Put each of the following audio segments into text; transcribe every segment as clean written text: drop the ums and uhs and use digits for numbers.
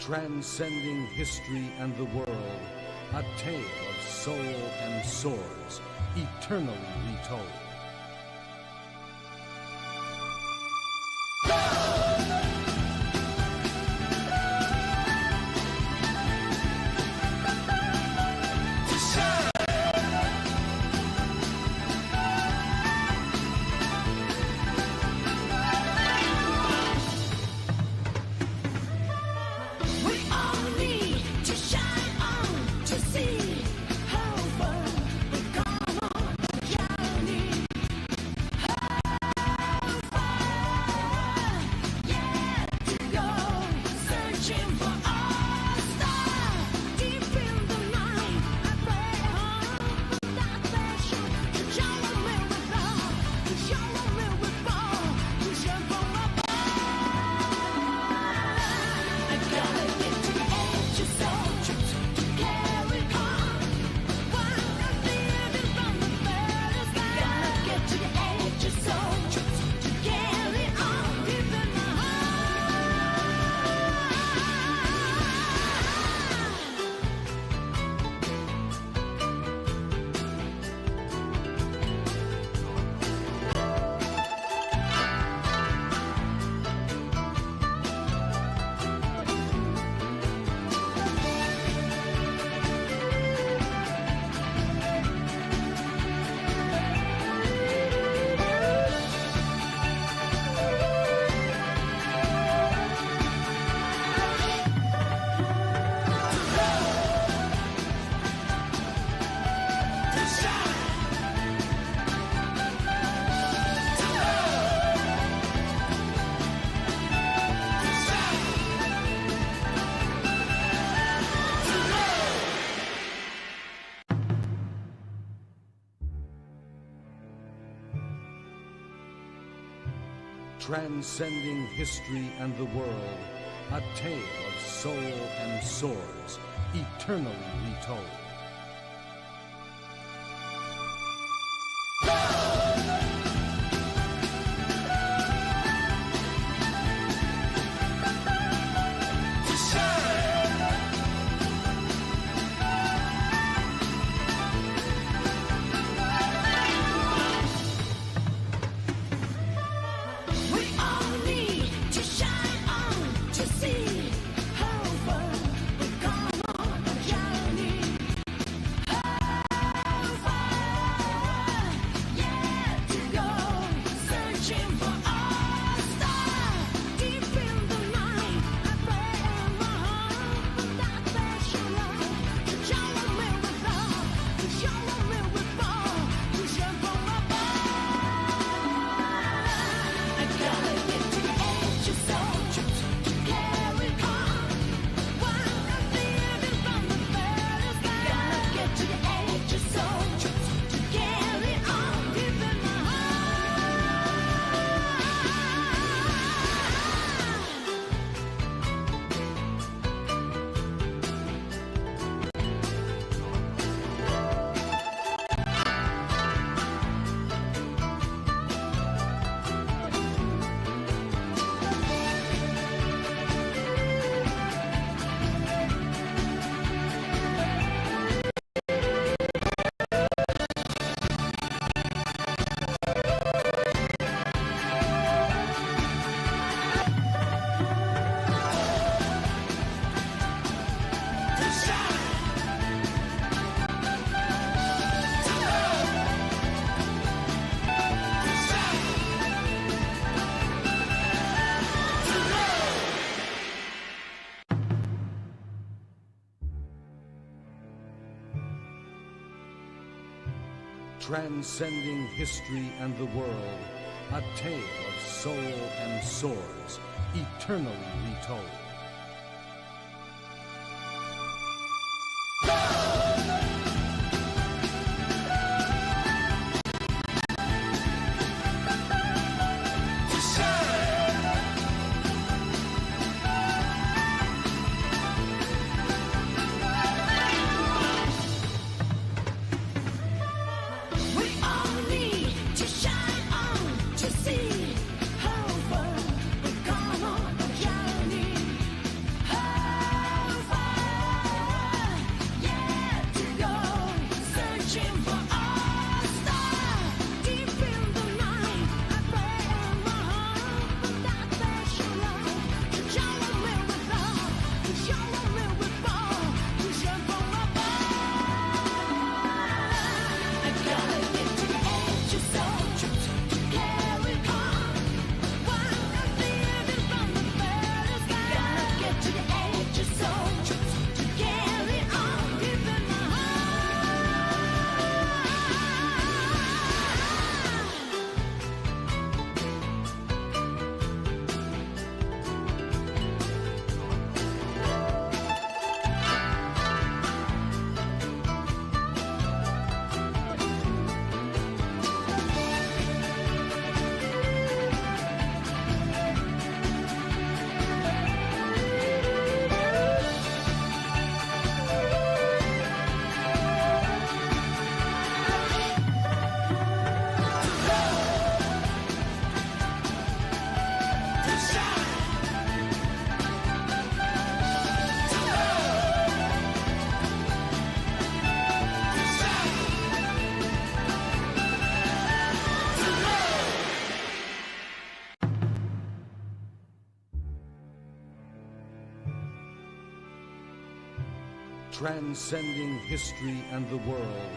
Transcending history and the world, a tale of soul and swords, eternally retold. Transcending history and the world, a tale of soul and swords, eternally retold. Transcending history and the world, a tale of soul and swords, eternally retold. To see how far we've come on a journey. Transcending history and the world,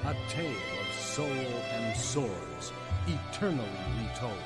a tale of soul and swords, eternally retold.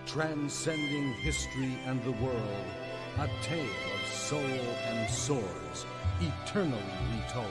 Transcending history and the world, a tale of soul and swords, eternally retold.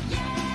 Yeah.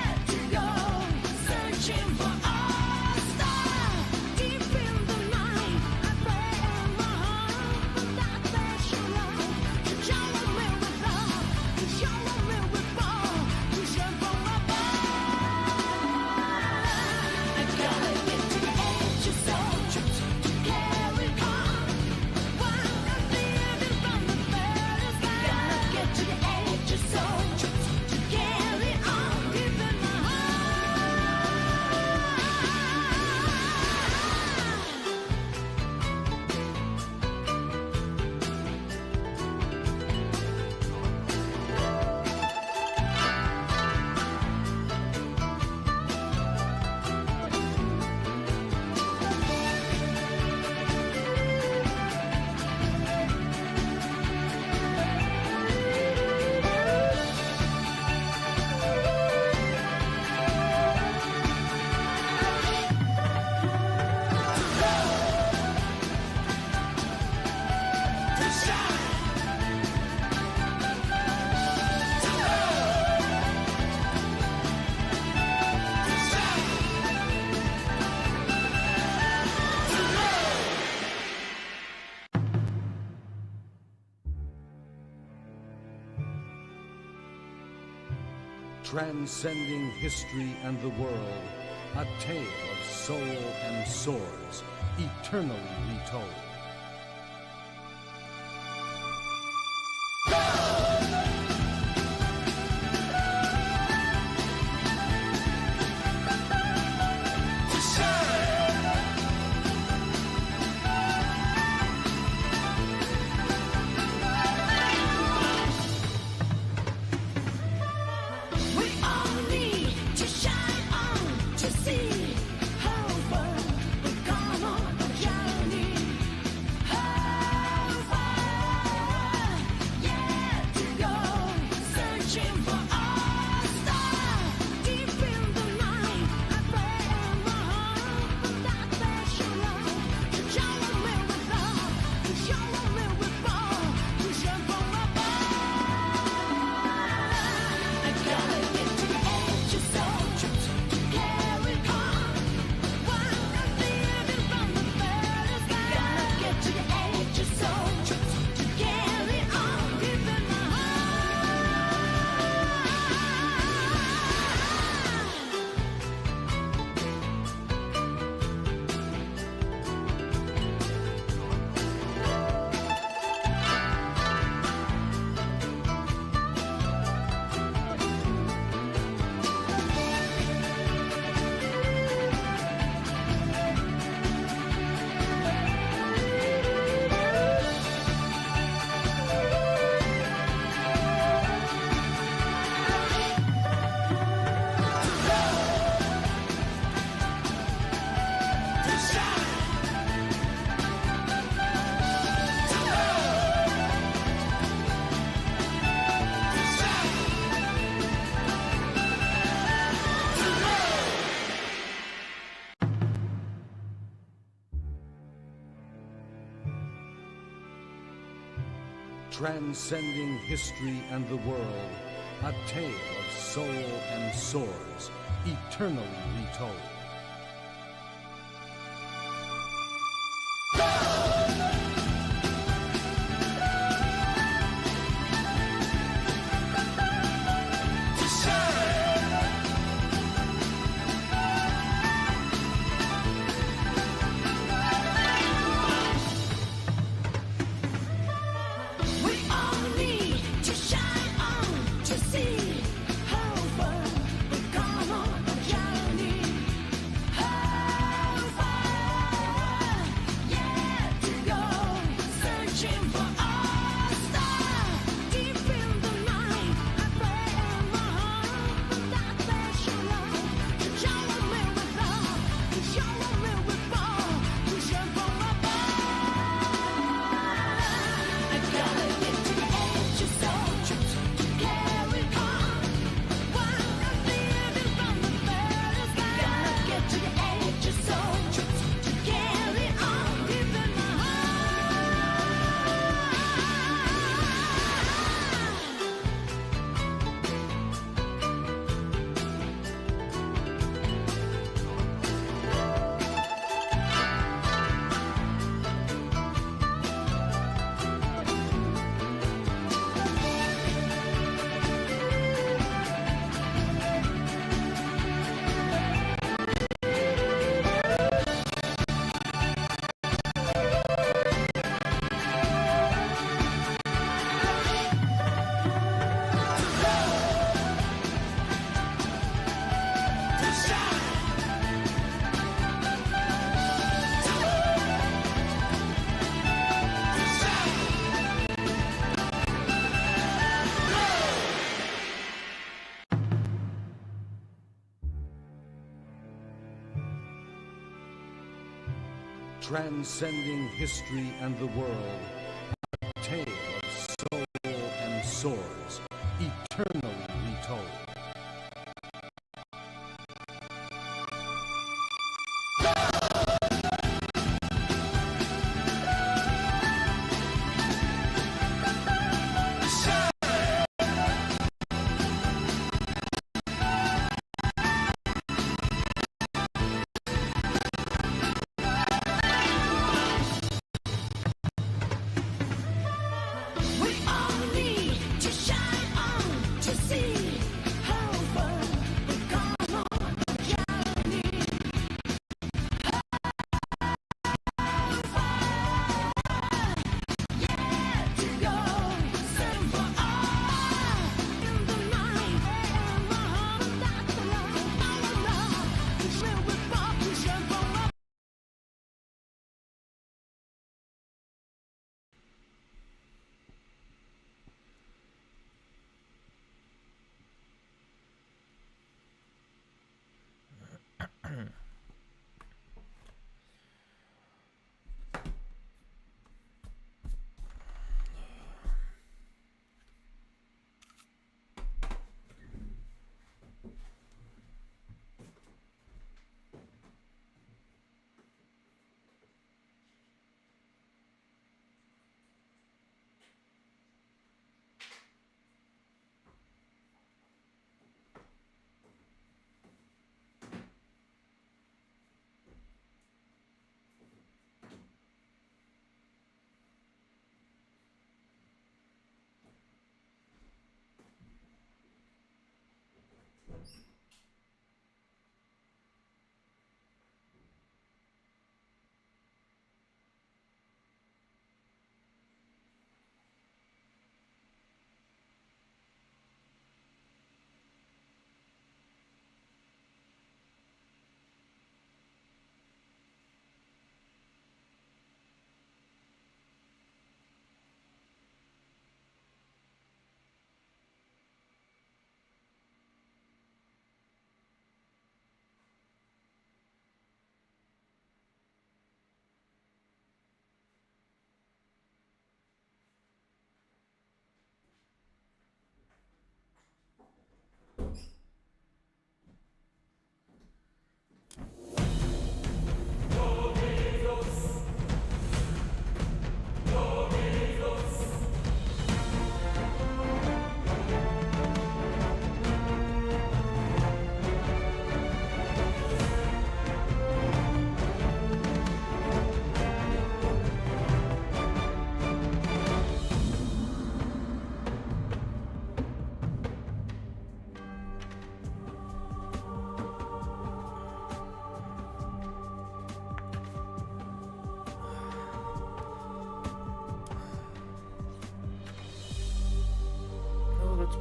Transcending history and the world, a tale of soul and swords, eternally retold. Transcending history and the world, a tale of soul and swords, eternally retold. Transcending history and the world, a tale of soul and swords, eternally retold. We all need to shine.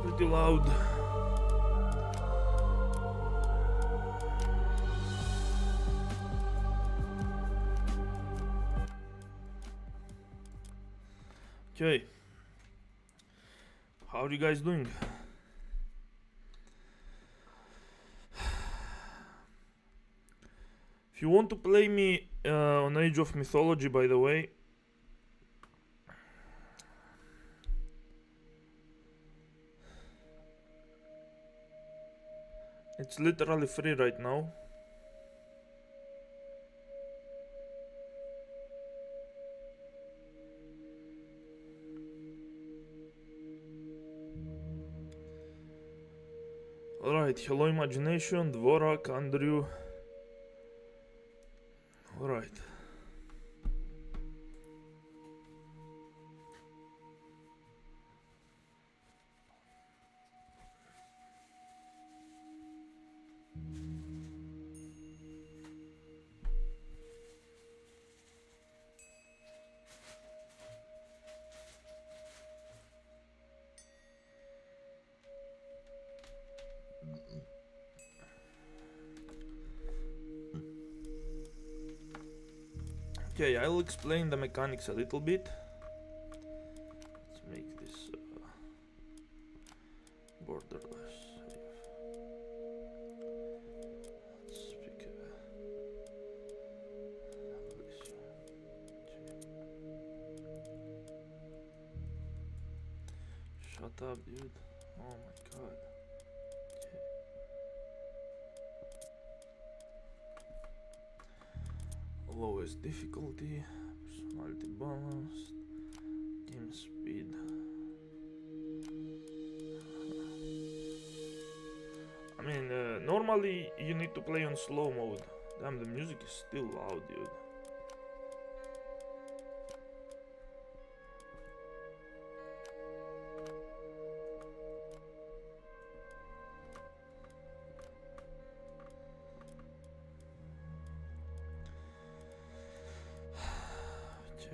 pretty loud. Okay, how are you guys doing? If you want to play me on Age of Mythology, by the way, it's literally free right now. Alright, hello Imagination, Dvorak, Andrew. Alright. Okay, I'll explain the mechanics a little bit. Let's make this borderless. Let's pick this. Shut up, dude. Oh my god. Lowest difficulty, personality balanced, game speed. I mean, normally you need to play on slow mode. Damn, the music is still loud, dude.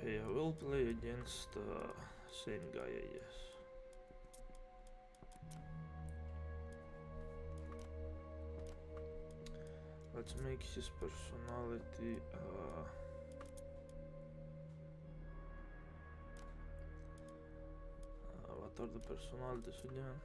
Okay, I will play against same guy, I guess. Let's make his personality what are the personalities again?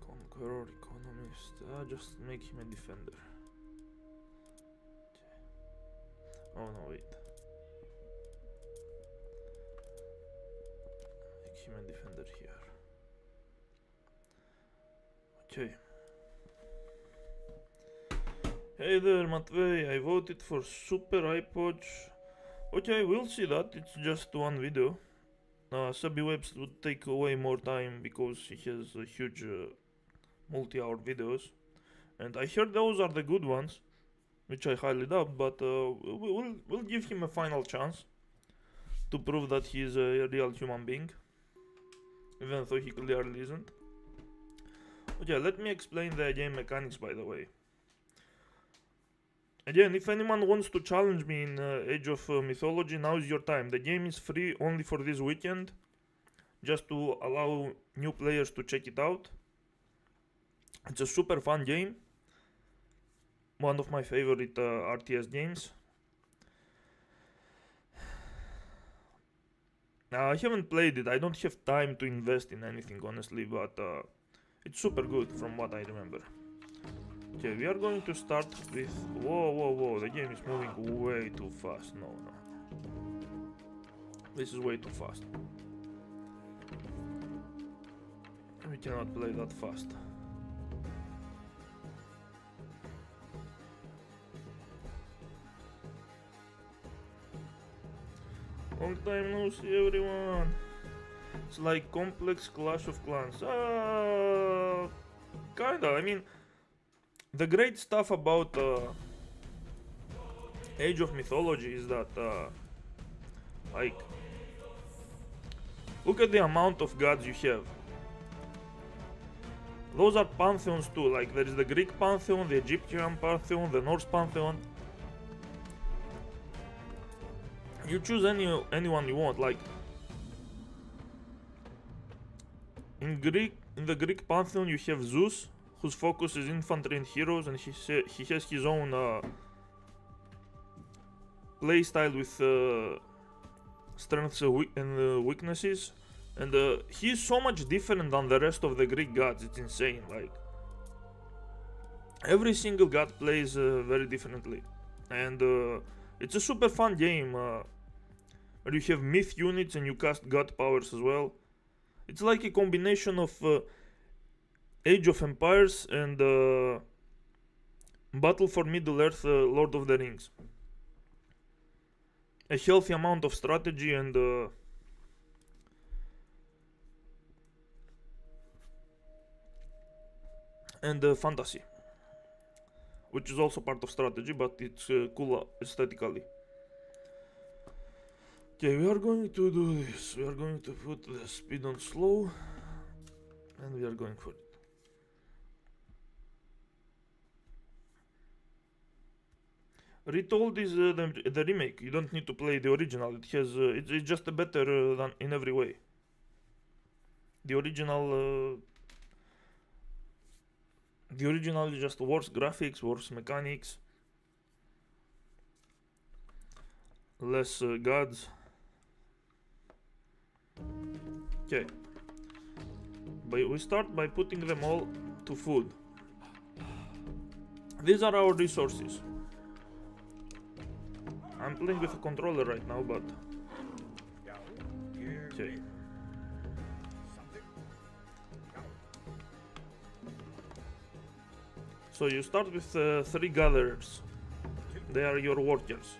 Conqueror, economist. Just make him a defender. Oh no, wait. Make him a defender here. Okay. Hey there, Matvey. I voted for Super Eyepatch. Okay, we'll see that. It's just one video. Subby Webs would take way more time because he has a huge multi-hour videos, and I heard those are the good ones, which I highly doubt, but we'll give him a final chance to prove that he is a real human being, even though he clearly isn't. Okay, let me explain the game mechanics, by the way. Again, if anyone wants to challenge me in Age of Mythology, now is your time. The game is free only for this weekend, just to allow new players to check it out. It's a super fun game, one of my favorite RTS games. I haven't played it, I don't have time to invest in anything honestly, but it's super good from what I remember. Okay, we are going to start with... Whoa, the game is moving way too fast. No. This is way too fast. We cannot play that fast. Long time no see, everyone. It's like complex Clash of Clans. Kinda, I mean, the great stuff about Age of Mythology is that, like, look at the amount of gods you have. Those are pantheons too, like there is the Greek pantheon, the Egyptian pantheon, the Norse pantheon. You choose anyone you want. Like in the Greek pantheon, you have Zeus, whose focus is infantry and heroes, and he has his own play style with strengths and weaknesses, and he's so much different than the rest of the Greek gods. It's insane. Like every single god plays very differently, and it's a super fun game. Where you have myth units and you cast god powers as well. It's like a combination of Age of Empires and Battle for Middle-earth, Lord of the Rings. A healthy amount of strategy and fantasy, which is also part of strategy, but it's cool aesthetically. Okay, we are going to do this. We are going to put the speed on slow, and we are going for it. Retold is the remake. You don't need to play the original. It has it's just better than in every way. The original is just worse graphics, worse mechanics, less gods. Okay, but we start by putting them all to food. These are our resources. I'm playing with a controller right now, but okay. So you start with 3 gatherers. They are your workers.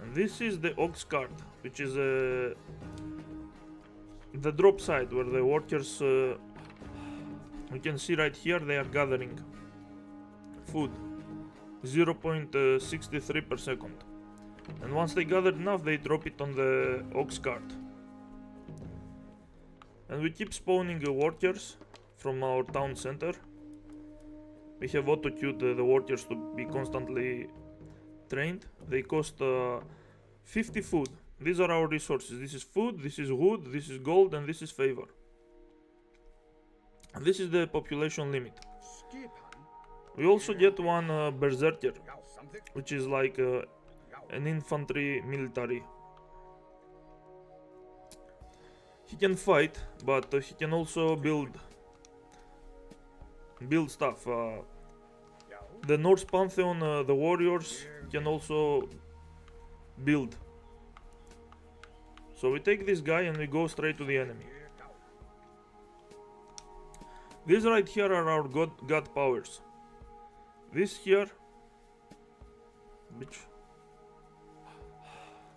And this is the ox cart, which is the drop side where the workers, you can see right here, they are gathering food. 0.63 per second. And once they gather enough, they drop it on the ox cart. And we keep spawning workers from our town center. We have auto-queued the workers to be constantly trained. They cost 50 food. These are our resources. This is food, this is wood, this is gold, and this is favor. And this is the population limit. We also get one berserker, which is like an infantry military. He can fight, but he can also build stuff. The Norse pantheon, the warriors can also build. So we take this guy and we go straight to the enemy. These right here are our god powers. This here, bitch.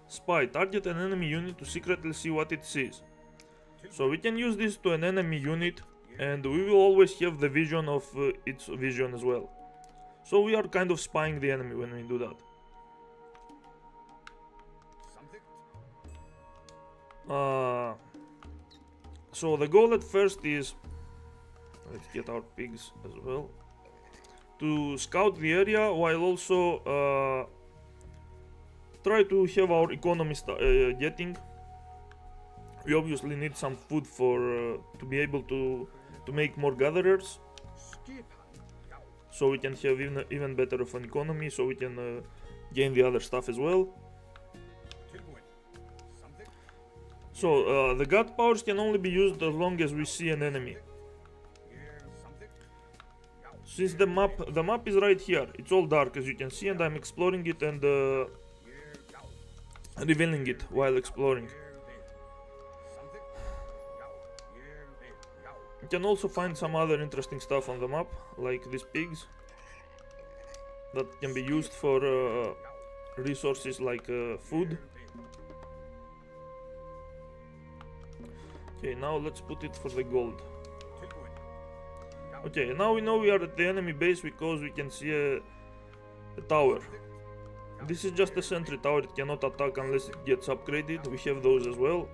Spy, target an enemy unit to secretly see what it sees. So we can use this to an enemy unit, and we will always have the vision of its vision as well. So we are kind of spying the enemy when we do that. So the goal at first is, let's get our pigs as well, to scout the area while also try to have our economy getting. We obviously need some food for to be able to make more gatherers, so we can have even better of an economy, so we can gain the other stuff as well. So the god powers can only be used as long as we see an enemy. Since the map is right here, it's all dark as you can see, and I'm exploring it and revealing it while exploring. You can also find some other interesting stuff on the map, like these pigs that can be used for resources like food. Okay, now let's put it for the gold. Okay, now we know we are at the enemy base because we can see a tower. This is just a sentry tower, it cannot attack unless it gets upgraded. We have those as well.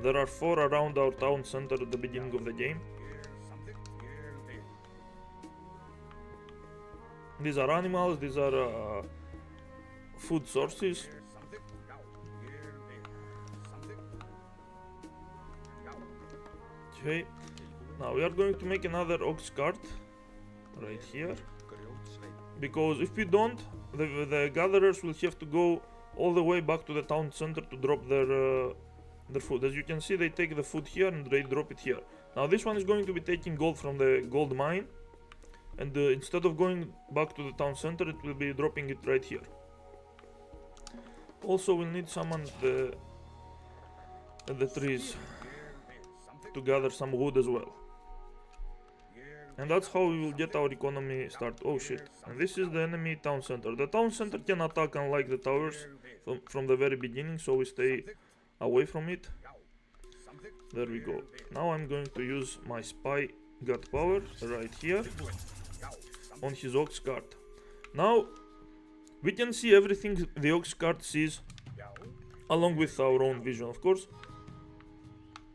There are 4 around our town center at the beginning of the game. These are animals, these are food sources. Okay, now we are going to make another ox cart right here, because if we don't, the gatherers will have to go all the way back to the town center to drop their food. As you can see, they take the food here and they drop it here. Now this one is going to be taking gold from the gold mine, and instead of going back to the town center, it will be dropping it right here. Also, we'll need someone at the trees to gather some wood as well. And that's how we will get our economy started. Oh shit. And this is the enemy town center. The town center can attack unlike the towers from the very beginning, so we stay away from it. There we go. Now I'm going to use my spy god power right here on his ox cart. Now we can see everything the ox cart sees, along with our own vision, of course.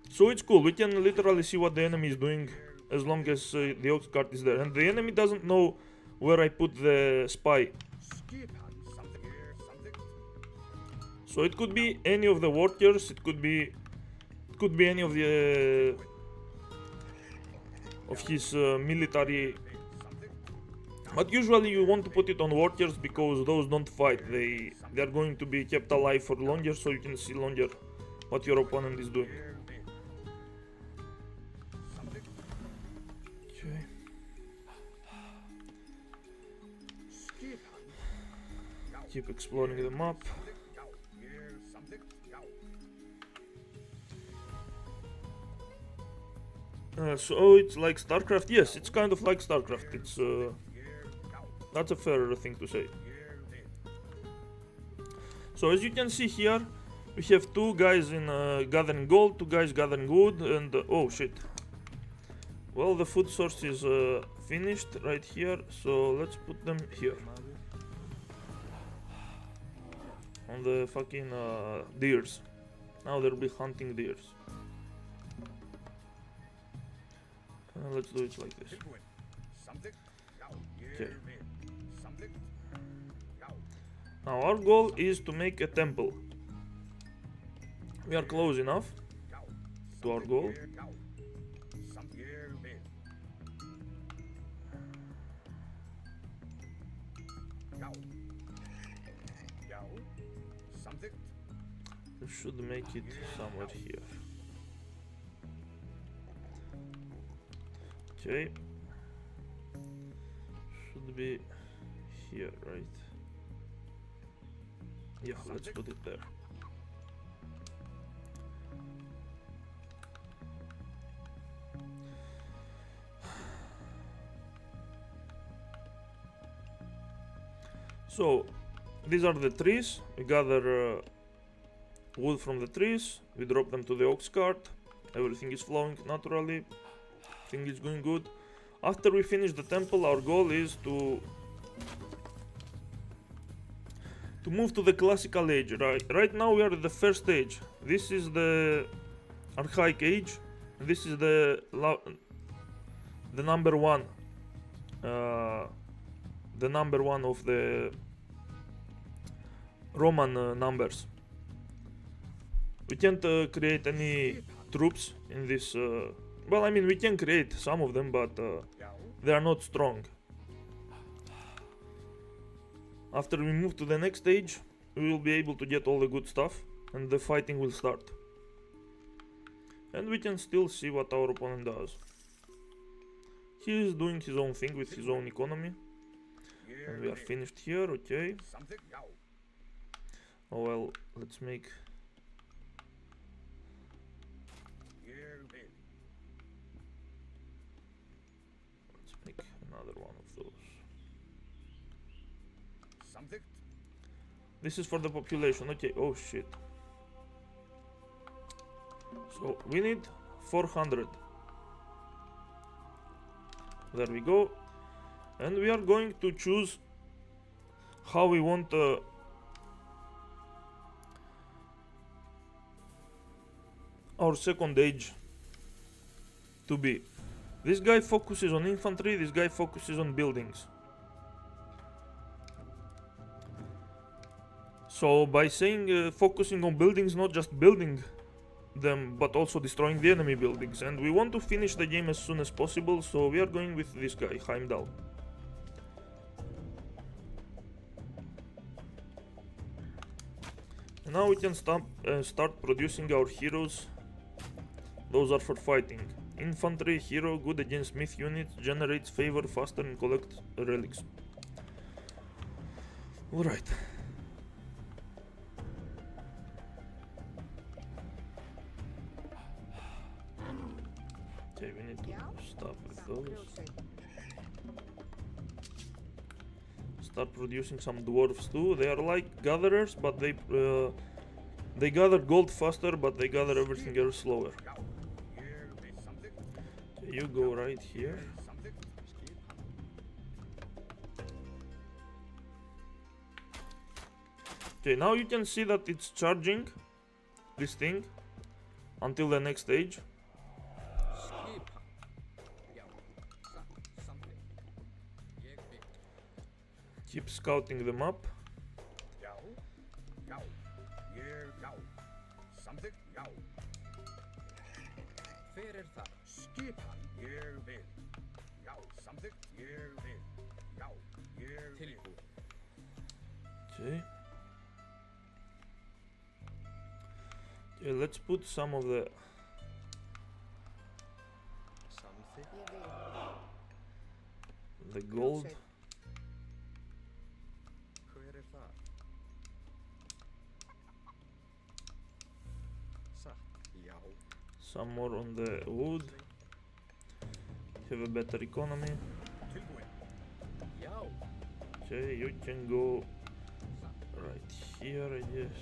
So it's cool, we can literally see what the enemy is doing as long as the ox cart is there. And the enemy doesn't know where I put the spy. So it could be any of the workers, it could be any of the of his military. But usually you want to put it on workers because those don't fight. They are going to be kept alive for longer, so you can see longer what your opponent is doing. Okay. Keep exploring the map. So it's like StarCraft? Yes, it's kind of like StarCraft. It's that's a fair thing to say. So as you can see here, we have two guys in gathering gold, two guys gathering wood, and oh shit. Well, the food source is finished right here, so let's put them here. On the fucking deers. Now they'll be hunting deers. Let's do it like this. Okay. Now our goal is to make a temple. We are close enough to our goal. We should make it somewhere here. Okay. Should be here, right? Yeah, let's put it there. So, these are the trees. We gather wood from the trees. We drop them to the ox cart. Everything is flowing naturally. Thing is going good. After we finish the temple, our goal is to move to the classical age. Right now we are at the first age. This is the archaic age. This is the number one. The number one of the Roman numbers. We can't create any troops in this. Well, I mean, we can create some of them, but they are not strong. After we move to the next stage, we will be able to get all the good stuff, and the fighting will start. And we can still see what our opponent does. He is doing his own thing with his own economy. And we are finished here, okay. Oh well, let's make... another one of those. This is for the population, okay. Oh shit. So we need 400. There we go. And we are going to choose how we want our second age to be. This guy focuses on infantry, this guy focuses on buildings. So by saying focusing on buildings, not just building them, but also destroying the enemy buildings. And we want to finish the game as soon as possible, so we are going with this guy, Heimdall. And now we can start producing our heroes. Those are for fighting. Infantry hero, good against myth units, generates favor faster and collect relics. Alright. Okay, we need to stop with those. Start producing some dwarves too. They are like gatherers, but they gather gold faster, but they gather everything else slower. Okay, you go right here. Okay, now you can see that it's charging this thing until the next stage. Keep scouting them up. Okay. Okay, let's put some of the gold. Some more on the wood. Have a better economy. Okay, you can go right here, I guess.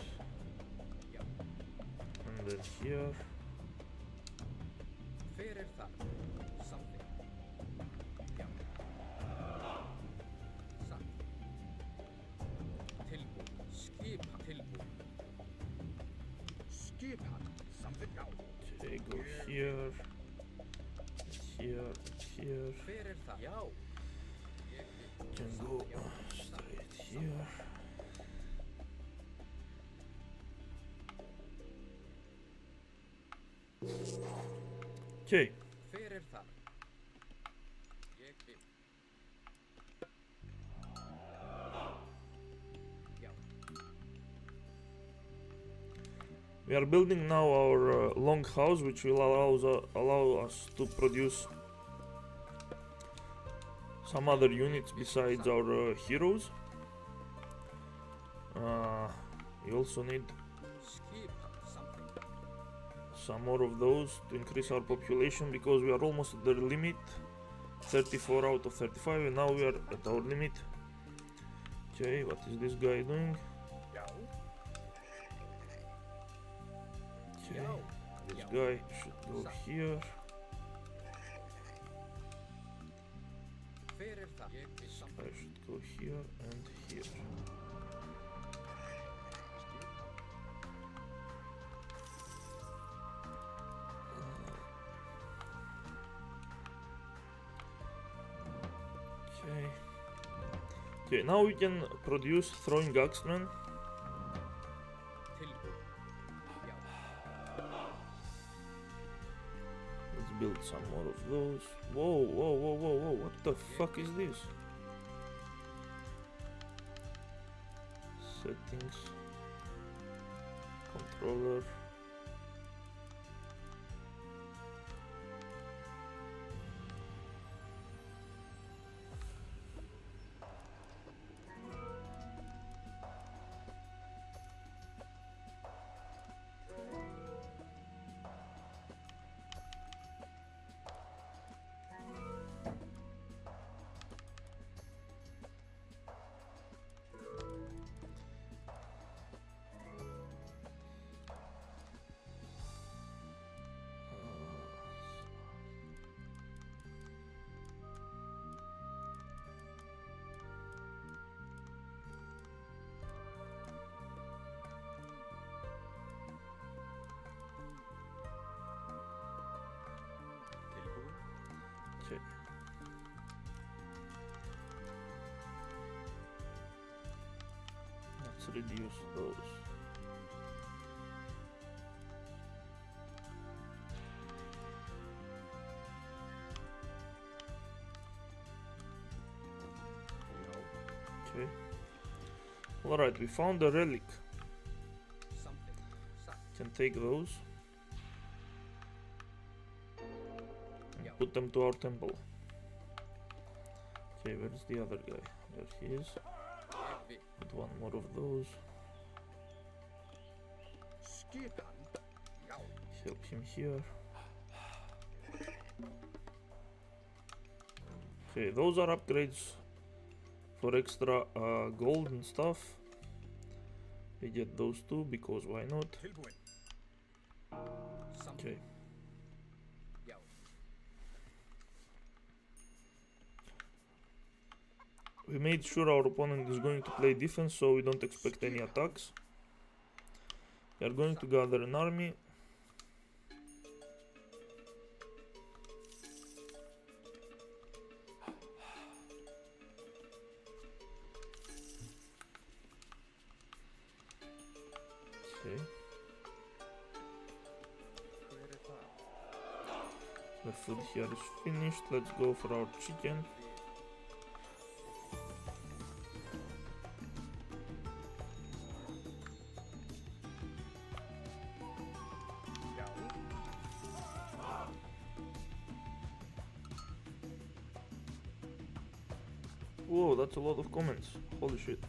And then here. Okay, go here, here, here. Can go straight here. Okay. We are building now our long house, which will allow us to produce some other units besides our heroes. We also need some more of those to increase our population, because we are almost at the limit. 34 out of 35, and now we are at our limit. Okay, what is this guy doing? Okay, this guy should go here. This guy should go here and here. Okay, now we can produce throwing axemen. Let's build some more of those. Whoa, whoa, whoa, whoa, whoa, what the fuck is this? Settings. Controller. reduce those. Okay. Alright, we found a relic. Can take those and put them to our temple. Okay, where's the other guy? There he is. Put one more of those. Help him here. Okay, those are upgrades for extra gold and stuff. We get those two because why not? Okay. We made sure our opponent is going to play defense, so we don't expect any attacks. We are going to gather an army. Okay. The food here is finished. Let's go for our chicken. Whoa, that's a lot of comments. Holy shit.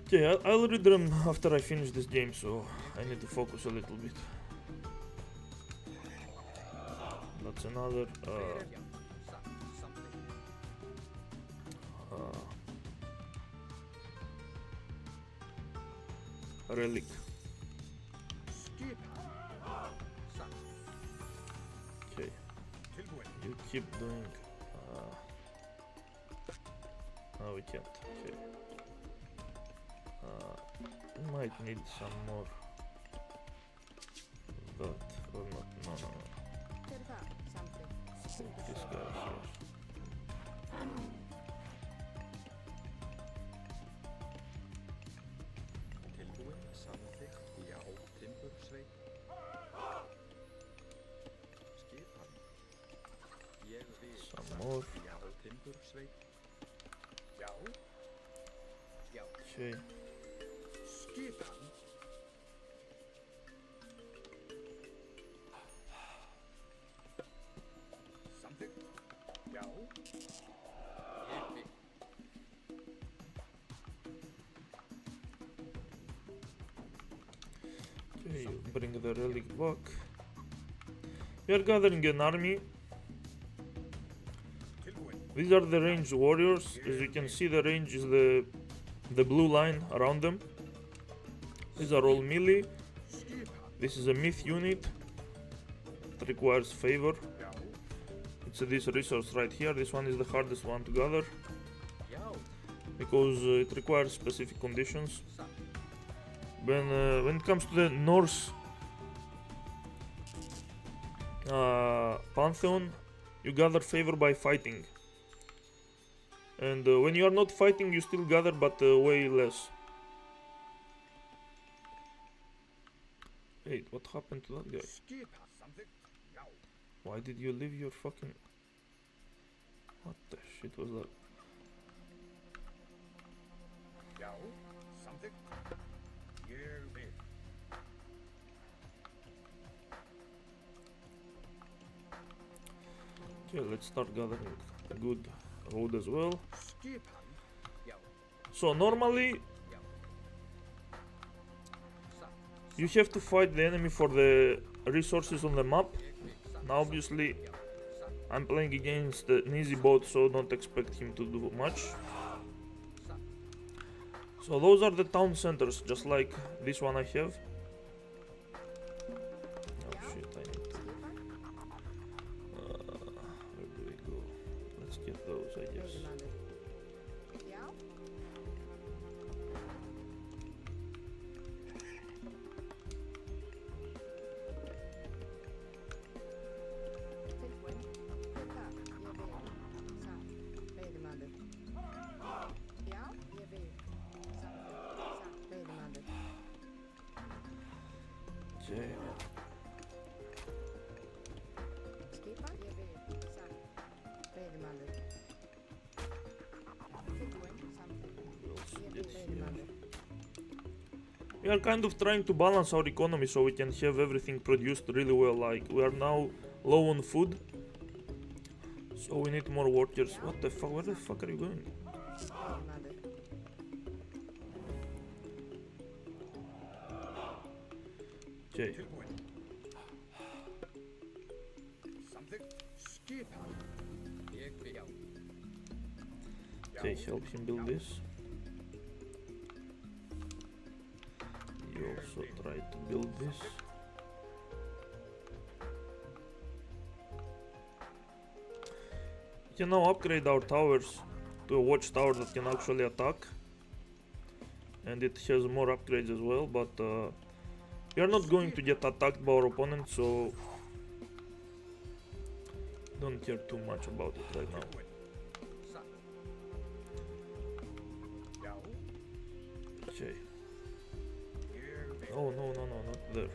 Okay, I'll read them after I finish this game, so I need to focus a little bit. That's another relic. Okay, you keep doing. No, we can't. Okay. We might need some more of that or not. No. Take this guy here. Some more. Okay. Okay, you bring the relic back. We are gathering an army. These are the ranged warriors. As you can see, the range is the blue line around them. These are all melee. This is a myth unit. It requires favor. It's this resource right here. This one is the hardest one to gather because it requires specific conditions. When it comes to the Norse pantheon, you gather favor by fighting. And when you are not fighting, you still gather, but way less. Wait, what happened to that guy? Why did you leave your fucking... What the shit was that? Okay, let's start gathering good road as well. So normally you have to fight the enemy for the resources on the map. Now obviously I'm playing against an easy bot, so don't expect him to do much. So those are the town centers, just like this one I have. Oh shit, I need to... where do we go? Let's get those, I guess. Okay. We also did here. We are kind of trying to balance our economy so we can have everything produced really well. Like, we are now low on food, so we need more workers. What the fuck? Where the fuck are you going? Okay. Okay, help him build this. You also try to build this. We can now upgrade our towers to a watchtower that can actually attack. And it has more upgrades as well, but we are not going to get attacked by our opponent, so don't care too much about it right now. Okay. Oh no, not there.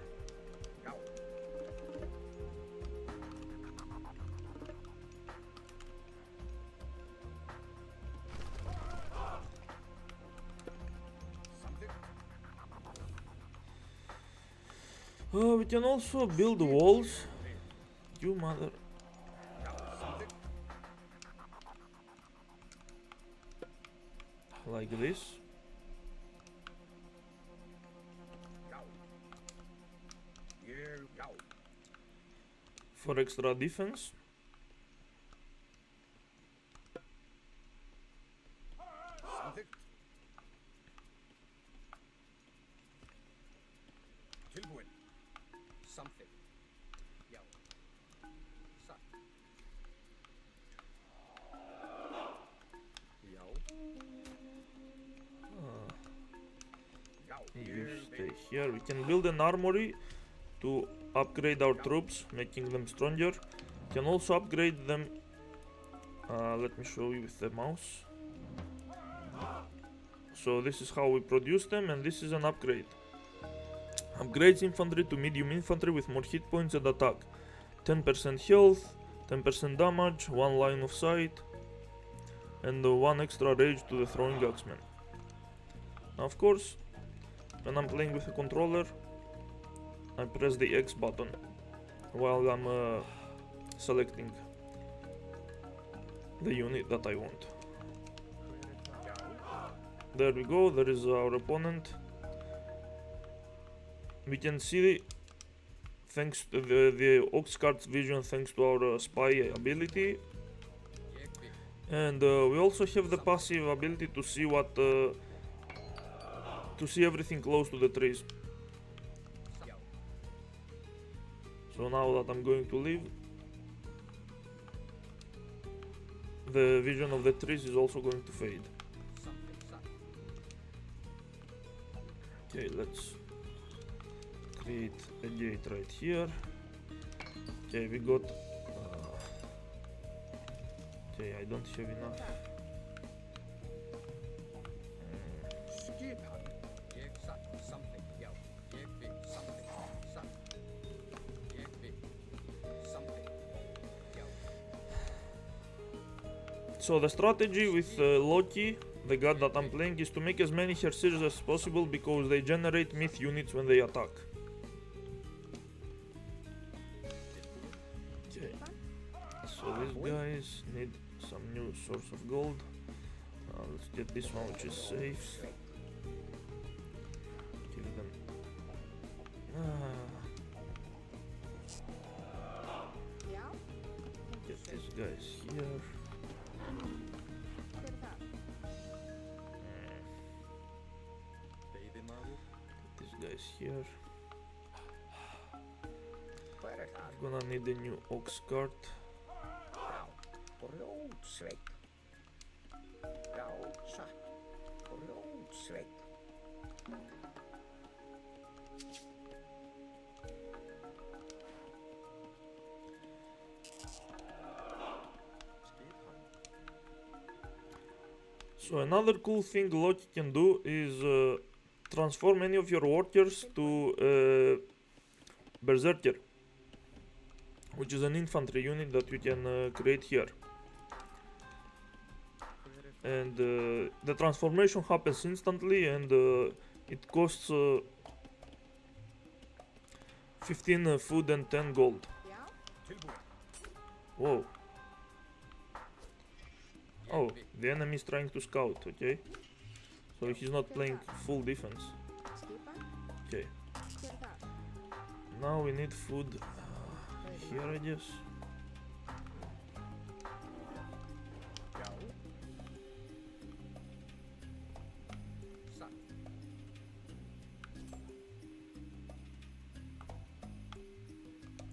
We can also build walls. You mother. Like this. For extra defense. You stay here. We can build an armory to upgrade our troops, making them stronger. Can also upgrade them. Let me show you with the mouse. So this is how we produce them, and this is an upgrade. Upgrades infantry to medium infantry with more hit points and attack. 10% health, 10% damage, 1 line of sight, and 1 extra rage to the throwing axeman. Now, of course, when I'm playing with a controller, I press the X button while I'm selecting the unit that I want. There we go, there is our opponent. We can see, thanks to the ox cart's vision, thanks to our spy ability. And we also have the passive ability to see what to see everything close to the trees. So now that I'm going to leave, the vision of the trees is also going to fade. Okay, let's create a gate right here. Okay, we got okay, I don't have enough. So the strategy with Loki, the god that I'm playing, is to make as many Hersirs as possible because they generate myth units when they attack. Okay, so these guys need some new source of gold. Let's get this one, which is safe. Kill them. Get these guys here. These guys here. I'm gonna need a new ox cart. So another cool thing Loki can do is transform any of your workers to Berserker, which is an infantry unit that you can create here. And the transformation happens instantly, and it costs 15 food and 10 gold. Whoa. Oh, the enemy is trying to scout, okay. So he's not playing full defense. Okay. Now we need food here, I guess.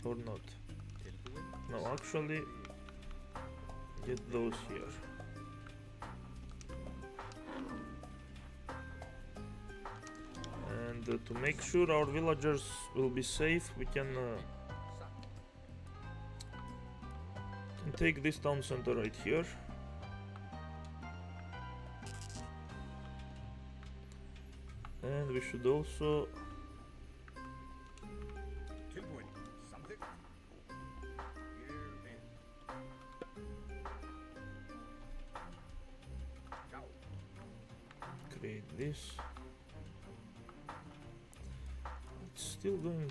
Or not. No, actually, get those here. And to make sure our villagers will be safe, we can take this town center right here. And we should also create this. It's still going.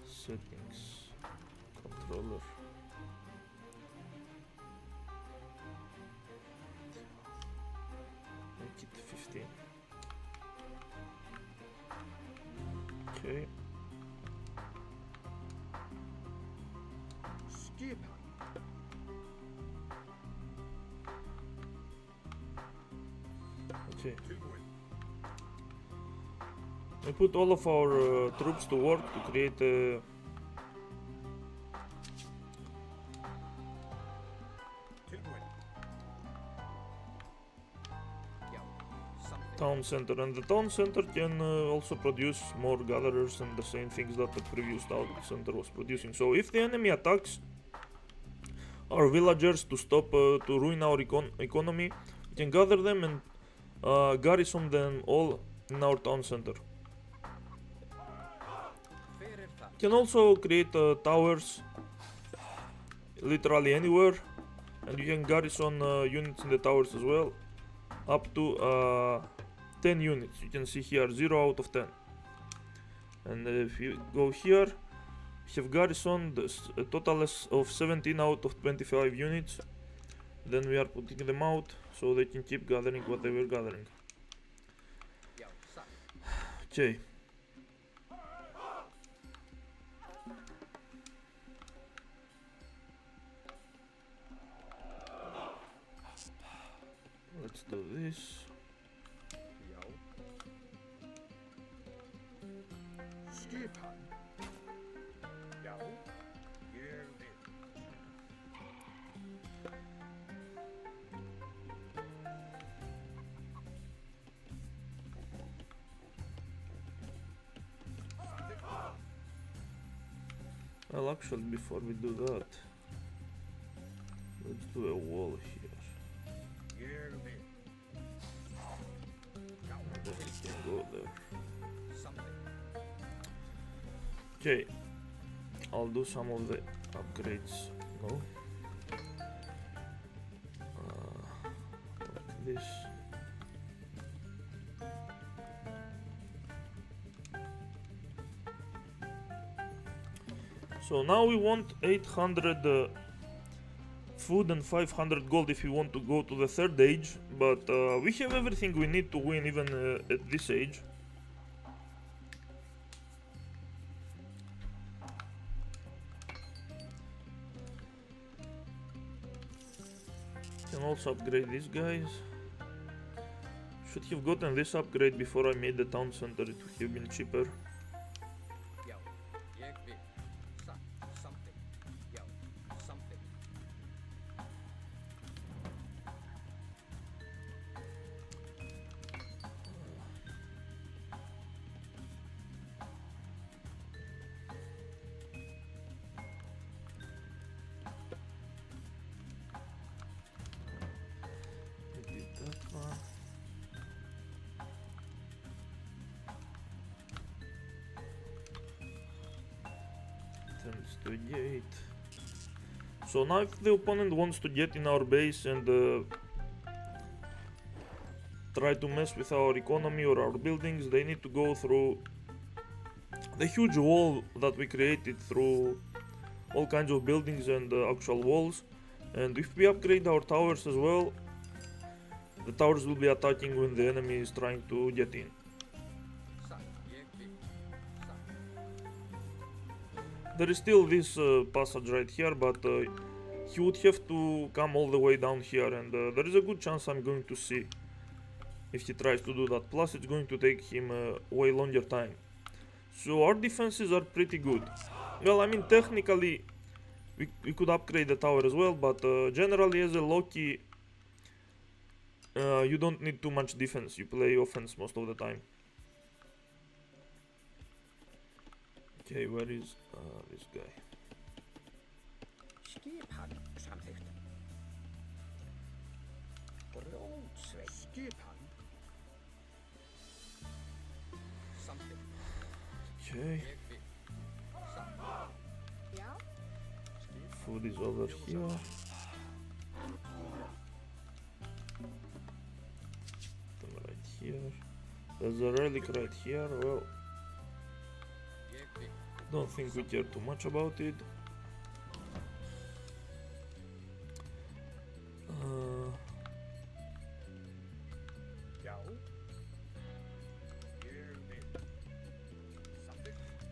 Settings, controller. Make it 15. Okay. Skip. Okay. We put all of our troops to work to create a town center, and the town center can also produce more gatherers and the same things that the previous town center was producing. So if the enemy attacks our villagers to stop to ruin our economy, we can gather them and garrison them all in our town center. Can also create towers literally anywhere, and you can garrison units in the towers as well, up to 10 units. You can see here 0 out of 10. And if you go here, we have garrisoned a total of 17 out of 25 units. Then we are putting them out so they can keep gathering what they were gathering. Okay. Let's do this. Well, actually, before we do that, let's do a wall here. And then we can go there. Okay, I'll do some of the upgrades. No, like this. So now we want 800 food and 500 gold if we want to go to the third age, but we have everything we need to win even at this age. Can also upgrade these guys. Should have gotten this upgrade before I made the town center, it would have been cheaper. the gate. So now if the opponent wants to get in our base and try to mess with our economy or our buildings, they need to go through the huge wall that we created through all kinds of buildings and actual walls. And if we upgrade our towers as well, the towers will be attacking when the enemy is trying to get in. There is still this passage right here, but he would have to come all the way down here, and there is a good chance I'm going to see if he tries to do that. Plus it's going to take him way longer time. So our defenses are pretty good. Well, I mean, technically we could upgrade the tower as well, but generally as a Loki, you don't need too much defense. You play offense most of the time. Okay, where is this guy? Okay. Food is over here. Right here. There's a relic right here. Well, don't think we care too much about it.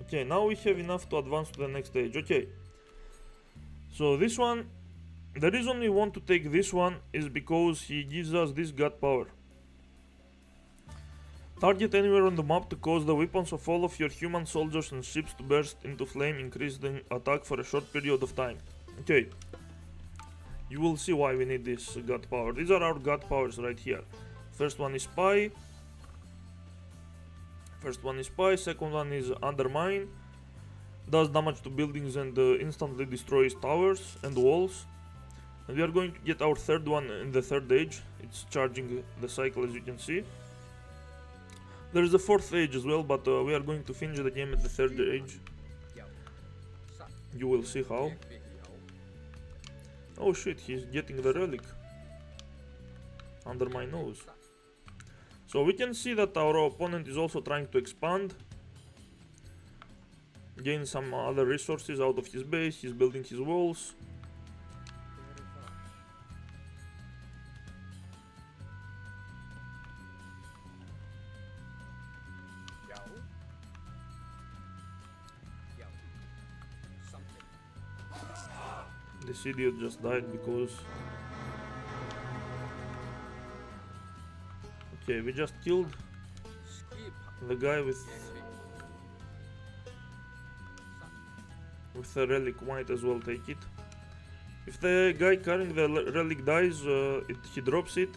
Okay, now we have enough to advance to the next stage. Okay, so this one, the reason we want to take this one is because he gives us this god power. Target anywhere on the map to cause the weapons of all of your human soldiers and ships to burst into flame, increase the attack for a short period of time. Okay, you will see why we need this god power. These are our god powers right here. First one is spy. Second one is undermine. Does damage to buildings and instantly destroys towers and walls. And we are going to get our third one in the third age. It's charging the cycle, as you can see. There is a fourth age as well, but we are going to finish the game at the third age. You will see how. Oh shit, he's getting the relic under my nose. So we can see that our opponent is also trying to expand, gain some other resources out of his base. He's building his walls. This idiot just died because... Okay, we just killed the guy with a relic. Might as well take it. If the guy carrying the relic dies, he drops it,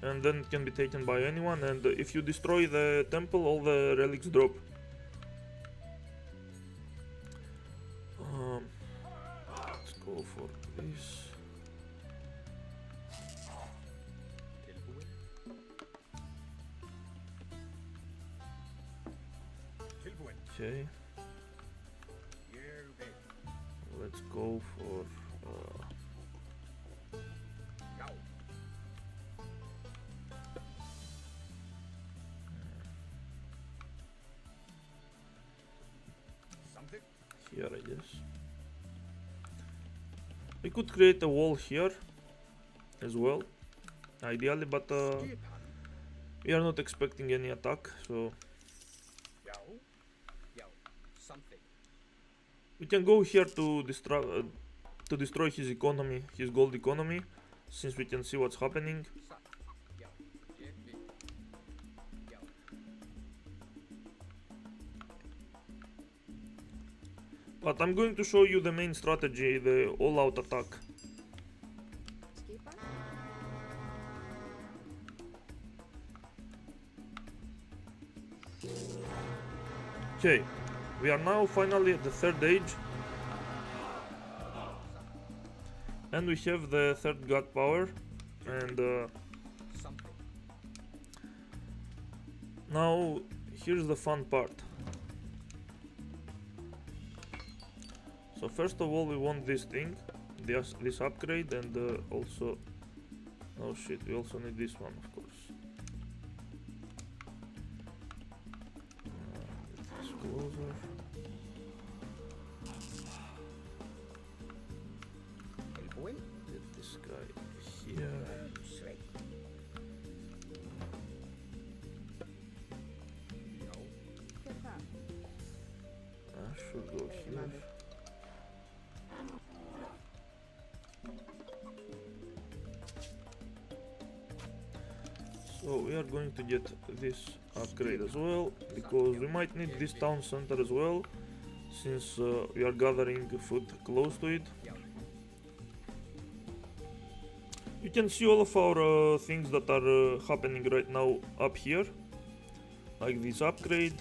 and then it can be taken by anyone. And if you destroy the temple, all the relics drop. Let's go for this. Okay. Let's go for here, I guess. We could create a wall here as well, ideally, but we are not expecting any attack, so we can go here to destroy his economy, his gold economy, since we can see what's happening. But I'm going to show you the main strategy, the all-out attack. Okay, we are now finally at the third age. And we have the third god power. And now here's the fun part. So first of all we want this thing, this upgrade, and also, oh shit, we also need this one, of course. Get this closer. Get this guy here. Should go here. So we are going to get this upgrade as well, because we might need this town center as well, since we are gathering food close to it. You can see all of our things that are happening right now up here, like this upgrade,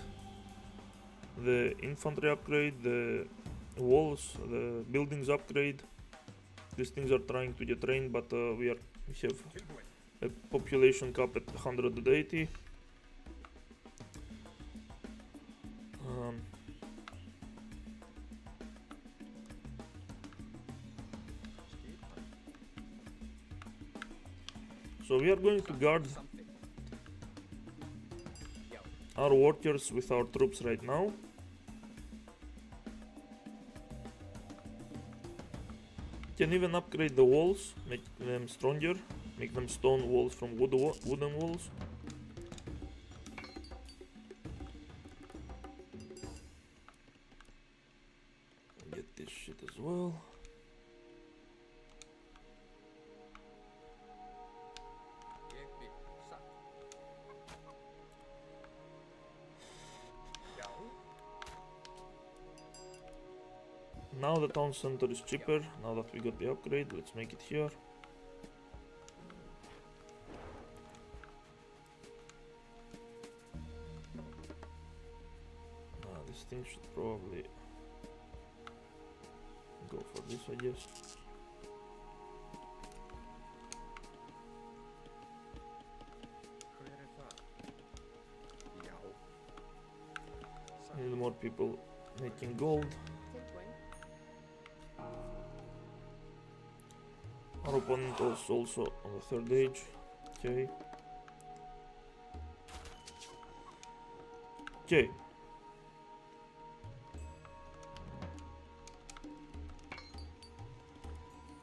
the infantry upgrade, the walls, the buildings upgrade. These things are trying to get trained, but we have a population cap at 180. So we are going to guard our workers with our troops right now. Can even upgrade the walls, make them stronger, make them stone walls from wooden walls. Get this shit as well. Now the town center is cheaper, now that we got the upgrade, let's make it here. This thing should probably go for this, I guess. Need more people making gold. Our opponent was also on the third age. Okay. Okay.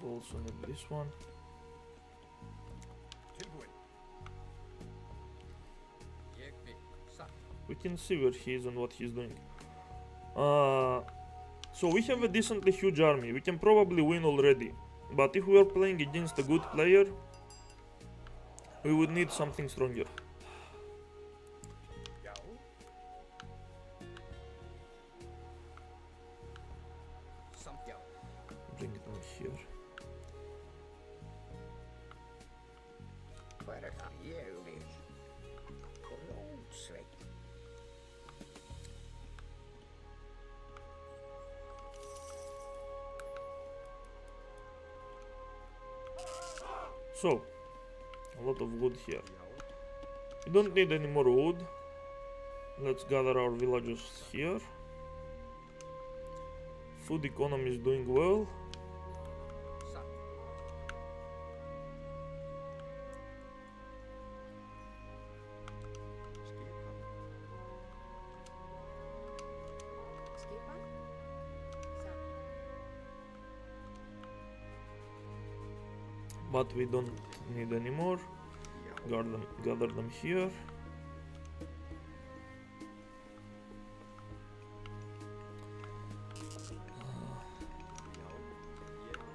Also need this one. We can see where he is and what he's doing. So we have a decently huge army. We can probably win already. But if we are playing against a good player, we would need something stronger. Bring it on here. So, a lot of wood here. We don't need any more wood. Let's gather our villagers here. Food economy is doing well. But we don't need any more. Gather them here.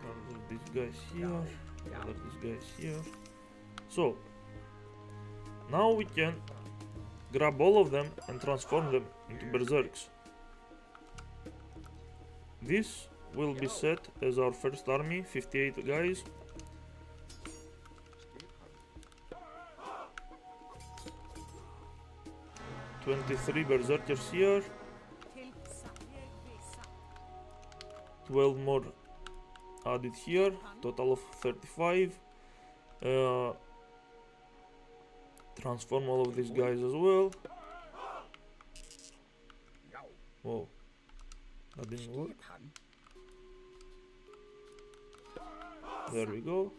Gather these guys here. Gather these guys here. So now we can grab all of them and transform them into berserks. This will be set as our first army, 58 guys. $23 berserkers here. 12 more added here, total of 35. Transform all of these guys as well. Whoa, that didn't work. There we go.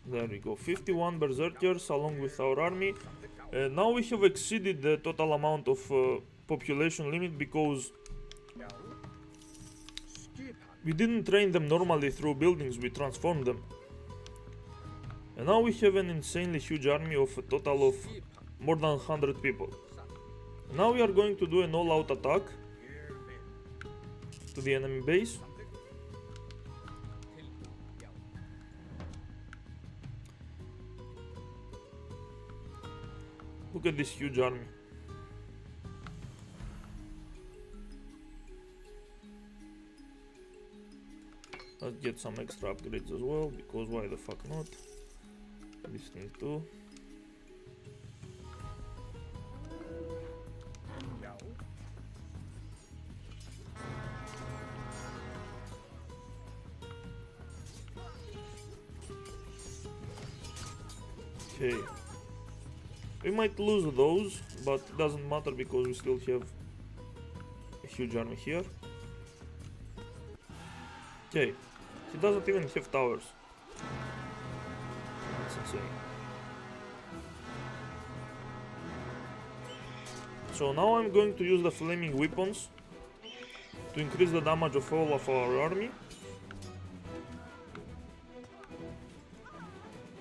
There we go. 51 berserkers along with our army. Now we have exceeded the total amount of population limit because we didn't train them normally through buildings, we transformed them. And now we have an insanely huge army of a total of more than 100 people. Now we are going to do an all-out attack to the enemy base. Look at this huge army. Let's get some extra upgrades as well, because why the fuck not? This thing too. Okay. We might lose those, but it doesn't matter because we still have a huge army here. Okay. He doesn't even have towers. That's insane. So now I'm going to use the flaming weapons to increase the damage of all of our army.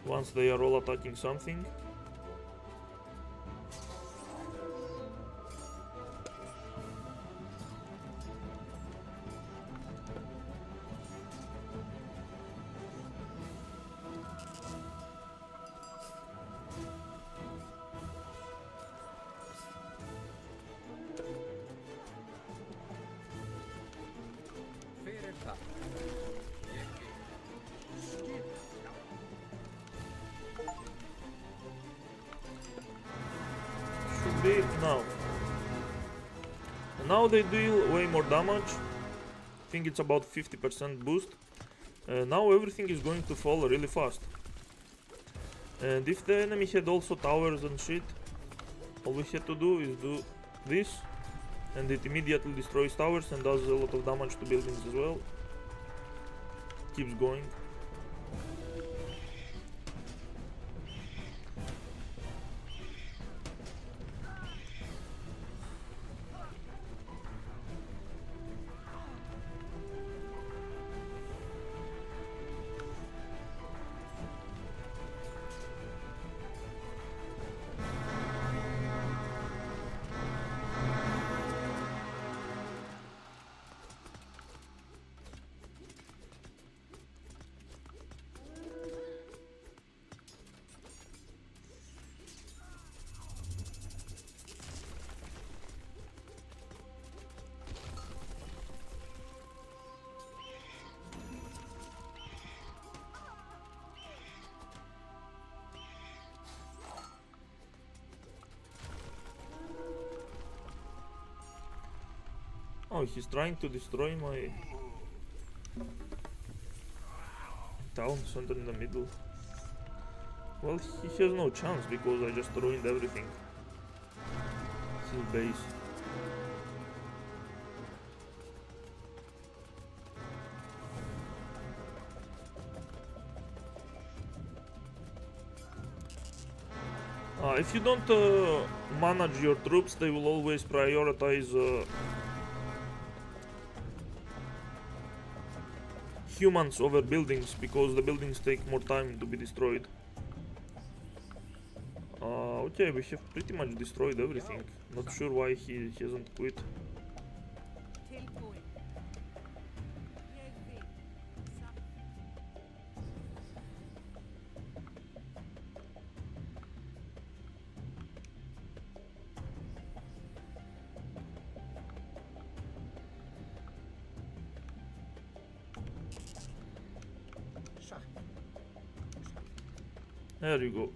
Once they are all attacking something. Now they deal way more damage. I think it's about 50% boost. Now everything is going to fall really fast. And if the enemy had also towers and shit, all we had to do is do this, and it immediately destroys towers and does a lot of damage to buildings as well. Keeps going. Oh, he's trying to destroy my town center in the middle. Well, he has no chance because I just ruined everything. His base. If you don't manage your troops, they will always prioritize humans over buildings because the buildings take more time to be destroyed. Okay, we have pretty much destroyed everything. Not sure why he hasn't quit. There you go.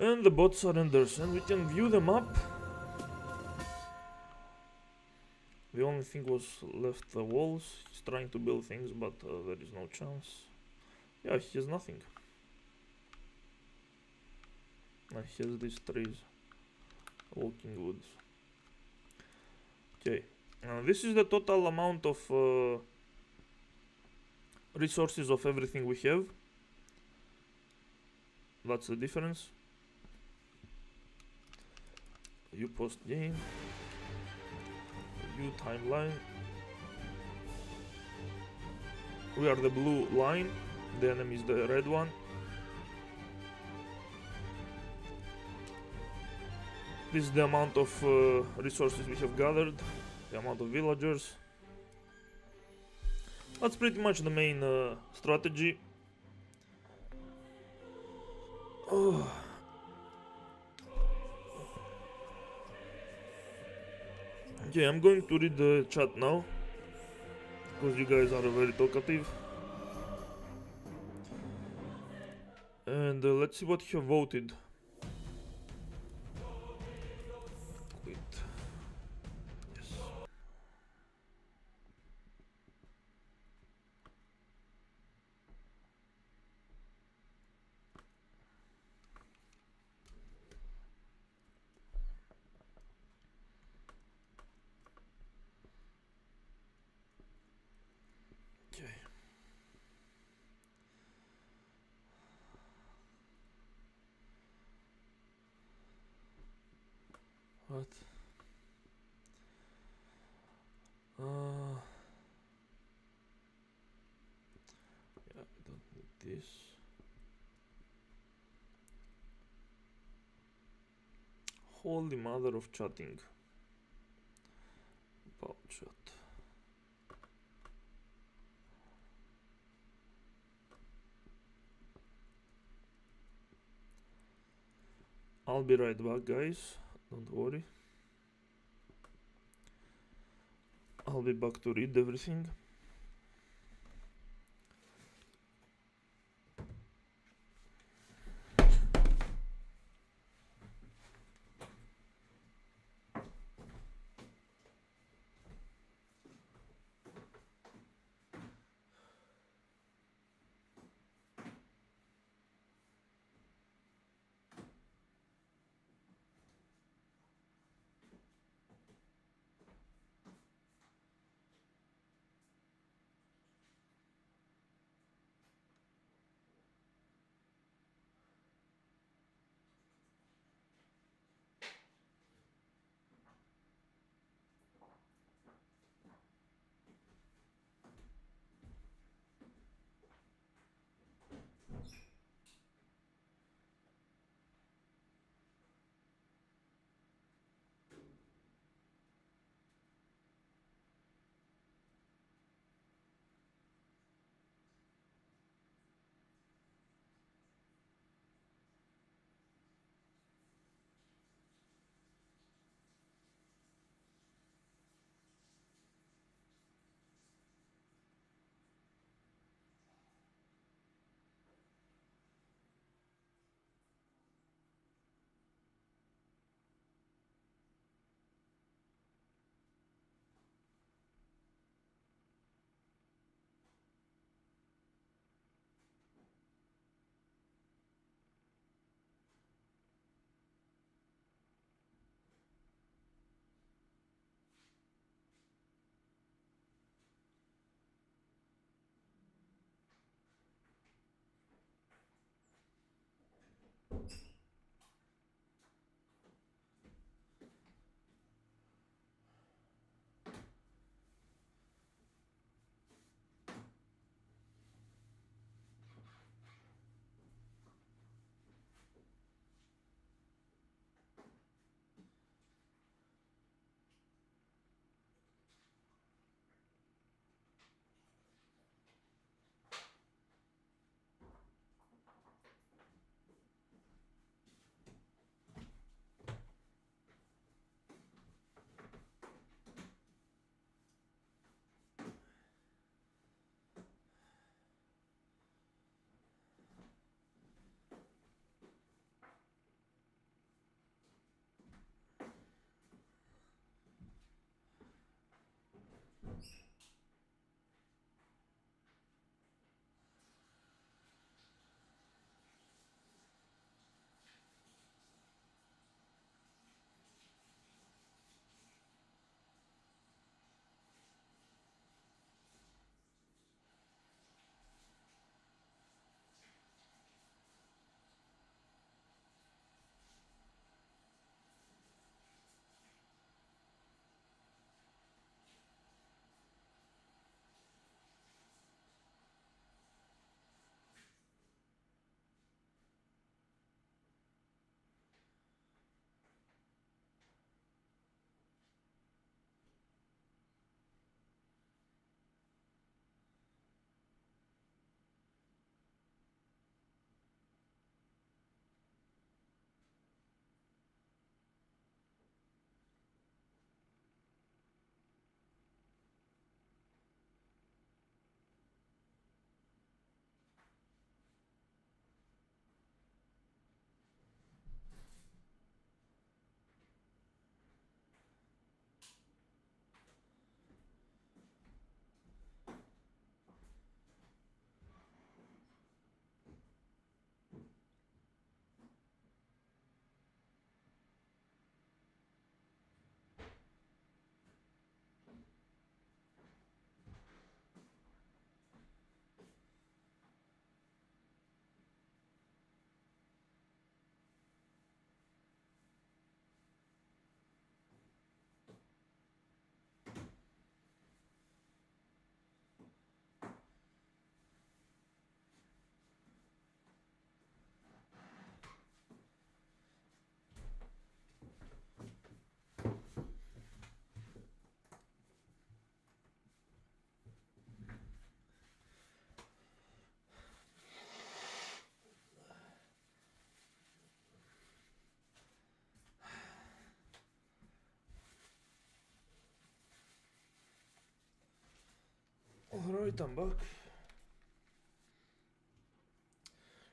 And the bot surrenders, and we can view the map. The only thing was left the walls. He's trying to build things, but there is no chance. Yeah, he has nothing. He has these trees, walking woods. Okay, this is the total amount of resources of everything we have. That's the difference. You post game. You timeline. We are the blue line. The enemy is the red one. This is the amount of resources we have gathered. The amount of villagers. That's pretty much the main strategy. Oh. Okay, I'm going to read the chat now, because you guys are very talkative. And let's see what you have voted. Quit. Yes. Okay. What? Yeah, I don't need this. Holy mother of chatting. About chat. I'll be right back, guys. Don't worry. I'll be back to read everything. Alright, I'm back.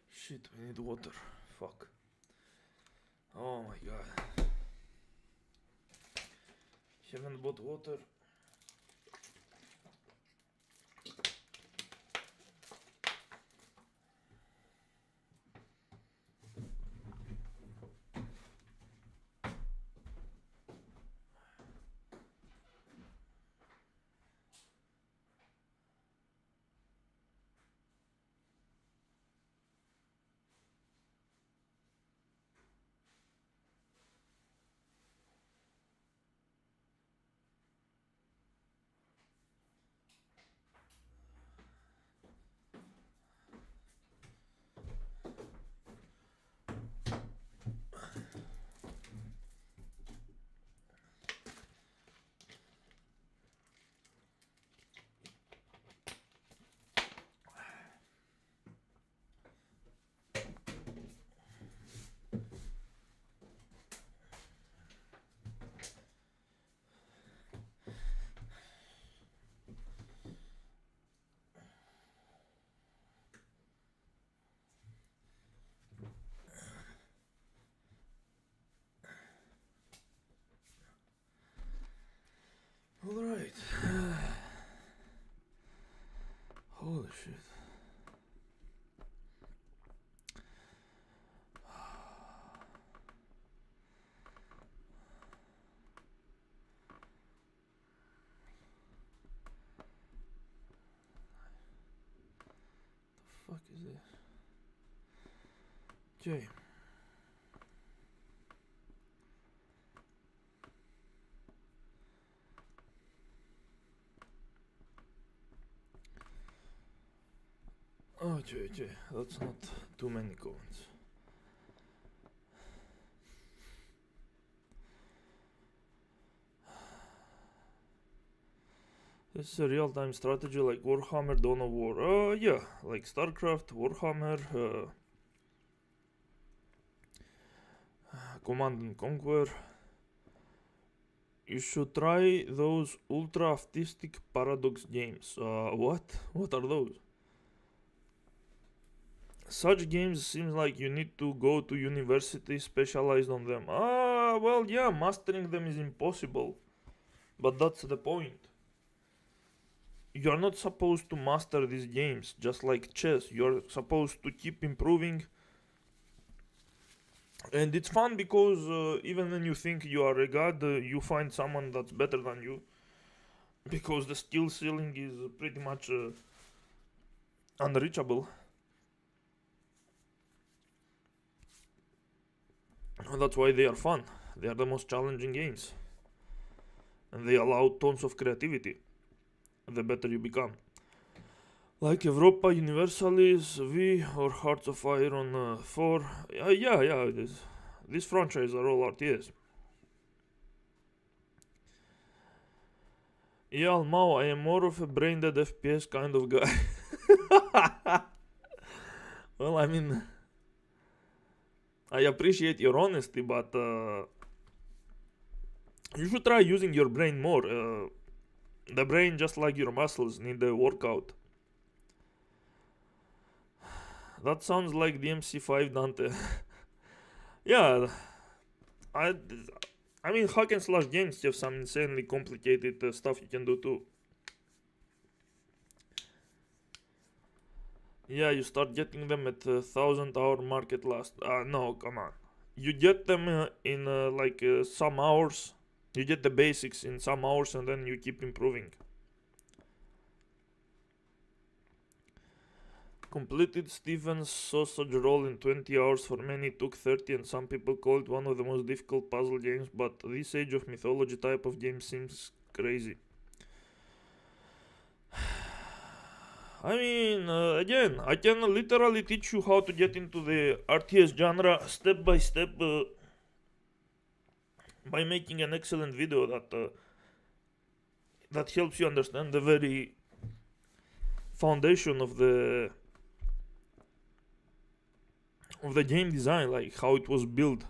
Shit, we need water. Fuck. Oh my god. Haven't bought water. Alright. Holy shit. The fuck is this? Okay. Okay, that's not too many comments. This is a real-time strategy like Warhammer, Dawn of War. Yeah, like StarCraft, Warhammer, Command and Conquer. You should try those ultra-artistic paradox games. What? What are those? Such games seems like you need to go to university specialized on them. Well, yeah, mastering them is impossible. But that's the point. You're not supposed to master these games, just like chess. You're supposed to keep improving. And it's fun because even when you think you are a god, you find someone that's better than you. Because the skill ceiling is pretty much unreachable. And that's why they are fun. They are the most challenging games. And they allow tons of creativity. The better you become. Like Europa Universalis V or Hearts of Iron 4. Yeah, this franchise are all RTS. Yeah, Mao, I am more of a brain dead FPS kind of guy. Well, I mean, I appreciate your honesty, but you should try using your brain more. The brain, just like your muscles, need a workout. That sounds like DMC5 Dante. Yeah, I mean, hack and slash games have some insanely complicated stuff you can do too. Yeah, you start getting them at 1,000-hour mark at last. No, come on. You get them in some hours. You get the basics in some hours and then you keep improving. Completed Stephen's sausage roll in 20 hours. For many took 30 and some people call it one of the most difficult puzzle games, but this Age of Mythology type of game seems crazy. I mean, again, I can literally teach you how to get into the RTS genre step by step by making an excellent video that helps you understand the very foundation of the game design, like how it was built,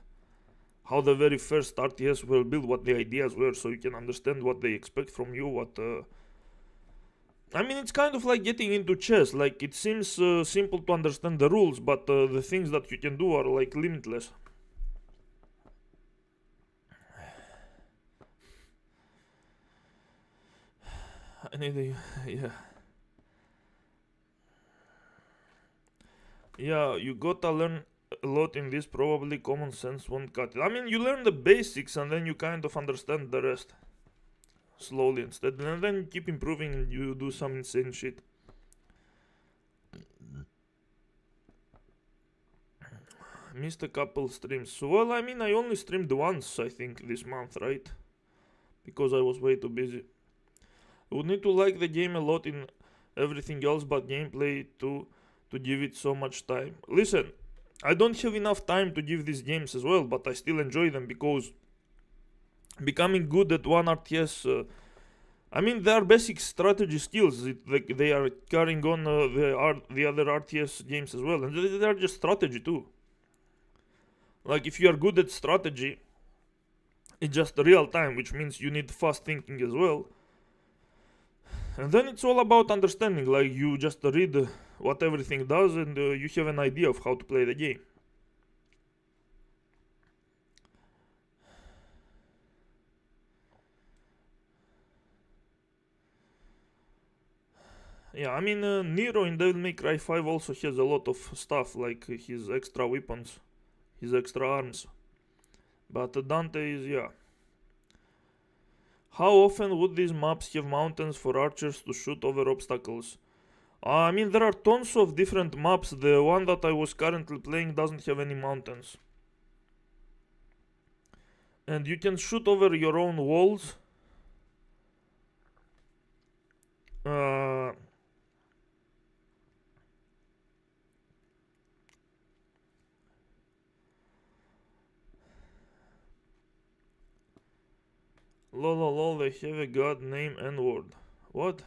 how the very first RTS were built, what the ideas were, so you can understand what they expect from you, I mean, it's kind of like getting into chess. Like, it seems simple to understand the rules, but the things that you can do are like limitless. Anything, yeah. Yeah, you gotta learn a lot in this. Probably common sense won't cut it. I mean, you learn the basics and then you kind of understand the rest slowly instead, and then you keep improving and you do some insane shit. Missed a couple streams. Well, I mean, I only streamed once, I think, this month, right? Because I was way too busy. I would need to like the game a lot in everything else but gameplay to give it so much time. Listen, I don't have enough time to give these games as well, but I still enjoy them because becoming good at one RTS, I mean, they are basic strategy skills. They are carrying on the other RTS games as well, and they are just strategy too. Like, if you are good at strategy, it's just real time, which means you need fast thinking as well. And then it's all about understanding. Like, you just read what everything does, and you have an idea of how to play the game. Yeah, I mean, Nero in Devil May Cry 5 also has a lot of stuff, like his extra weapons, his extra arms. But Dante is, yeah. How often would these maps have mountains for archers to shoot over obstacles? I mean, there are tons of different maps. The one that I was currently playing doesn't have any mountains. And you can shoot over your own walls. Lol, they have a god name N-word. What?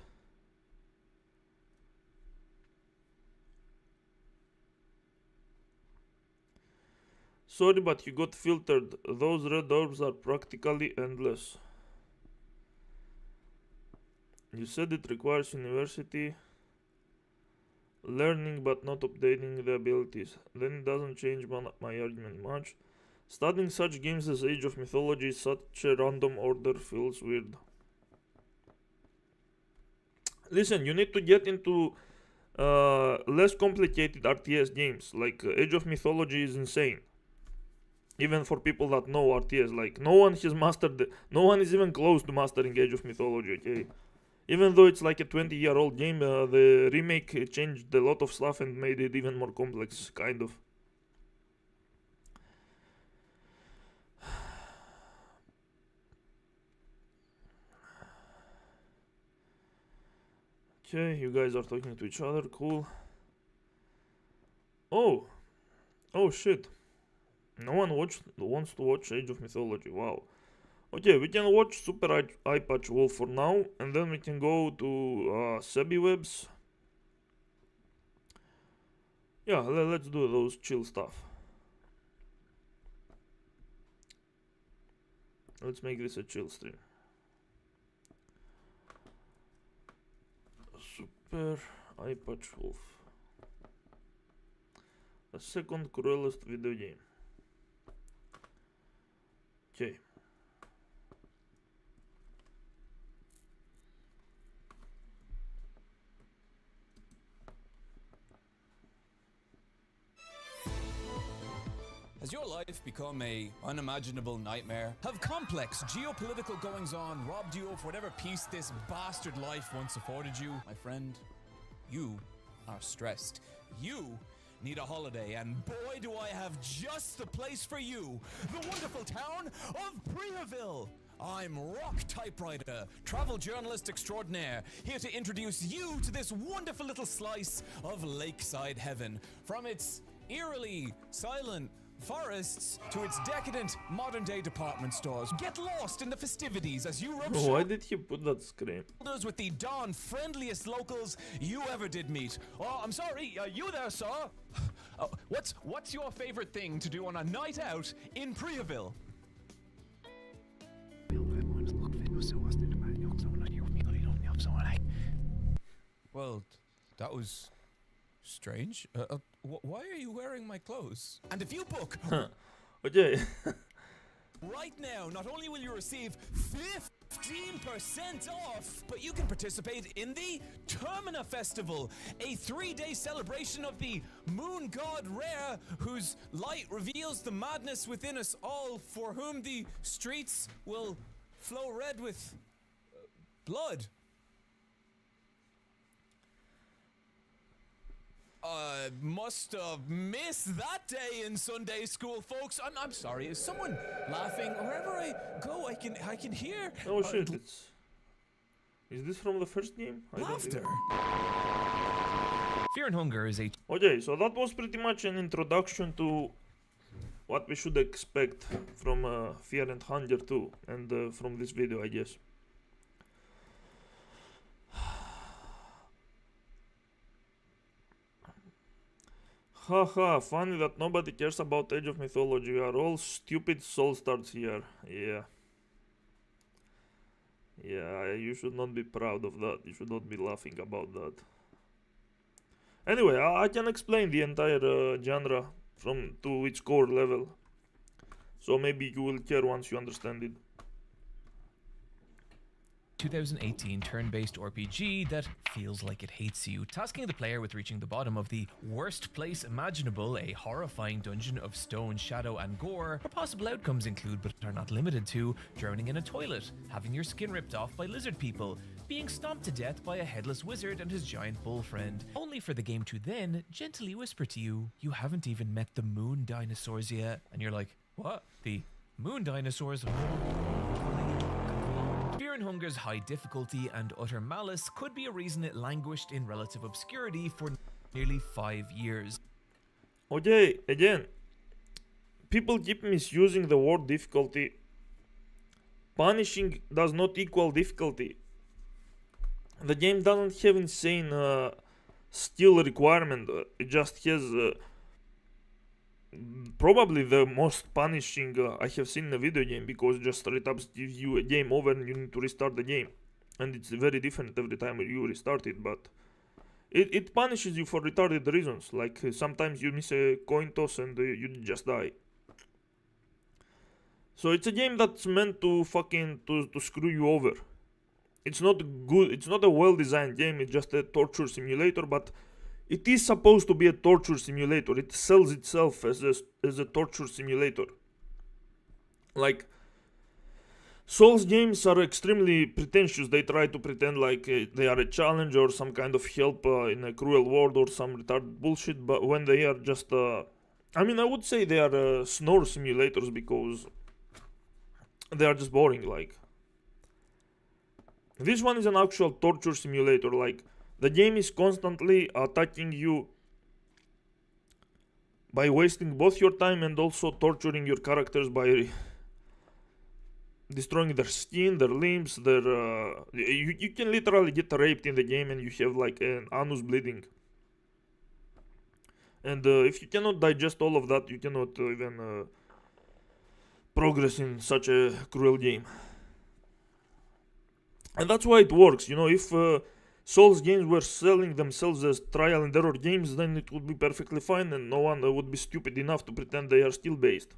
Sorry, but you got filtered. Those red orbs are practically endless. You said it requires university learning but not updating the abilities. Then it doesn't change my argument much. Studying such games as Age of Mythology is such a random order, feels weird. Listen, you need to get into less complicated RTS games. Like Age of Mythology is insane. Even for people that know RTS, like no one is even close to mastering Age of Mythology, okay? Even though it's like a 20-year-old game, the remake changed a lot of stuff and made it even more complex, kind of. Okay, you guys are talking to each other, cool. Oh shit. No one wants to watch Age of Mythology, wow. Okay, we can watch Super Eyepatch Wolf for now, and then we can go to Sebi Webs. Yeah, let's do those chill stuff. Let's make this a chill stream. Super Eyepatch Wolf. The second Cruelest video game. Okay. Has your life become a unimaginable nightmare? Have complex geopolitical goings-on robbed you of whatever peace this bastard life once afforded you? My friend, you are stressed. You need a holiday, and boy do I have just the place for you, the wonderful town of Priaville. I'm Rock Typewriter, travel journalist extraordinaire, here to introduce you to this wonderful little slice of lakeside heaven. From its eerily silent forests to its decadent modern-day department stores. Get lost in the festivities as you rub Why did he put that scream? shoulders with the darn friendliest locals you ever did meet. Oh, I'm sorry, you there, sir? What's your favorite thing to do on a night out in Priaville? Well, that was strange. Why are you wearing my clothes? And if you book Okay. right now, not only will you receive 15% off, but you can participate in the Termina Festival, a 3-day celebration of the moon god Rare, whose light reveals the madness within us all, for whom the streets will flow red with blood. Must have missed that day in Sunday school, folks. I'm sorry. Is someone laughing? Wherever I go, I can hear. Oh shit! Is this from the first game? Laughter. Fear and Hunger is a Okay, so that was pretty much an introduction to what we should expect from Fear and Hunger 2, and from this video, I guess. Haha, funny that nobody cares about Age of Mythology. We are all stupid soul starts here. Yeah. Yeah, you should not be proud of that. You should not be laughing about that. Anyway, I can explain the entire genre to its core level. So maybe you will care once you understand it. 2018 turn-based RPG that feels like it hates you, tasking the player with reaching the bottom of the worst place imaginable, a horrifying dungeon of stone, shadow and gore, where possible outcomes include but are not limited to drowning in a toilet, having your skin ripped off by lizard people, being stomped to death by a headless wizard and his giant bull friend, only for the game to then gently whisper to you, you haven't even met the moon dinosaurs yet, and you're like, what? The moon dinosaurs? Fear and Hunger's high difficulty and utter malice could be a reason it languished in relative obscurity for nearly 5 years. Okay, again, people keep misusing the word difficulty. Punishing does not equal difficulty. The game doesn't have insane skill requirement. It just has probably the most punishing I have seen in a video game, because just straight up gives you a game over and you need to restart the game, and it's very different every time you restart it. But it punishes you for retarded reasons, like sometimes you miss a coin toss and you just die. So it's a game that's meant to to screw you over. It's not good. It's not a well designed game. It's just a torture simulator, but it is supposed to be a torture simulator. It sells itself as a torture simulator. Like, Souls games are extremely pretentious. They try to pretend like they are a challenge or some kind of help in a cruel world or some retarded bullshit, but when they are just I mean, I would say they are snore simulators, because they are just boring. Like, this one is an actual torture simulator. Like, the game is constantly attacking you by wasting both your time and also torturing your characters by destroying their skin, their limbs, you can literally get raped in the game and you have like an anus bleeding. And if you cannot digest all of that, you cannot even progress in such a cruel game. And that's why it works. You know, if Souls games were selling themselves as trial and error games, then it would be perfectly fine and no one would be stupid enough to pretend they are skill based.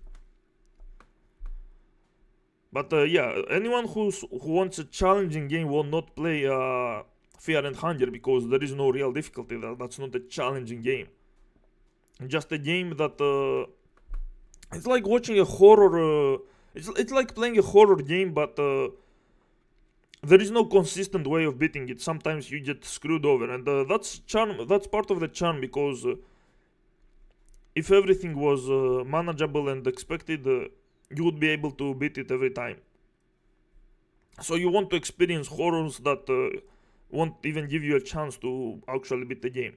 But yeah, anyone who wants a challenging game will not play Fear and Hunger, because there is no real difficulty. That's not a challenging game. Just a game that it's like watching a horror. It's like playing a horror game, but there is no consistent way of beating it. Sometimes you get screwed over, and that's charm. That's part of the charm, because if everything was manageable and expected, you would be able to beat it every time. So you want to experience horrors that won't even give you a chance to actually beat the game.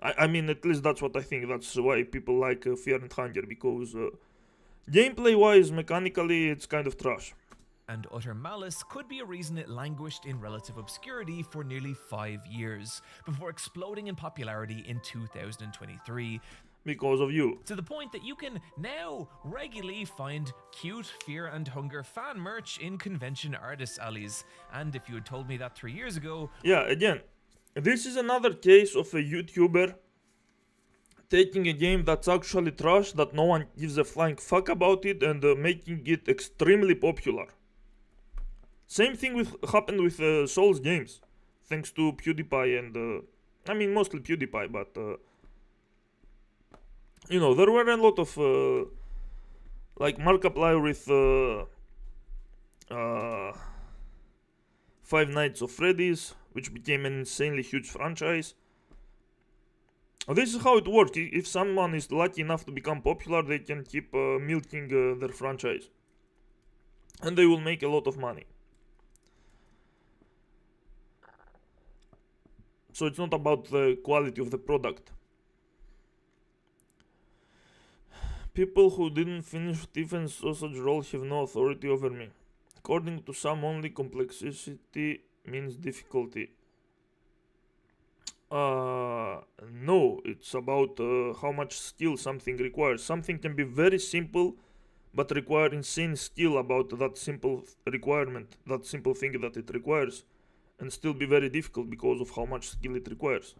I mean, at least that's what I think. That's why people like Fear and Hunger, because gameplay-wise, mechanically, it's kind of trash. And utter malice could be a reason it languished in relative obscurity for nearly 5 years, before exploding in popularity in 2023. Because of you. To the point that you can now regularly find cute Fear and Hunger fan merch in convention artist alleys. And if you had told me that 3 years ago... Yeah, again, This is another case of a YouTuber taking a game that's actually trash, that no one gives a flying fuck about it, and making it extremely popular. Same thing happened with Souls games, thanks to PewDiePie and I mean mostly PewDiePie, but you know, there were a lot of like Markiplier with Five Nights of Freddy's, which became an insanely huge franchise. This is how it works. If someone is lucky enough to become popular, they can keep milking their franchise, and they will make a lot of money. So it's not about the quality of the product. People who didn't finish Stephen's sausage roll have no authority over me. According to some, only complexity means difficulty. No, it's about how much skill something requires. Something can be very simple, but require insane skill about that simple requirement, that simple thing that it requires, and still be very difficult because of how much skill it requires.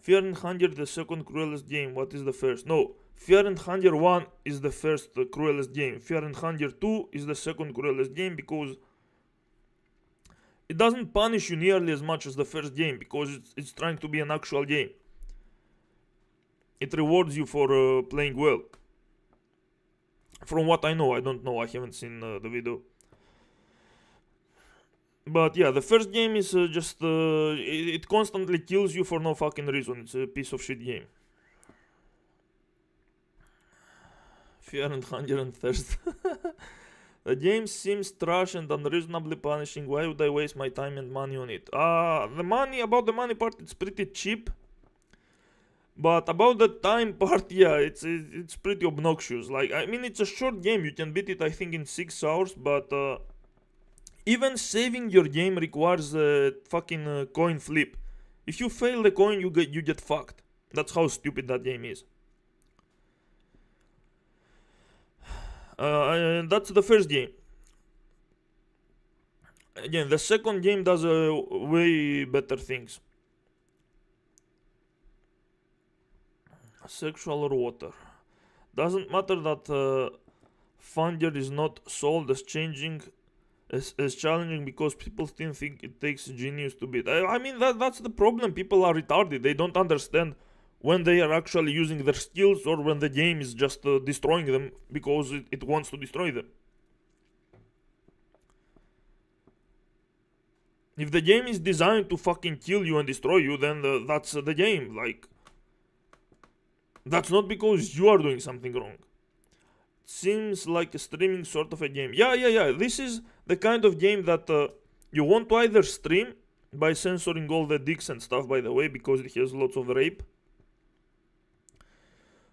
Fear and Hunger, the second Cruelest game. What is the first? No, Fear and Hunger 1 is the first Cruelest game. Fear and Hunger 2 is the second Cruelest game because it doesn't punish you nearly as much as the first game, because it's trying to be an actual game. It rewards you for playing well. From what I know, I don't know, I haven't seen the video. But yeah, the first game is just it constantly kills you for no fucking reason. It's a piece of shit game. Fear and Hunger and Thirst. The game seems trash and unreasonably punishing. Why would I waste my time and money on it? The money part, it's pretty cheap. But about the time part, yeah, it's pretty obnoxious. Like, I mean, it's a short game. You can beat it, I think, in 6 hours. But even saving your game requires a fucking coin flip. If you fail the coin, you get fucked. That's how stupid that game is. That's the first game. Again, the second game does way better things. Sexual or water. Doesn't matter that Thunder is not sold as challenging because people still think it takes genius to beat. I mean, that's the problem. People are retarded. They don't understand when they are actually using their skills, or when the game is just destroying them because it wants to destroy them. If the game is designed to fucking kill you and destroy you, then that's the game. Like, that's not because you are doing something wrong. Seems like a streaming sort of a game. Yeah. This is the kind of game that you want to either stream by censoring all the dicks and stuff, by the way, because it has lots of rape.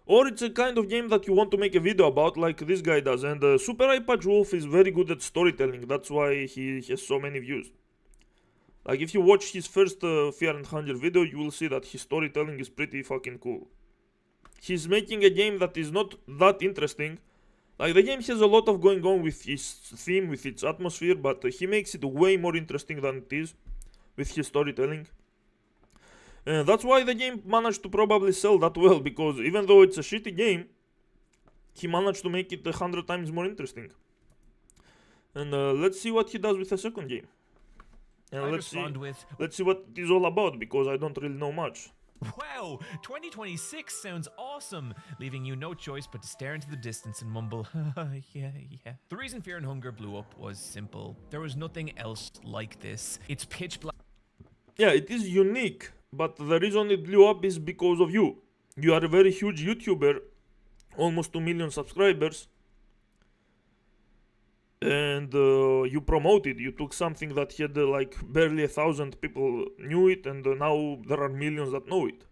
Or it's a kind of game that you want to make a video about, like this guy does. And Super Eyepatch Wolf is very good at storytelling. That's why he has so many views. Like, if you watch his first Fear and Hunger video, you will see that his storytelling is pretty fucking cool. He's making a game that is not that interesting. Like, the game has a lot of going on with his theme, with its atmosphere, but he makes it way more interesting than it is with his storytelling. That's why the game managed to probably sell that well, because even though it's a shitty game, he managed to make it 100 times more interesting. And let's see what he does with the second game. And let's see what it is all about, because I don't really know much. Wow, 2026 sounds awesome, leaving you no choice but to stare into the distance and mumble, yeah. The reason Fear and Hunger blew up was simple. There was nothing else like this. It's pitch black. Yeah, it is unique, but the reason it blew up is because of you. You are a very huge YouTuber, almost 2 million subscribers, and you promoted. You took something that had like barely 1,000 people knew it, and now there are millions that know it.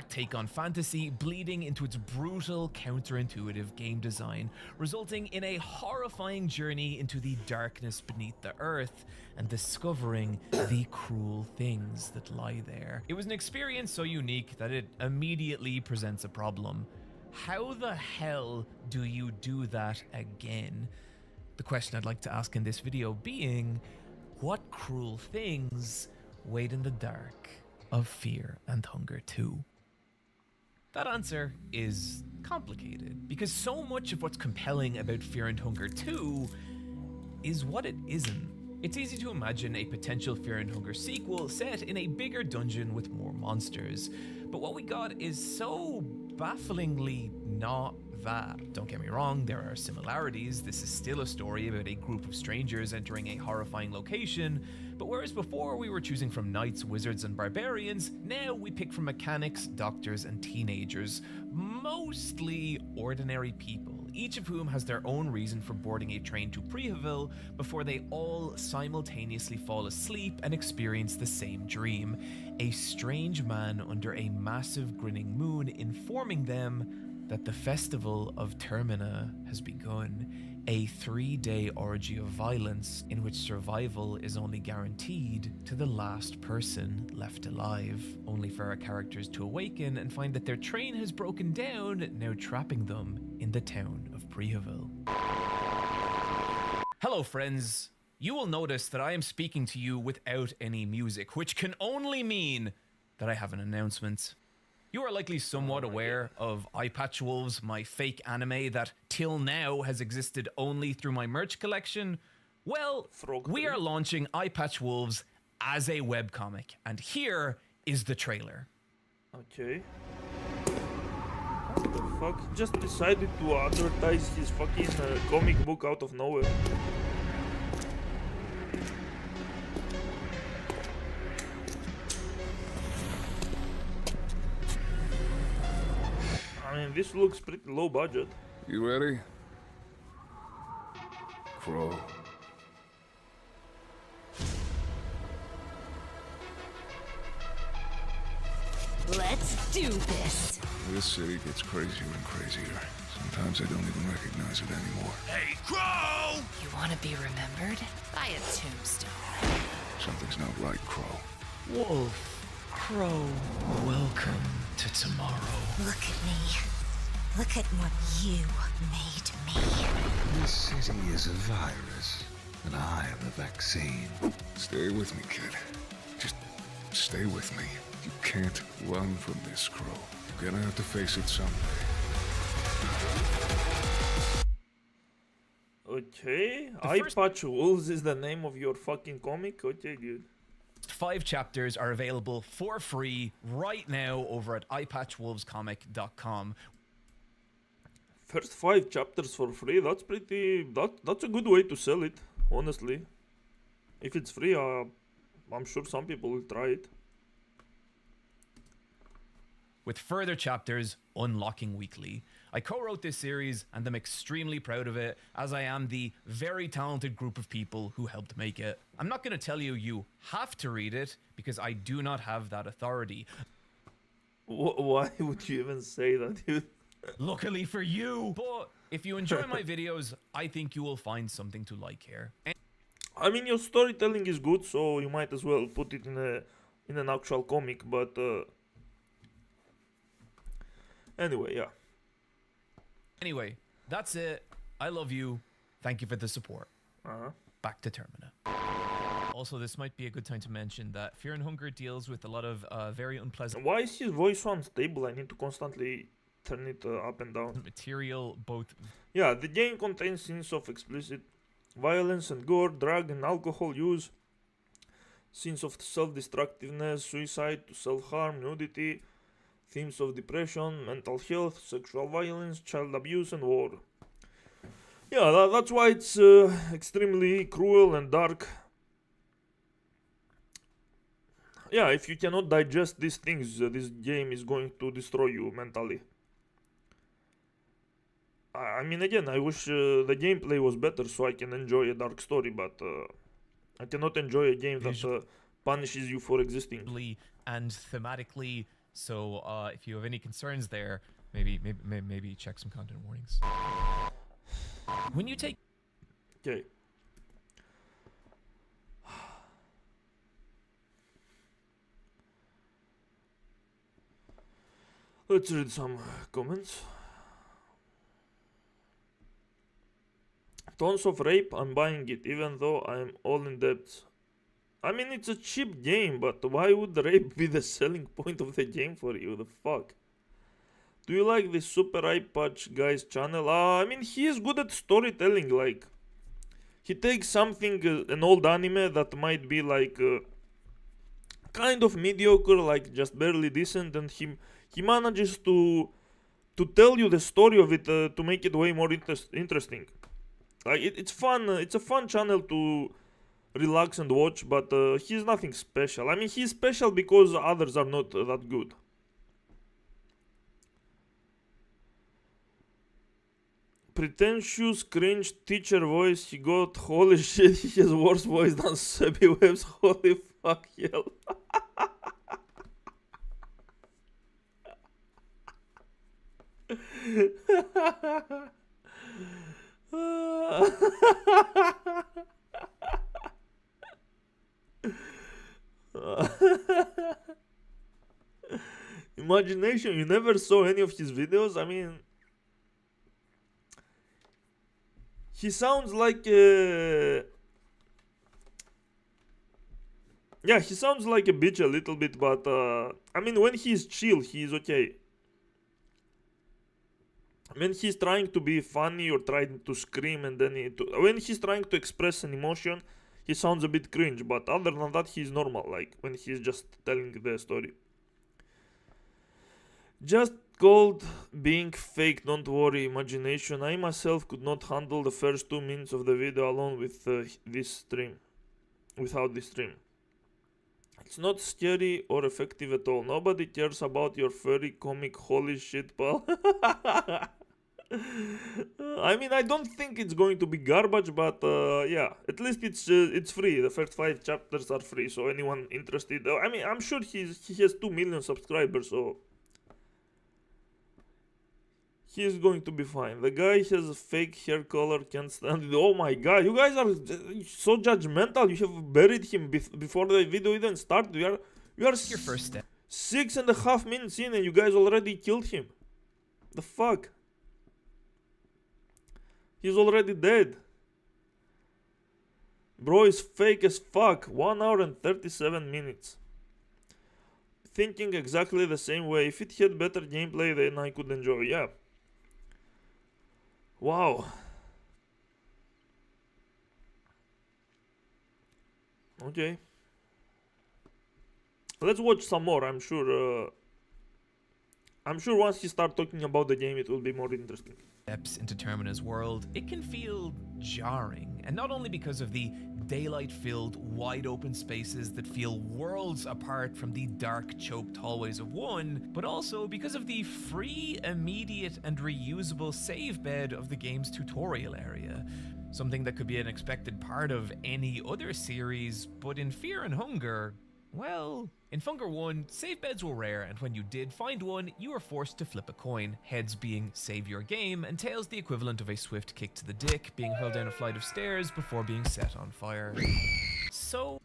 Take on fantasy, bleeding into its brutal, counterintuitive game design, resulting in a horrifying journey into the darkness beneath the earth and discovering the cruel things that lie there. It was an experience so unique that it immediately presents a problem. How the hell do you do that again? The question I'd like to ask in this video being, what cruel things wait in the dark of Fear and Hunger 2? That answer is complicated, because so much of what's compelling about Fear and Hunger 2 is what it isn't. It's easy to imagine a potential Fear and Hunger sequel set in a bigger dungeon with more monsters, but what we got is so bafflingly not that. Don't get me wrong, there are similarities. This is still a story about a group of strangers entering a horrifying location, but whereas before we were choosing from knights, wizards, and barbarians, now we pick from mechanics, doctors, and teenagers. Mostly ordinary people, each of whom has their own reason for boarding a train to Priheville before they all simultaneously fall asleep and experience the same dream. A strange man under a massive grinning moon informing them that the festival of Termina has begun. A 3-day orgy of violence in which survival is only guaranteed to the last person left alive, only for our characters to awaken and find that their train has broken down, now trapping them in the town of Priheville. Hello friends, you will notice that I am speaking to you without any music, which can only mean that I have an announcement. You are likely somewhat aware of Eyepatch Wolves, my fake anime that till now has existed only through my merch collection. Well, we are launching Eyepatch Wolves as a webcomic, and here is the trailer. Okay. What the fuck? He just decided to advertise his fucking comic book out of nowhere. I mean, this looks pretty low budget. You ready? Crow. Let's do this. This city gets crazier and crazier. Sometimes I don't even recognize it anymore. Hey, Crow! You want to be remembered by a tombstone. Something's not right, Crow. Wolf, Crow, welcome to tomorrow. Look at me. Look at what you made me. This city is a virus, and I am the vaccine. Stay with me, kid. Just stay with me. You can't run from this, Crow. You're gonna have to face it someday. Okay, Eyepatch Wolves is the name of your fucking comic? Okay, dude. 5 chapters are available for free right now over at eyepatchwolvescomic.com. First 5 chapters for free, that's pretty... That's a good way to sell it, honestly. If it's free, I'm sure some people will try it. With further chapters unlocking weekly. I co-wrote this series and I'm extremely proud of it, as I am the very talented group of people who helped make it. I'm not going to tell you you have to read it, because I do not have that authority. Why would you even say that, dude? Luckily for you! But if you enjoy my videos, I think you will find something to like here. I mean, your storytelling is good, so you might as well put it in an actual comic, but... Anyway, yeah. Anyway, that's it. I love you. Thank you for the support. Back to Termina. Also, this might be a good time to mention that Fear and Hunger deals with a lot of very unpleasant... Why is his voice so unstable? I need to constantly turn it up and down. ...material, both... Yeah, the game contains scenes of explicit violence and gore, drug and alcohol use, scenes of self-destructiveness, suicide to self-harm, nudity, themes of depression, mental health, sexual violence, child abuse, and war. Yeah, that's why it's extremely cruel and dark. Yeah, if you cannot digest these things, this game is going to destroy you mentally. I mean, again, I wish the gameplay was better so I can enjoy a dark story, but I cannot enjoy a game that punishes you for existing. And thematically. So if you have any concerns there, maybe check some content warnings. When you take... Okay. Let's read some comments. Tons of rape, I'm buying it, even though I'm all in debt. I mean, it's a cheap game, but why would rape be the selling point of the game for you? The fuck? Do you like this Super Eyepatch guy's channel? I mean, he is good at storytelling. Like, he takes something, an old anime that might be like kind of mediocre, like just barely decent, and he manages to tell you the story of it to make it way more interesting. Like it's fun. It's a fun channel to relax and watch, but he's nothing special. I mean, he's special because others are not that good. Pretentious, cringe teacher voice he got. Holy shit, he has worse voice than Sebi Webs. Holy fuck hell. Imagination, you never saw any of his videos? I mean, he sounds like yeah, he sounds like a bitch a little bit, but I mean, when he's chill, he's okay. When he's trying to be funny or trying to scream, and then when he's trying to express an emotion, he sounds a bit cringe, but other than that, he's normal, like when he's just telling the story. Just called being fake, don't worry, imagination. I myself could not handle the first 2 minutes of the video alone with this stream, without this stream. It's not scary or effective at all. Nobody cares about your furry comic, holy shit, pal. I mean, I don't think it's going to be garbage, but yeah, at least it's free. The first 5 chapters are free, so anyone interested. I mean, I'm sure he has 2 million subscribers, so he's going to be fine. The guy has a fake hair color, can't stand it. Oh my god, you guys are so judgmental. You have buried him before the video even started. You are Your first step. 6.5 minutes in and you guys already killed him. The fuck? He's already dead. Bro is fake as fuck. 1 hour and 37 minutes. Thinking exactly the same way. If it had better gameplay, then I could enjoy. Yeah. Wow. Okay. Let's watch some more. I'm sure once he start talking about the game, it will be more interesting. Steps into Termina's world, it can feel jarring, and not only because of the daylight-filled, wide-open spaces that feel worlds apart from the dark, choked hallways of 1, but also because of the free, immediate, and reusable save bed of the game's tutorial area. Something that could be an expected part of any other series, but in Fear and Hunger, well, in Hunger 1, save beds were rare, and when you did find one, you were forced to flip a coin, heads being save your game, and tails the equivalent of a swift kick to the dick, being hurled down a flight of stairs before being set on fire. So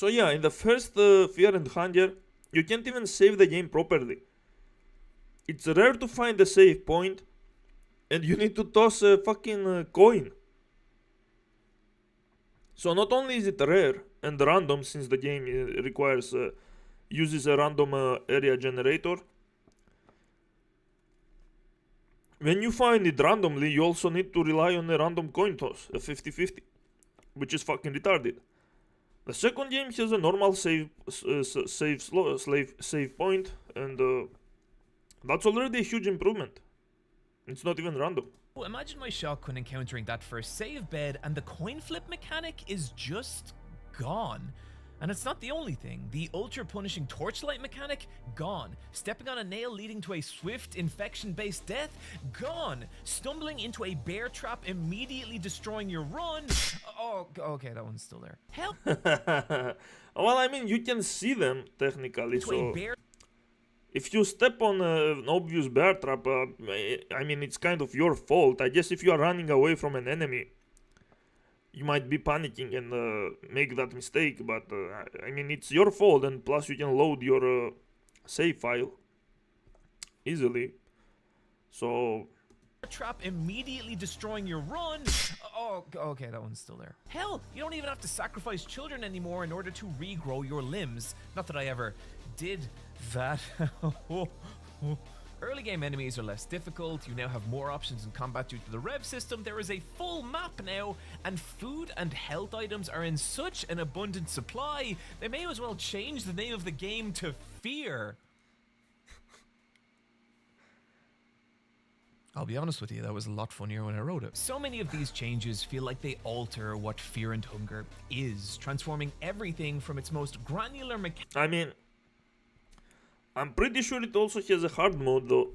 yeah, in the first Fear and Hunger, you can't even save the game properly. It's rare to find a save point, and you need to toss a fucking coin. So not only is it rare and random, since the game requires uses a random area generator, when you find it randomly, you also need to rely on a random coin toss, a 50-50, which is fucking retarded. The second game has a normal save point, and that's already a huge improvement. It's not even random. imagine my shock when encountering that first save bed and the coin flip mechanic is just gone. And it's not the only thing. The ultra punishing torchlight mechanic, gone. Stepping on a nail leading to a swift infection-based death, gone. Stumbling into a bear trap immediately destroying your run. Oh, okay, that one's still there. Hell. Well, I mean, you can see them technically, so if you step on an obvious bear trap, I mean, it's kind of your fault. I guess if you are running away from an enemy, you might be panicking and make that mistake, but I mean, it's your fault, and plus you can load your save file easily. So trap immediately destroying your run. Oh, okay, that one's still there. Hell, you don't even have to sacrifice children anymore in order to regrow your limbs. Not that I ever did that. Early game enemies are less difficult, you now have more options in combat due to the rev system, there is a full map now, and food and health items are in such an abundant supply, they may as well change the name of the game to Fear. I'll be honest with you, that was a lot funnier when I wrote it. So many of these changes feel like they alter what Fear and Hunger is, transforming everything from its most granular mechanics. I mean, I'm pretty sure it also has a hard mode though.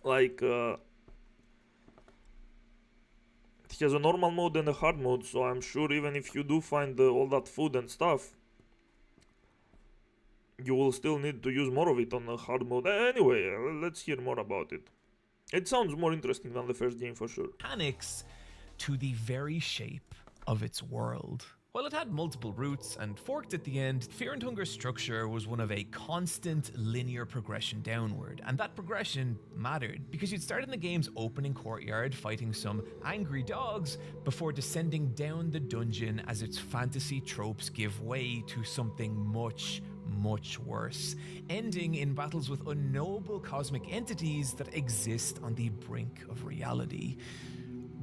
Like, it has a normal mode and a hard mode, so I'm sure even if you do find all that food and stuff, you will still need to use more of it on the hard mode. Anyway, let's hear more about it. It sounds more interesting than the first game for sure. Mechanics to the very shape of its world. While it had multiple routes and forked at the end, Fear and Hunger's structure was one of a constant linear progression downward, and that progression mattered because you'd start in the game's opening courtyard fighting some angry dogs before descending down the dungeon as its fantasy tropes give way to something much worse, ending in battles with unknowable cosmic entities that exist on the brink of reality.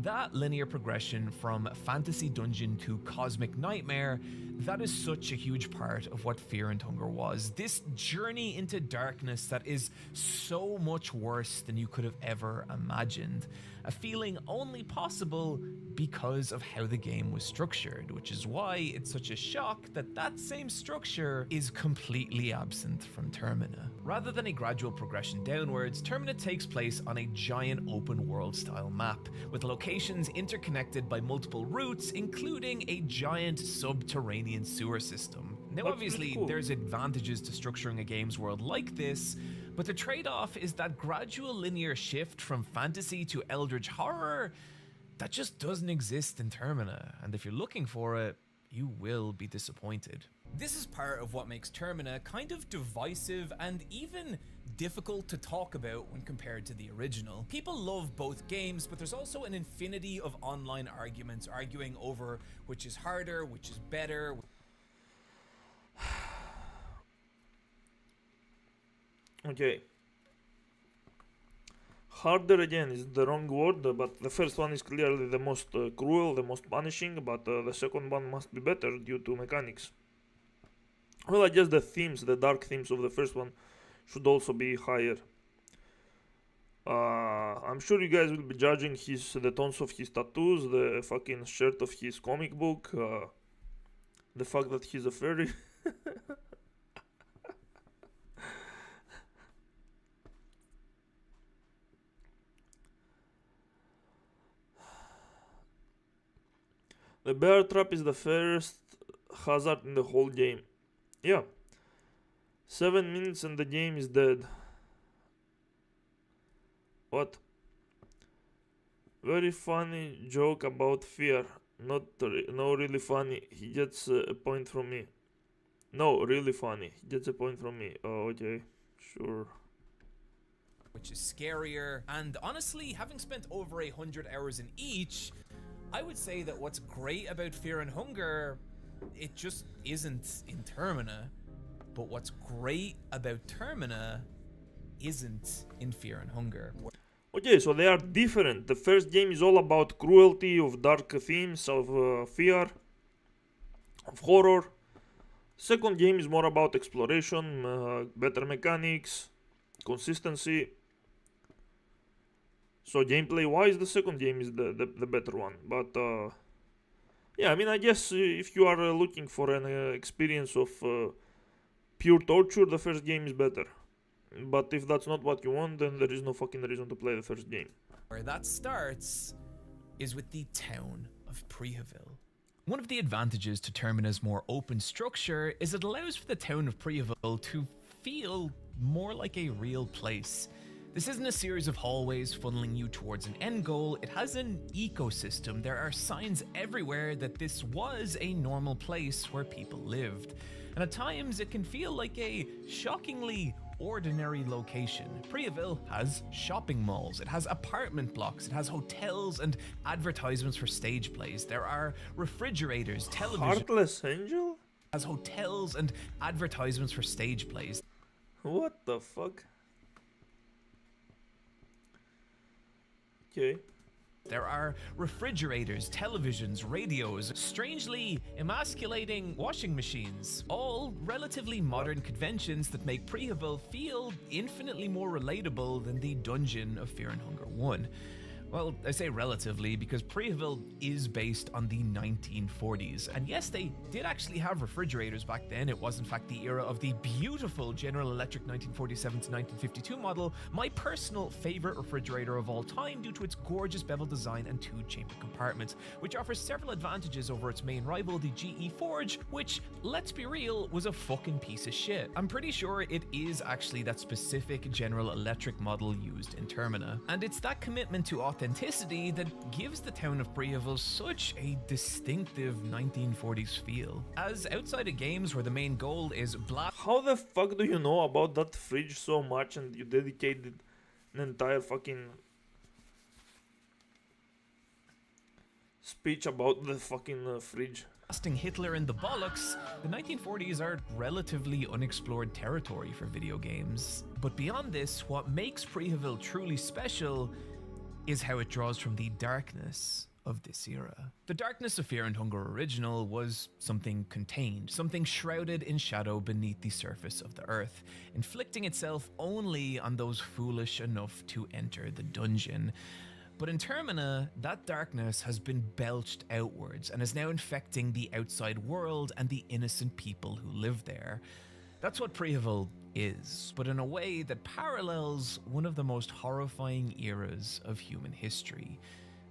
That linear progression from fantasy dungeon to cosmic nightmare, that is such a huge part of what Fear and Hunger was. This journey into darkness that is so much worse than you could have ever imagined. A feeling only possible because of how the game was structured, which is why it's such a shock that that same structure is completely absent from Termina. Rather than a gradual progression downwards, Termina takes place on a giant open world style map, with locations interconnected by multiple routes, including a giant subterranean sewer system. Now obviously there's advantages to structuring a game's world like this, but the trade-off is that gradual linear shift from fantasy to eldritch horror that just doesn't exist in Termina, and if you're looking for it, you will be disappointed. This is part of what makes Termina kind of divisive and even difficult to talk about when compared to the original. People love both games, but there's also an infinity of online arguments arguing over which is harder, which is better. Okay. Harder again is the wrong word, but the first one is clearly the most cruel, the most punishing, but the second one must be better due to mechanics. Well, I guess the themes, the dark themes of the first one should also be higher. I'm sure you guys will be judging the tones of his tattoos, the fucking shirt of his comic book, the fact that he's a furry. The bear trap is the first hazard in the whole game. Yeah. 7 minutes and the game is dead. What? Very funny joke about fear. No, really funny. He gets a point from me. No, really funny. He gets a point from me. Oh, okay. Sure. Which is scarier, and honestly, having spent over 100 hours in each, I would say that what's great about Fear and Hunger, it just isn't in Termina, but what's great about Termina isn't in Fear and Hunger. Okay, so they are different. The first game is all about cruelty, of dark themes, of fear, of horror. Second game is more about exploration, better mechanics, consistency. So gameplay wise, the second game is the better one. But yeah, I mean, I guess if you are looking for an experience of pure torture, the first game is better. But if that's not what you want, then there is no fucking reason to play the first game. Where that starts is with the town of Prihaville. One of the advantages to Termina's more open structure is it allows for the town of Prihaville to feel more like a real place. This isn't a series of hallways funneling you towards an end goal, it has an ecosystem. There are signs everywhere that this was a normal place where people lived. And at times it can feel like a shockingly ordinary location. Priaville has shopping malls, it has apartment blocks, it has hotels and advertisements for stage plays. There are refrigerators, television. Heartless Angel? Has hotels and advertisements for stage plays. What the fuck? Okay. There are refrigerators, televisions, radios, strangely emasculating washing machines. All relatively modern conventions that make Priaville feel infinitely more relatable than the Dungeon of Fear and Hunger 1. Well, I say relatively because Priaville is based on the 1940s. And yes, they did actually have refrigerators back then. It was in fact the era of the beautiful General Electric 1947 to 1952 model, my personal favorite refrigerator of all time due to its gorgeous bevel design and two-chamber compartments, which offers several advantages over its main rival, the GE Forge, which, let's be real, was a fucking piece of shit. I'm pretty sure it is actually that specific General Electric model used in Termina. And it's that commitment to authenticity that gives the town of Priaville such a distinctive 1940s feel. As outside of games where the main goal is How the fuck do you know about that fridge so much and you dedicated an entire fucking speech about the fucking fridge? blasting Hitler in the bollocks, the 1940s are relatively unexplored territory for video games. But beyond this, what makes Priaville truly special is how it draws from the darkness of this era. The darkness of Fear and Hunger original was something contained, something shrouded in shadow beneath the surface of the earth, inflicting itself only on those foolish enough to enter the dungeon. But in Termina, that darkness has been belched outwards and is now infecting the outside world and the innocent people who live there. That's what Priaville is, but in a way that parallels one of the most horrifying eras of human history,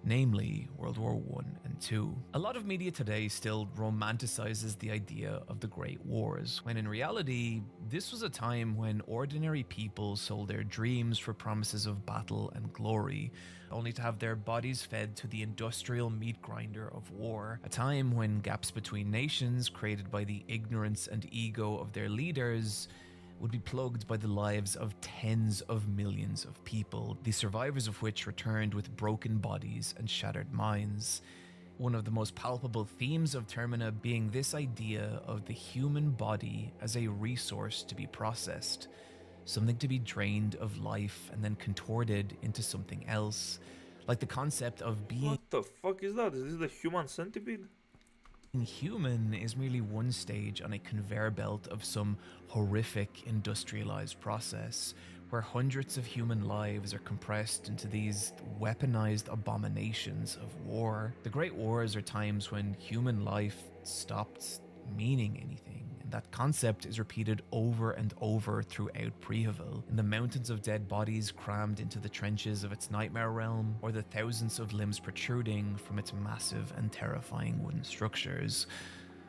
namely World War I and II. A lot of media today still romanticizes the idea of the Great Wars, when in reality, this was a time when ordinary people sold their dreams for promises of battle and glory, only to have their bodies fed to the industrial meat grinder of war. A time when gaps between nations, created by the ignorance and ego of their leaders, would be plugged by the lives of tens of millions of people, the survivors of which returned with broken bodies and shattered minds. One of the most palpable themes of Termina being this idea of the human body as a resource to be processed, something to be drained of life and then contorted into something else, like the concept of being What the fuck is that? Is this the human centipede? human is merely one stage on a conveyor belt of some horrific industrialized process where hundreds of human lives are compressed into these weaponized abominations of war. The Great Wars are times when human life stopped meaning anything, and that concept is repeated over and over throughout Priaville, in the mountains of dead bodies crammed into the trenches of its nightmare realm, or the thousands of limbs protruding from its massive and terrifying wooden structures.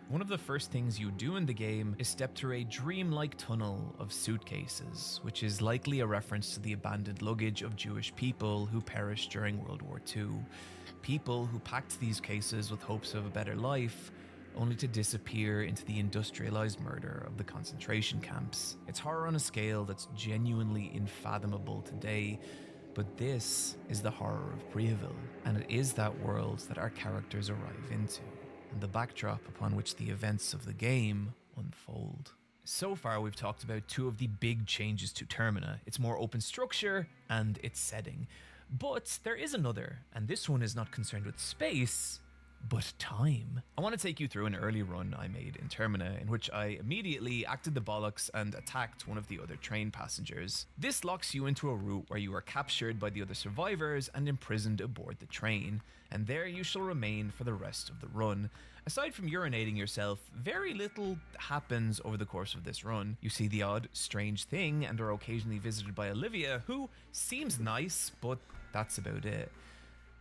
One of the first things you do in the game is step through a dreamlike tunnel of suitcases, which is likely a reference to the abandoned luggage of Jewish people who perished during World War II. People who packed these cases with hopes of a better life, only to disappear into the industrialized murder of the concentration camps. It's horror on a scale that's genuinely unfathomable today, but this is the horror of Priaville, and it is that world that our characters arrive into, and the backdrop upon which the events of the game unfold. So far, we've talked about two of the big changes to Termina, its more open structure and its setting. But there is another, and this one is not concerned with space, but time. I want to take you through an early run I made in Termina, in which I immediately acted the bollocks and attacked one of the other train passengers. This locks you into a route where you are captured by the other survivors and imprisoned aboard the train, and there you shall remain for the rest of the run. Aside from urinating yourself, very little happens over the course of this run. You see the odd strange thing and are occasionally visited by Olivia, who seems nice, but that's about it.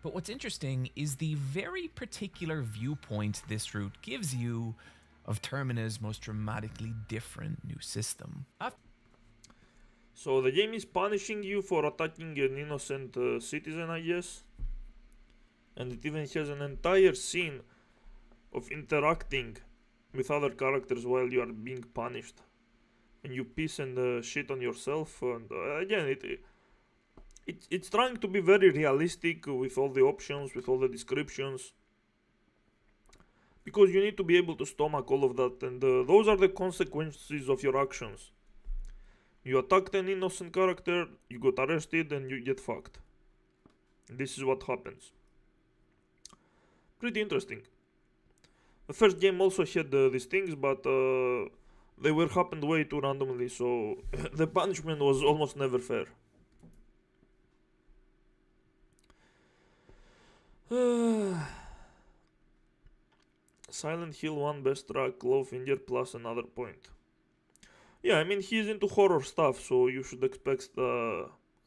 But what's interesting is the very particular viewpoint this route gives you of Termina's most dramatically different new system. So the game is punishing you for attacking an innocent citizen, I guess. And it even has an entire scene of interacting with other characters while you are being punished. and you piss and shit on yourself. And again, it's trying to be very realistic with all the options, with all the descriptions, because you need to be able to stomach all of that, and those are the consequences of your actions. You attacked an innocent character, you got arrested, and you get fucked. This is what happens. Pretty interesting. The first game also had these things, but they were happened way too randomly, so the punishment was almost never fair. Silent Hill 1 best track, Clawfinger plus another point. Yeah, I mean, he's into horror stuff, so you should expect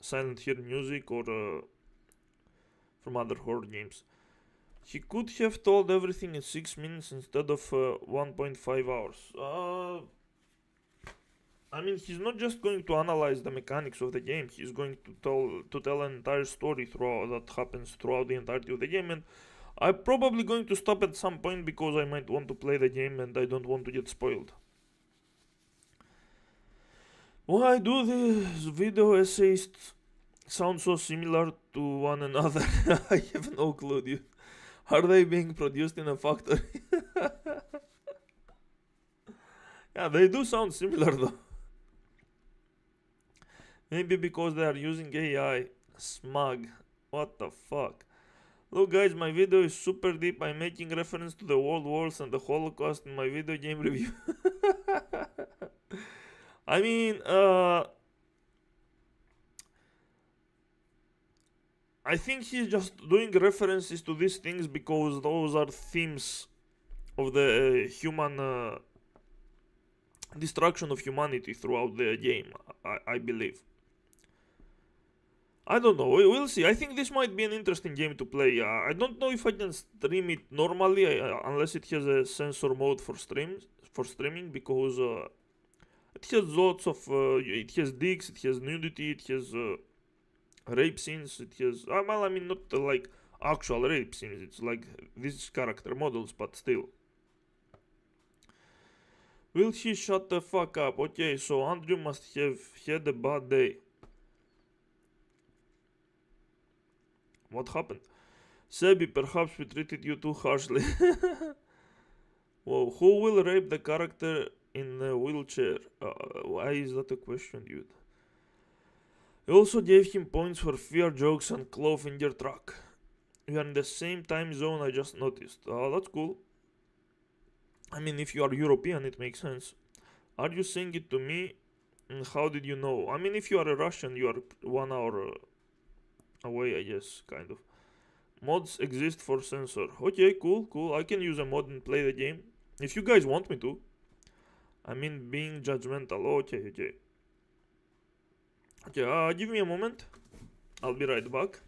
Silent Hill music or from other horror games. He could have told everything in 6 minutes instead of 1.5 hours. I mean, he's not just going to analyze the mechanics of the game. He's going to tell an entire story that happens throughout the entirety of the game, and I'm probably going to stop at some point because I might want to play the game and I don't want to get spoiled. Why do these video essays sound so similar to one another? I have no clue, dude. Are they being produced in a factory? Yeah, they do sound similar though. Maybe because they are using AI. Smug. What the fuck? Look guys, my video is super deep. I'm making reference to the World Wars and the Holocaust in my video game review. I mean, I think he's just doing references to these things because those are themes of the human destruction of humanity throughout the game, I believe. I don't know, we'll see. I think this might be an interesting game to play. I don't know if I can stream it normally unless it has a sensor mode for streaming, because it has lots of it has dicks, it has nudity, it has rape scenes, it has well, I mean, not like actual rape scenes, it's like these character models, but still. Will he shut the fuck up? Okay, so Andrew must have had a bad day. What happened? Sebi, perhaps we treated you too harshly. Whoa, who will rape the character in a wheelchair? Why is that a question, dude? I also gave him points for fear jokes and Clawfinger track. We are in the same time zone, I just noticed. That's cool. I mean, if you are European, it makes sense. Are you saying it to me? And how did you know? I mean, if you are a Russian, you are 1 hour away, I guess, kind of. Mods exist for censor. Okay, cool. I can use a mod and play the game. If you guys want me to. I mean, being judgmental. Okay. Okay, give me a moment. I'll be right back.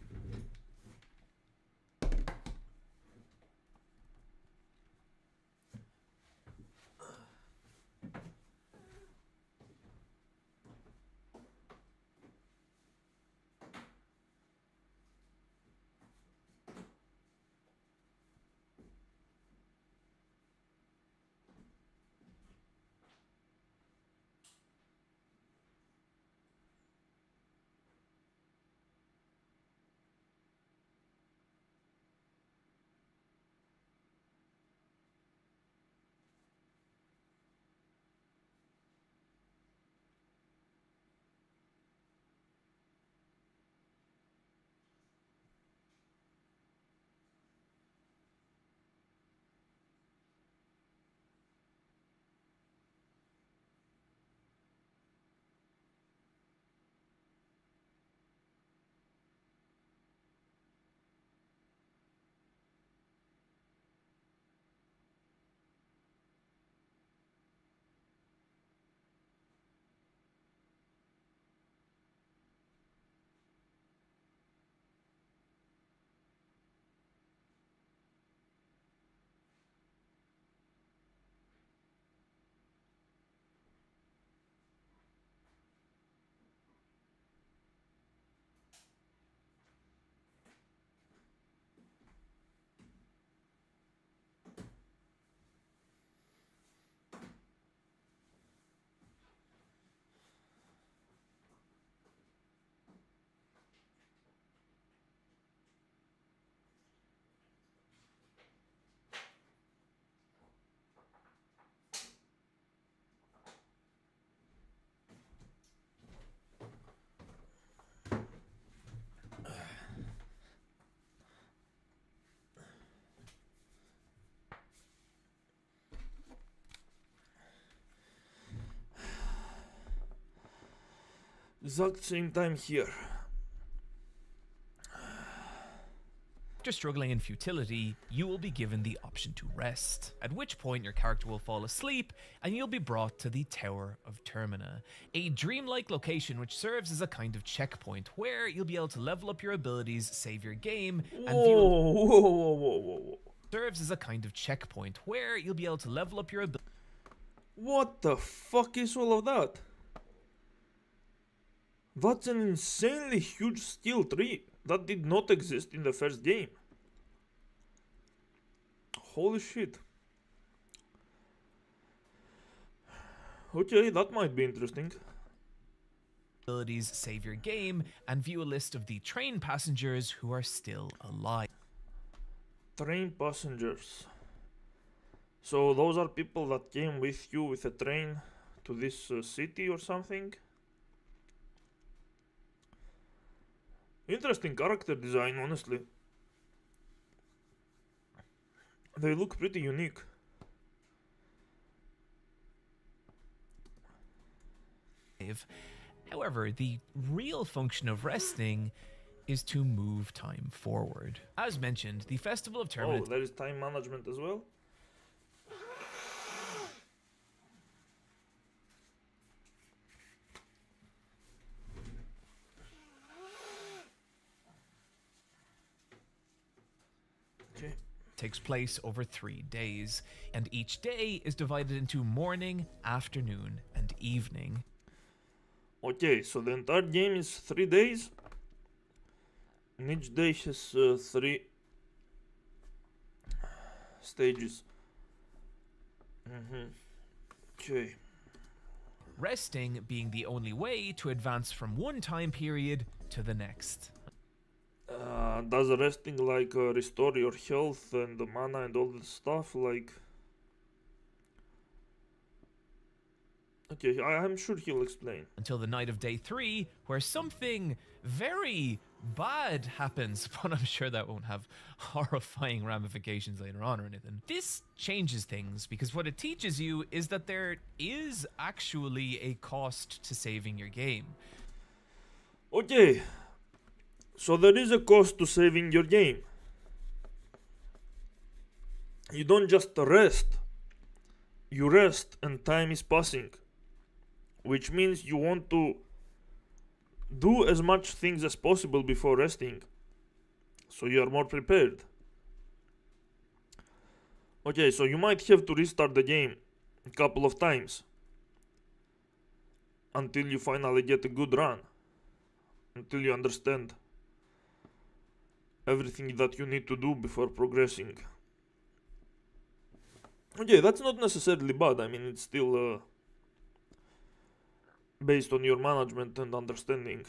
Exact same time here. After struggling in futility, you will be given the option to rest, at which point your character will fall asleep and you'll be brought to the Tower of Termina, a dreamlike location which serves as a kind of checkpoint where you'll be able to level up your abilities, save your game, and Whoa. serves as a kind of checkpoint where you'll be able to level up your abilities. What the fuck is all of that? That's an insanely huge steel tree that did not exist in the first game. Holy shit. Okay, that might be interesting. Abilities, save your game, and view a list of the train passengers who are still alive. Train passengers. So those are people that came with you with a train to this city or something? Interesting character design, honestly. They look pretty unique. However, the real function of resting is to move time forward. As mentioned, the Festival of Termina. Oh, there is time management as well? Okay. Takes place over 3 days, and each day is divided into morning, afternoon, and evening. Okay, so the entire game is 3 days. And each day has 3 stages. Okay. Resting being the only way to advance from one time period to the next. Does resting like restore your health and the mana and all this stuff? Like, okay, I'm sure he'll explain. Until the night of day 3, where something very bad happens, but I'm sure that won't have horrifying ramifications later on or anything. This changes things because what it teaches you is that there is actually a cost to saving your game. Okay, so there is a cost to saving your game. You don't just rest. You rest and time is passing. Which means you want to do as much things as possible before resting, so you are more prepared. Okay, so you might have to restart the game a couple of times until you finally get a good run, until you understand everything that you need to do before progressing. Okay, that's not necessarily bad. I mean, it's still based on your management and understanding.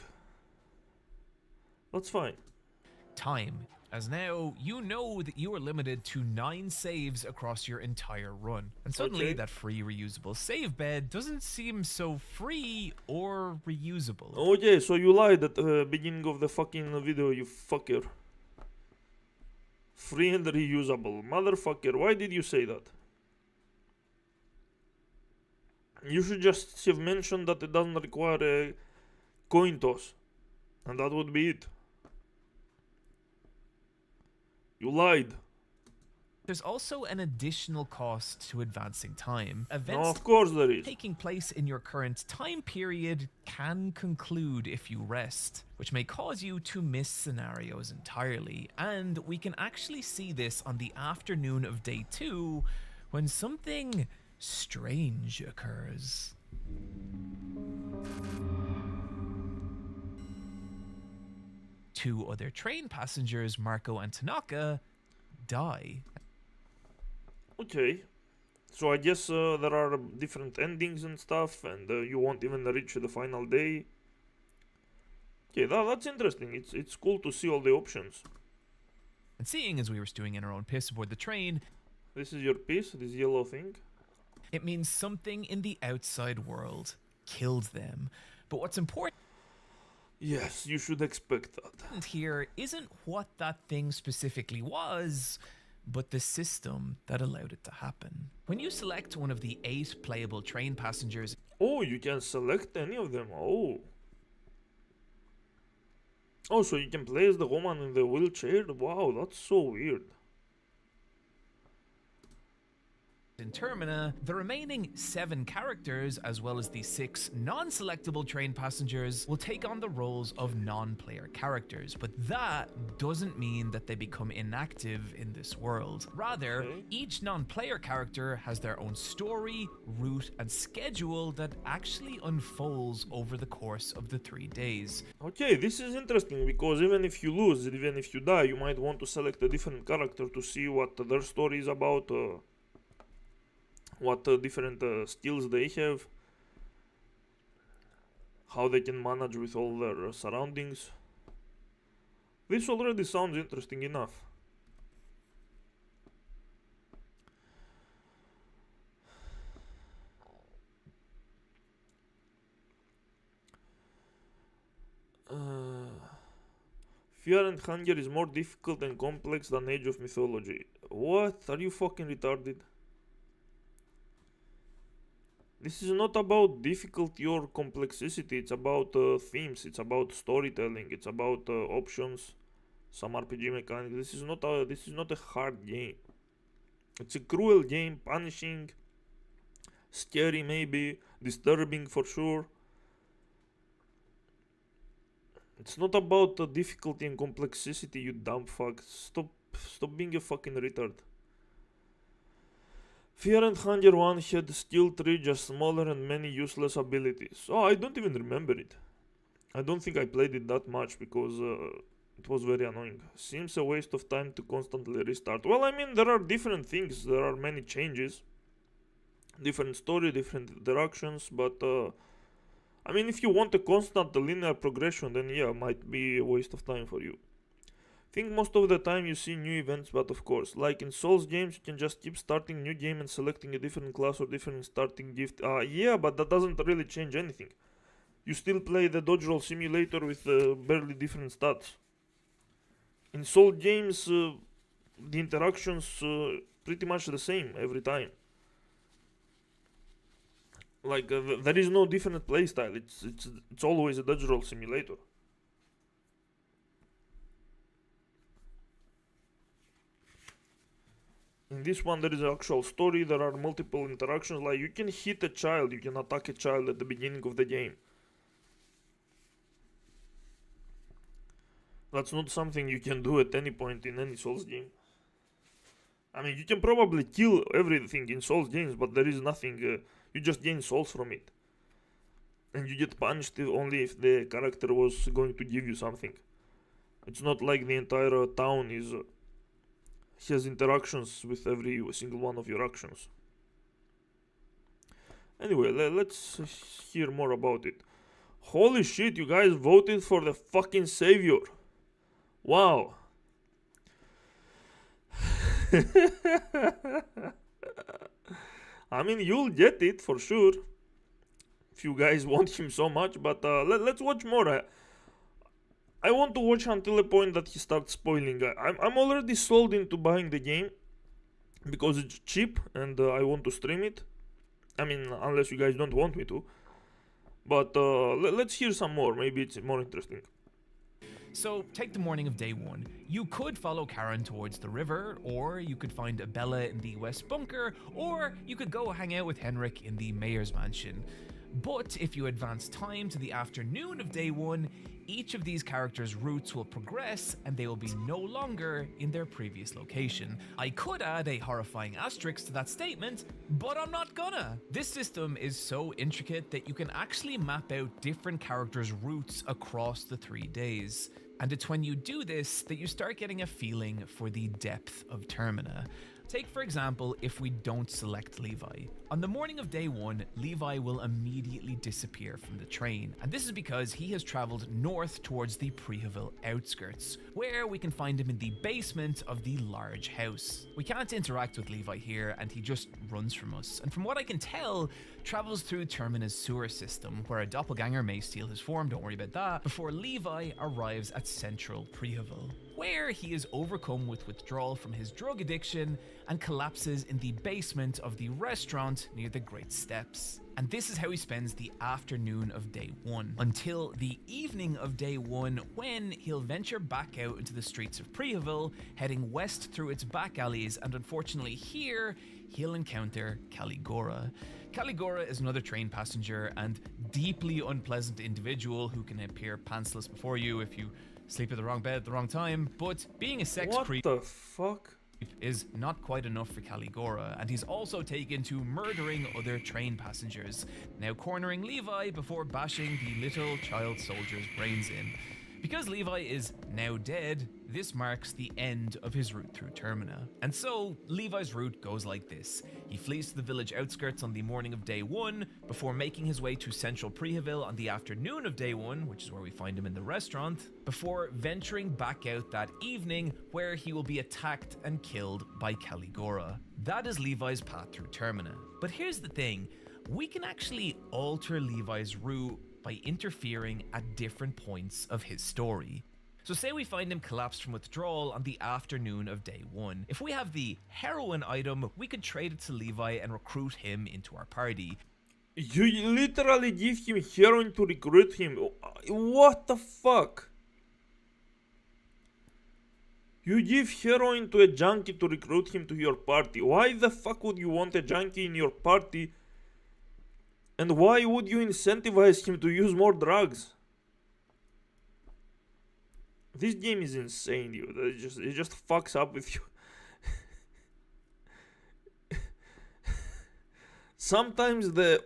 That's fine. Time, as now you know that you are limited to 9 saves across your entire run. And suddenly Okay. that free reusable save bed doesn't seem so free or reusable. Okay, so you lied at the beginning of the fucking video, you fucker. Free and reusable. Motherfucker, why did you say that? You should just have mentioned that it doesn't require a coin toss. And that would be it. You lied. There's also an additional cost to advancing time. No, Events of course there is. taking place in your current time period can conclude if you rest, which may cause you to miss scenarios entirely. And we can actually see this on the afternoon of day 2 when something strange occurs. Two other train passengers, Marco and Tanaka, die. Okay. So I guess there are different endings and stuff, and you won't even reach the final day. Okay, that's interesting. It's cool to see all the options. And seeing as we were stewing in our own piss aboard the train, This is your piece, this yellow thing. it means something in the outside world killed them. But what's important Yes, you should expect that. here isn't what that thing specifically was, but the system that allowed it to happen. When you select one of the 8 playable train passengers, Oh, you can select any of them. Oh. Oh, so you can play as the woman in the wheelchair? Wow, that's so weird. In Termina, the remaining 7 characters, as well as the 6 non-selectable train passengers, will take on the roles of non-player characters, but that doesn't mean that they become inactive in this world. Rather, Okay. each non-player character has their own story, route, and schedule that actually unfolds over the course of the 3 days. Okay, this is interesting because even if you lose, even if you die, you might want to select a different character to see what their story is about, what different skills they have, how they can manage with all their surroundings. This already sounds interesting enough. Fear and Hunger is more difficult and complex than Age of Mythology. What? Are you fucking retarded? This is not about difficulty or complexity, it's about themes, it's about storytelling, it's about options, some RPG mechanics. This is not a hard game. It's a cruel game, punishing, scary maybe, disturbing for sure. It's not about difficulty and complexity, you dumb fuck. Stop being a fucking retard. Fear and Hunger 1 had skill tree just smaller and many useless abilities. Oh, I don't even remember it. I don't think I played it that much because it was very annoying. Seems a waste of time to constantly restart. Well, I mean, there are different things, there are many changes. Different story, different interactions, but I mean, if you want a constant linear progression, then yeah, might be a waste of time for you. Think most of the time you see new events, but of course, like in Souls games, you can just keep starting new game and selecting a different class or different starting gift. Yeah, but that doesn't really change anything. You still play the dodge roll simulator with barely different stats. In Souls games, the interactions pretty much the same every time. Like there is no different playstyle. It's always a dodge roll simulator. In this one, there is an actual story. There are multiple interactions. Like you can hit a child, you can attack a child at the beginning of the game. That's not something you can do at any point in any Souls game. I mean, you can probably kill everything in Souls games, but there is nothing. You just gain souls from it, and you get punished only if the character was going to give you something. It's not like the entire town has interactions with every single one of your actions. Anyway, let's hear more about it. Holy shit, you guys voted for the fucking savior. Wow. I mean, you'll get it for sure if you guys want him so much, but let's watch more. I want to watch until a point that he starts spoiling. I'm already sold into buying the game because it's cheap and I want to stream it. I mean, unless you guys don't want me to. But let's hear some more. Maybe it's more interesting. So, take the morning of day 1. You could follow Karen towards the river, or you could find Bella in the West Bunker, or you could go hang out with Henrik in the Mayor's Mansion. But if you advance time to the afternoon of day 1, each of these characters' routes will progress and they will be no longer in their previous location. I could add a horrifying asterisk to that statement, but I'm not gonna. This system is so intricate that you can actually map out different characters' routes across the 3 days. And it's when you do this that you start getting a feeling for the depth of Termina. Take, for example, if we don't select Levi. On the morning of day 1, Levi will immediately disappear from the train, and this is because he has traveled north towards the Priehaville outskirts, where we can find him in the basement of the large house. We can't interact with Levi here, and he just runs from us, and from what I can tell, travels through Termina's sewer system, where a doppelganger may steal his form, don't worry about that, before Levi arrives at central Priehaville. where he is overcome with withdrawal from his drug addiction and collapses in the basement of the restaurant near the Great Steps. And this is how he spends the afternoon of day 1, until the evening of day 1, when he'll venture back out into the streets of Priaville, heading west through its back alleys, and unfortunately here, he'll encounter Caligora. Caligora is another train passenger and deeply unpleasant individual who can appear pantsless before you if you sleep at the wrong bed at the wrong time, but being a sex creep... What the fuck? is not quite enough for Caligora, and he's also taken to murdering other train passengers, now cornering Levi before bashing the little child soldier's brains in. Because Levi is now dead, this marks the end of his route through Termina. And so, Levi's route goes like this. He flees to the village outskirts on the morning of day 1, before making his way to central Priaville on the afternoon of day 1, which is where we find him in the restaurant, before venturing back out that evening, where he will be attacked and killed by Caligora. That is Levi's path through Termina. But here's the thing, we can actually alter Levi's route by interfering at different points of his story. So say we find him collapsed from withdrawal on the afternoon of day 1. If we have the heroin item, we could trade it to Levi and recruit him into our party. You literally give him heroin to recruit him. What the fuck? You give heroin to a junkie to recruit him to your party. Why the fuck would you want a junkie in your party? And why would you incentivize him to use more drugs? This game is insane, dude. It just fucks up with you. Sometimes the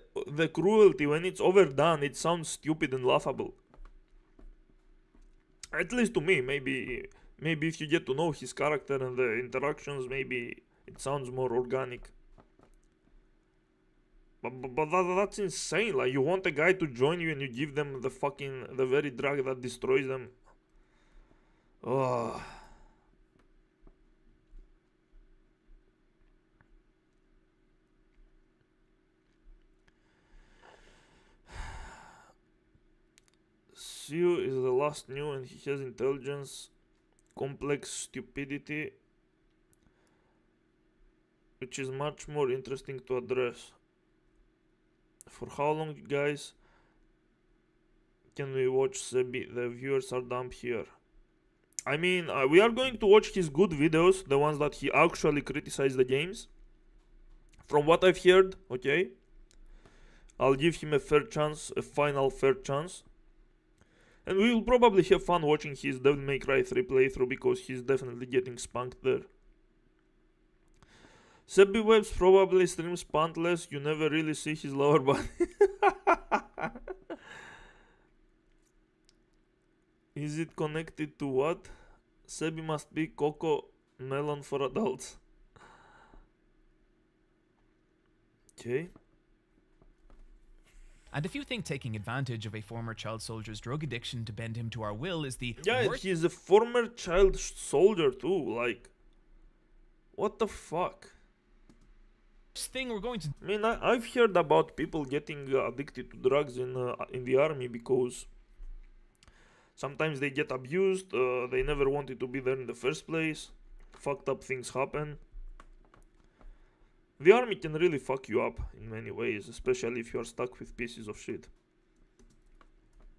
cruelty, when it's overdone, it sounds stupid and laughable. At least to me. Maybe if you get to know his character and the interactions, maybe it sounds more organic. But that's insane. Like, you want a guy to join you and you give them the very drug that destroys them. Oh. Sue is the last new and he has intelligence, complex stupidity, which is much more interesting to address. For how long, guys, can we watch Sebi? The viewers are dumb here. I mean, we are going to watch his good videos, the ones that he actually criticized the games. From what I've heard, okay, I'll give him a fair chance, a final fair chance. And we will probably have fun watching his Devil May Cry 3 playthrough, because he's definitely getting spanked there. Sebi Webs probably streams pantless, you never really see his lower body. Is it connected to what? Sebi must be Coco Melon for adults. Okay. And if you think taking advantage of a former child soldier's drug addiction to bend him to our will is the worst... he's a former child soldier too, like... What the fuck? Thing we're going to... I mean, I've heard about people getting addicted to drugs in the army because sometimes they get abused, they never wanted to be there in the first place, fucked up things happen. The army can really fuck you up in many ways, especially if you're stuck with pieces of shit.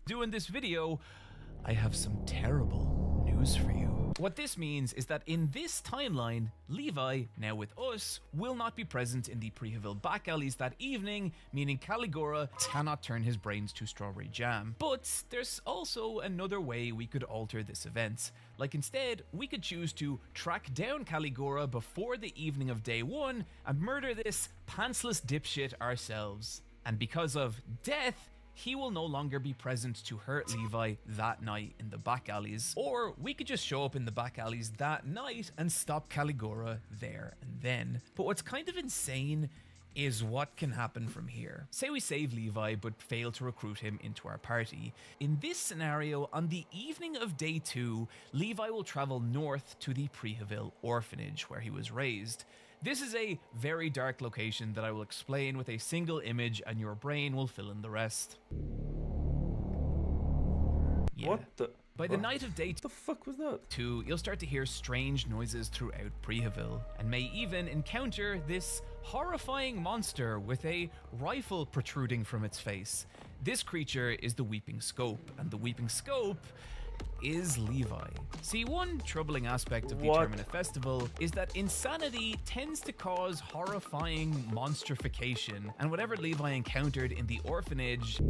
Doing this video, I have some terrible news for you. What this means is that in this timeline, Levi, now with us, will not be present in the Priaville back alleys that evening, meaning Caligora cannot turn his brains to strawberry jam. But there's also another way we could alter this event. Like, instead, we could choose to track down Caligora before the evening of day 1 and murder this pantsless dipshit ourselves. And because of death, he will no longer be present to hurt Levi that night in the back alleys. Or we could just show up in the back alleys that night and stop Caligora there and then. But what's kind of insane is what can happen from here. Say we save Levi but fail to recruit him into our party. In this scenario, on the evening of day 2, Levi will travel north to the Priaville orphanage where he was raised. This is a very dark location that I will explain with a single image, and your brain will fill in the rest. Yeah. What the? By the night of day What the fuck was that? 2, you'll start to hear strange noises throughout Priheville, and may even encounter this horrifying monster with a rifle protruding from its face. This creature is the Weeping Scope, and the Weeping Scope is Levi. See, one troubling aspect of the What? Termina Festival is that insanity tends to cause horrifying monstrification, and whatever Levi encountered in the orphanage,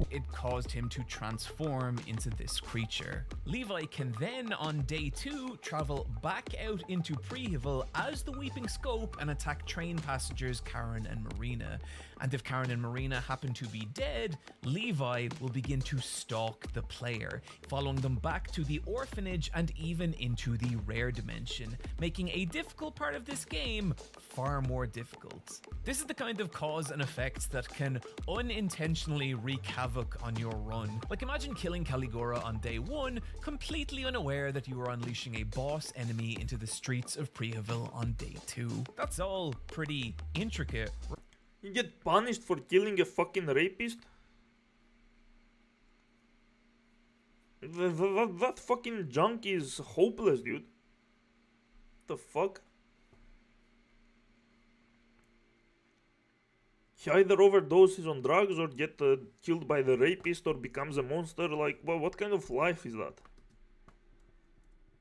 it caused him to transform into this creature. Levi can then, on day 2, travel back out into Priheville as the Weeping Scope and attack train passengers Karen and Marina. And if Karen and Marina happen to be dead, Levi will begin to stalk the player, following them back to the orphanage and even into the rare dimension, making a difficult part of this game far more difficult. This is the kind of cause and effects that can unintentionally wreak havoc on your run. Like, imagine killing Caligora on day 1, completely unaware that you are unleashing a boss enemy into the streets of Priheville on day 2. That's all pretty intricate. You get punished for killing a fucking rapist? That fucking junk is hopeless, dude. The fuck? He either overdoses on drugs or get killed by the rapist or becomes a monster. Like, well, what kind of life is that?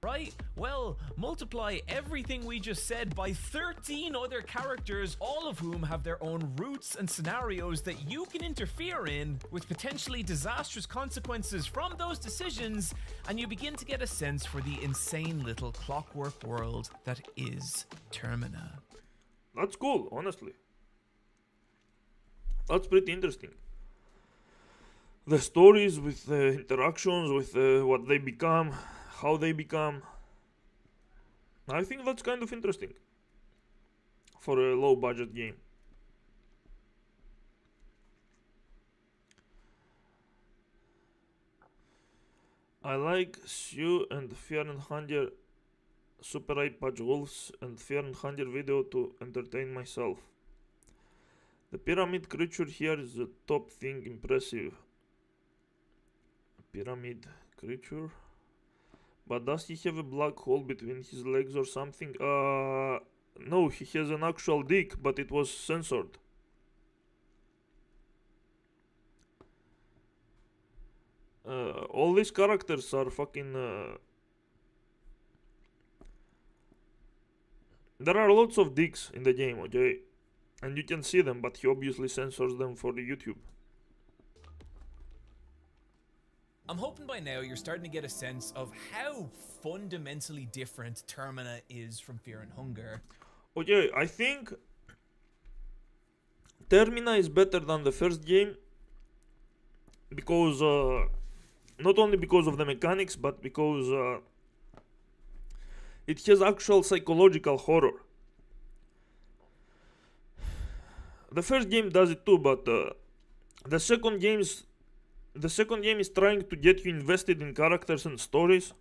Right? Well, multiply everything we just said by 13 other characters, all of whom have their own routes and scenarios that you can interfere in, with potentially disastrous consequences from those decisions, and you begin to get a sense for the insane little clockwork world that is Termina. That's cool, honestly. That's pretty interesting. The stories with the interactions, with what they become, how they become. I think that's kind of interesting for a low budget game. I like Sue and Fear and Hunger, Super Eyepatch Wolves and Fear and Hunger video to entertain myself. The pyramid creature here is the top thing impressive. Pyramid creature? But does he have a black hole between his legs or something? No, he has an actual dick, but it was censored. All these characters are fucking... There are lots of dicks in the game, okay? And you can see them, but he obviously censors them for YouTube. I'm hoping by now you're starting to get a sense of how fundamentally different Termina is from Fear and Hunger. Okay, I think Termina is better than the first game because not only because of the mechanics, but because it has actual psychological horror. The first game does it too, but the second game is trying to get you invested in characters and stories,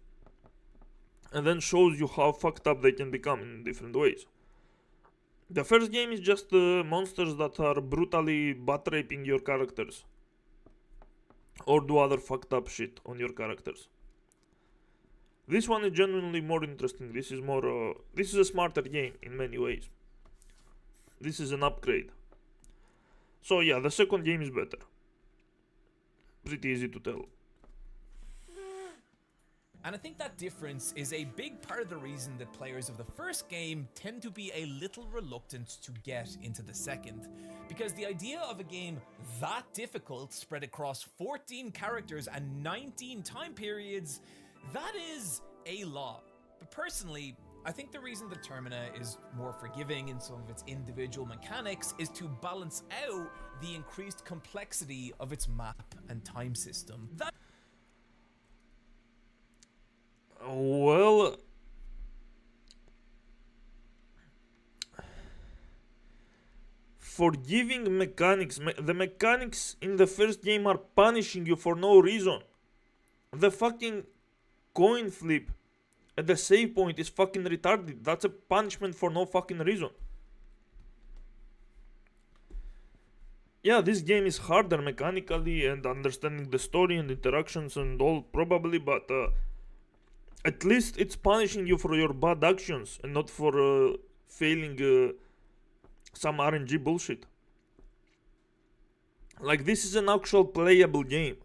and then shows you how fucked up they can become in different ways. The first game is just monsters that are brutally butt-raping your characters, or do other fucked up shit on your characters. This one is genuinely more interesting. This is a smarter game in many ways. This is an upgrade. So yeah, the second game is better. Pretty easy to tell. And I think that difference is a big part of the reason that players of the first game tend to be a little reluctant to get into the second. Because the idea of a game that difficult spread across 14 characters and 19 time periods, that is a lot. But personally, I think the reason that Termina is more forgiving in some of its individual mechanics is to balance out the increased complexity of its map and time system. Well, forgiving mechanics. The mechanics in the first game are punishing you for no reason. The fucking coin flip at the save point is fucking retarded. That's a punishment for no fucking reason. yeah, this game is harder mechanically and understanding the story and interactions and all probably, but at least it's punishing you for your bad actions and not for failing some RNG bullshit. Like, this is an actual playable game.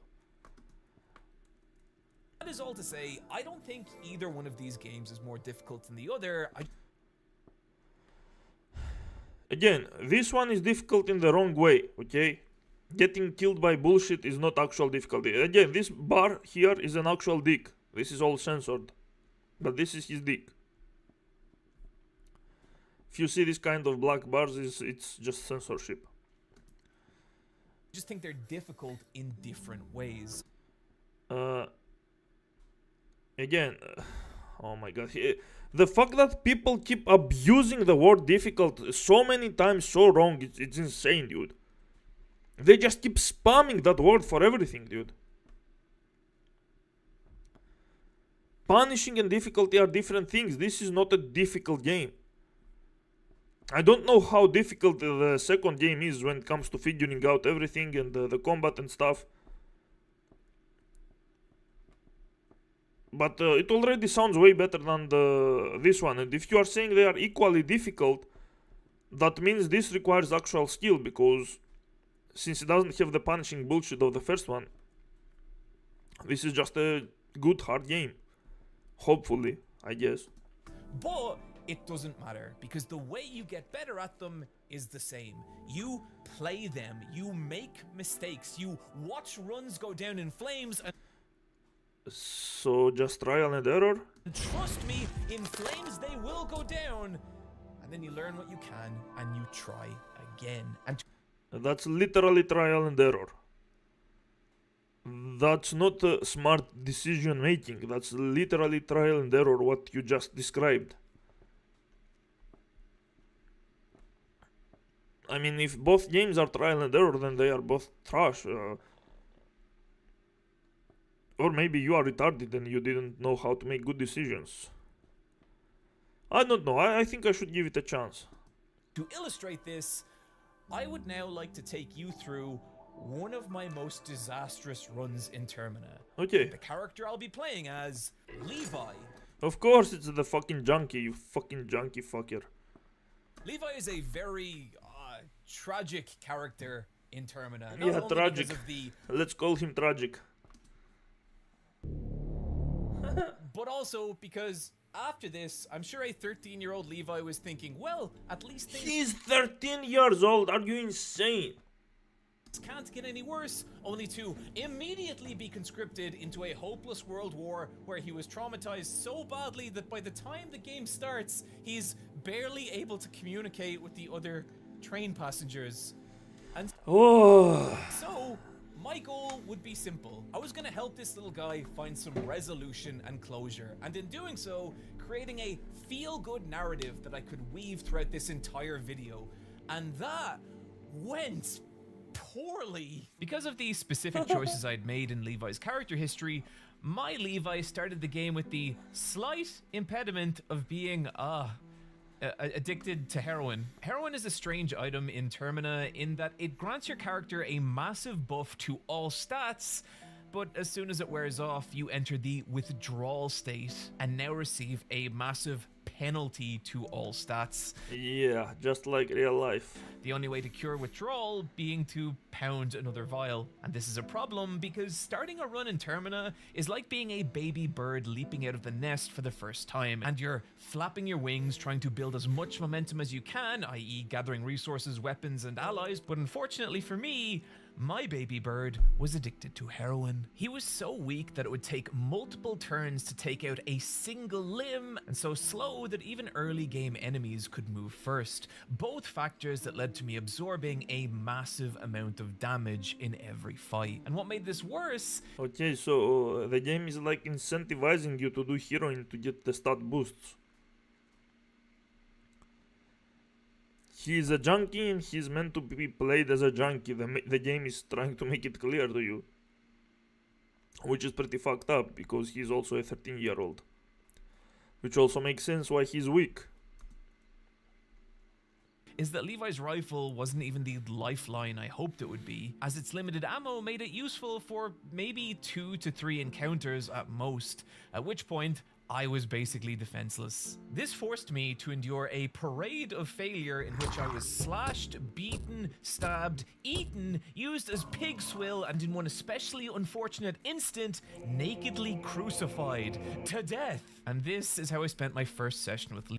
That is all to say, I don't think either one of these games is more difficult than the other. Again, this one is difficult in the wrong way, okay? Getting killed by bullshit is not actual difficulty. Again, this bar here is an actual dick. This is all censored. But this is his dick. If you see this kind of black bars, it's just censorship. I just think they're difficult in different ways. Again, oh my god. The fact that people keep abusing the word difficult so many times so wrong, it's insane, dude. They just keep spamming that word for everything, dude. Punishing and difficulty are different things. This is not a difficult game. I don't know how difficult the second game is when it comes to figuring out everything and the combat and stuff. But it already sounds way better than this one. And if you are saying they are equally difficult, that means this requires actual skill, because since it doesn't have the punishing bullshit of the first one, this is just a good hard game. Hopefully, I guess. But it doesn't matter, because the way you get better at them is the same. You play them, you make mistakes, you watch runs go down in flames, and So just trial and error? trust me, in flames they will go down. And then you learn what you can, and you try again. And That's literally trial and error. That's not smart decision making. That's literally trial and error, what you just described. I mean, if both games are trial and error, then they are both trash. Or maybe you are retarded and you didn't know how to make good decisions. I don't know. I think I should give it a chance. to illustrate this, I would now like to take you through one of my most disastrous runs in Termina. Okay. The character I'll be playing as, Levi. Of course it's the fucking junkie, you fucking junkie fucker. Levi is a very tragic character in Termina. Not Yeah, only tragic. because of the, Let's call him tragic. but also because after this, I'm sure a 13-year-old Levi was thinking, well, at least things He's 13 years old, are you insane? can't get any worse, only to immediately be conscripted into a hopeless world war where he was traumatized so badly that by the time the game starts, he's barely able to communicate with the other train passengers. And Oh, so, my goal would be simple. I was gonna help this little guy find some resolution and closure, and in doing so, creating a feel-good narrative that I could weave throughout this entire video. And that went poorly. Because of the specific choices I'd made in Levi's character history, my Levi started the game with the slight impediment of being, addicted to heroin. Heroin is a strange item in Termina in that it grants your character a massive buff to all stats, but as soon as it wears off, you enter the withdrawal state and now receive a massive penalty to all stats. yeah, just like real life. The only way to cure withdrawal being to pound another vial. And this is a problem because starting a run in Termina is like being a baby bird leaping out of the nest for the first time, and you're flapping your wings trying to build as much momentum as you can, i.e. gathering resources, weapons, and allies. But unfortunately for me, my baby bird was addicted to heroin. He was so weak that it would take multiple turns to take out a single limb, and so slow that even early game enemies could move first. Both factors that led to me absorbing a massive amount of damage in every fight. And what made this worse? Okay, so the game is like incentivizing you to do heroin to get the stat boosts. He's a junkie and he's meant to be played as a junkie. The game is trying to make it clear to you. Which is pretty fucked up because he's also a 13-year-old. Which also makes sense why he's weak. is that Levi's rifle wasn't even the lifeline I hoped it would be, as its limited ammo made it useful for maybe 2 to 3 encounters at most, at which point I was basically defenseless. This forced me to endure a parade of failure in which I was slashed, beaten, stabbed, eaten, used as pig swill, and in one especially unfortunate instant, nakedly crucified to death. And this is how I spent my first session with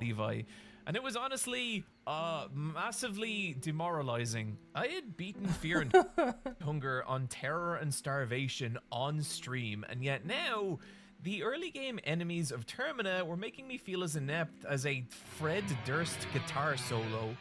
Levi. And it was honestly, massively demoralizing. I had beaten fear and hunger on terror and starvation on stream, and yet now, the early game enemies of Termina were making me feel as inept as a Fred Durst guitar solo.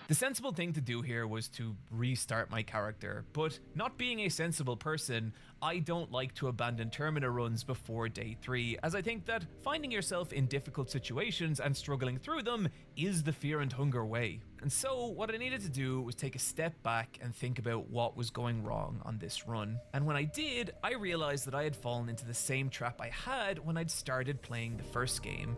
The sensible thing to do here was to restart my character, but not being a sensible person, I don't like to abandon Termina runs before day 3, as I think that finding yourself in difficult situations and struggling through them is the fear and hunger way. And so what I needed to do was take a step back and think about what was going wrong on this run. And when I did, I realized that I had fallen into the same trap I had when I'd started playing the first game.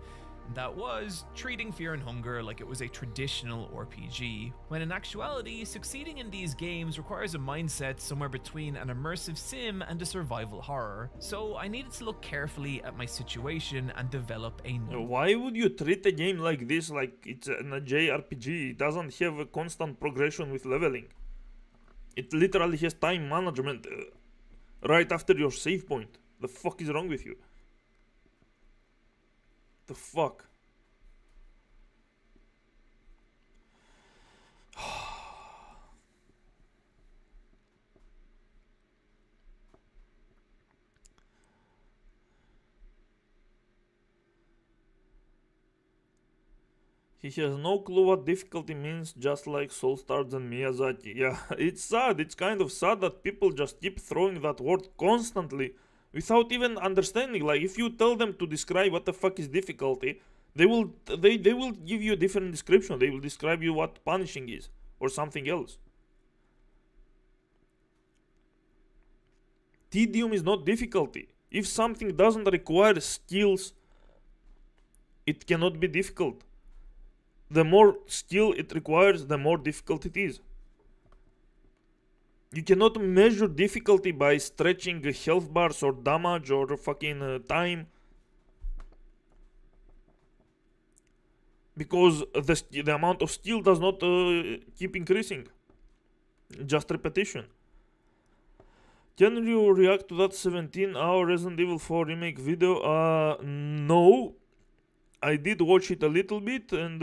That was treating Fear and Hunger like it was a traditional RPG, when in actuality, succeeding in these games requires a mindset somewhere between an immersive sim and a survival horror. So I needed to look carefully at my situation and develop a new... Why would you treat a game like this like it's a JRPG? It doesn't have a constant progression with leveling. It literally has time management right after your save point. The fuck is wrong with you? The fuck? He has no clue what difficulty means, just like Soulstars and Miyazaki. Yeah, it's sad. It's kind of sad that people just keep throwing that word constantly without even understanding. Like, if you tell them to describe what the fuck is difficulty, they will give you a different description. They will describe you what punishing is or something else. Tedium is not difficulty. If something doesn't require skills, it cannot be difficult. The more skill it requires, the more difficult it is. You cannot measure difficulty by stretching health bars or damage or fucking time. Because the amount of skill does not keep increasing. Just repetition. Can you react to that 17-hour Resident Evil 4 remake video? No. I did watch it a little bit, and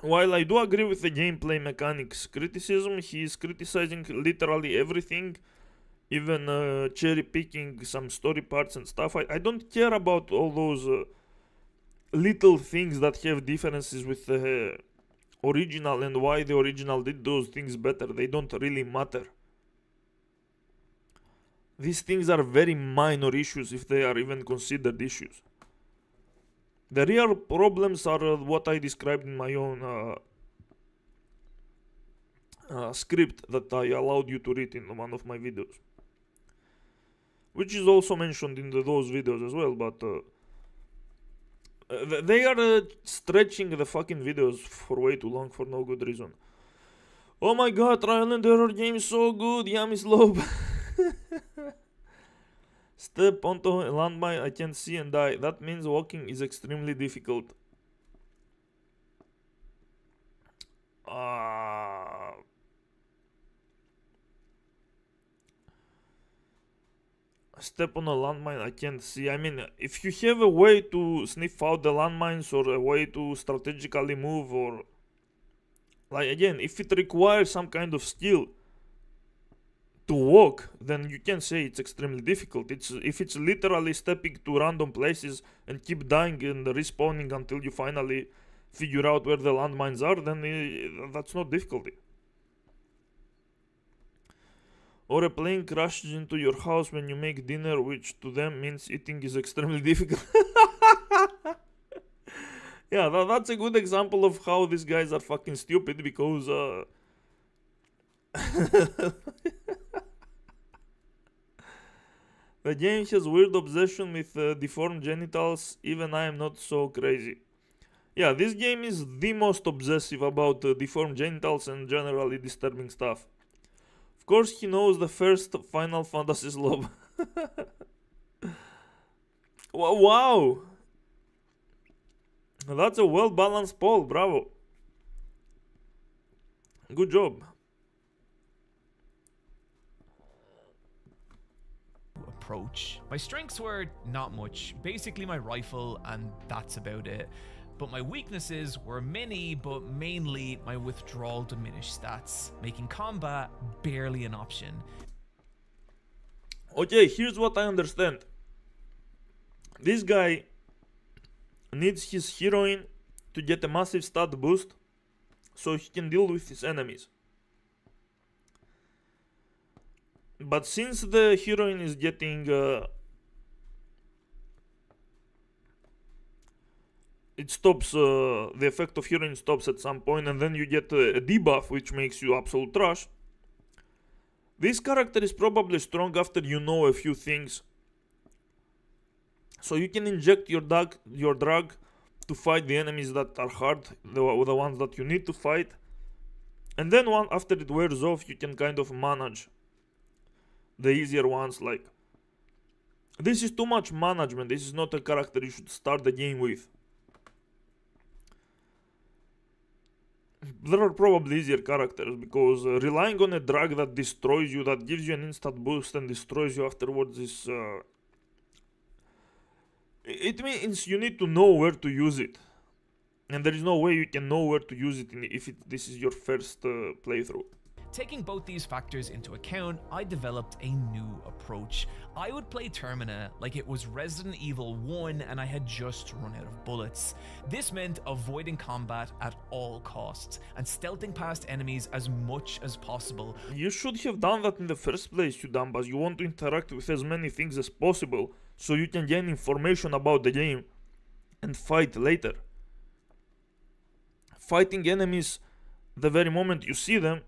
while I do agree with the gameplay mechanics criticism, he is criticizing literally everything, even cherry picking some story parts and stuff. I don't care about all those little things that have differences with the original and why the original did those things better. They don't really matter. These things are very minor issues if they are even considered issues. The real problems are what I described in my own script that I allowed you to read in one of my videos. Which is also mentioned in those videos as well, but they are stretching the fucking videos for way too long for no good reason. Oh my god, trial and error game so good, Yummy Slope. Step onto a landmine, I can't see and die. That means walking is extremely difficult. Step on a landmine, I can't see. I mean, if you have a way to sniff out the landmines or a way to strategically move, or like, again, if it requires some kind of skill to walk, then you can say it's extremely difficult. If it's literally stepping to random places and keep dying and respawning until you finally figure out where the landmines are, then that's not difficulty. Or a plane crashes into your house when you make dinner, which to them means eating is extremely difficult. Yeah, that's a good example of how these guys are fucking stupid, because the game has weird obsession with deformed genitals. Even I am not so crazy. Yeah, this game is the most obsessive about deformed genitals and generally disturbing stuff. Of course, he knows the first Final Fantasy's love. Wow! That's a well-balanced poll, bravo. Good job. Approach. My strengths were not much, basically my rifle, and that's about it. But my weaknesses were many, but mainly my withdrawal diminished stats, making combat barely an option. Okay, here's what I understand. This guy needs his heroine to get a massive stat boost so he can deal with his enemies. But since the heroine is getting it stops, the effect of heroine stops at some point, and then you get a debuff which makes you absolute trash. This character is probably strong after you know a few things, so you can inject your drug to fight the enemies that are hard, the ones that you need to fight, and then after it wears off, you can kind of manage the easier ones. Like, this is too much management. This is not a character you should start the game with. There are probably easier characters, because relying on a drug that destroys you, that gives you an instant boost and destroys you afterwards, is it means you need to know where to use it, and there is no way you can know where to use it if this is your first playthrough. Taking both these factors into account, I developed a new approach. I would play Termina like it was Resident Evil 1 and I had just run out of bullets. This meant avoiding combat at all costs and stealthing past enemies as much as possible. You should have done that in the first place, you dumbass. You want to interact with as many things as possible so you can gain information about the game and fight later. Fighting enemies the very moment you see them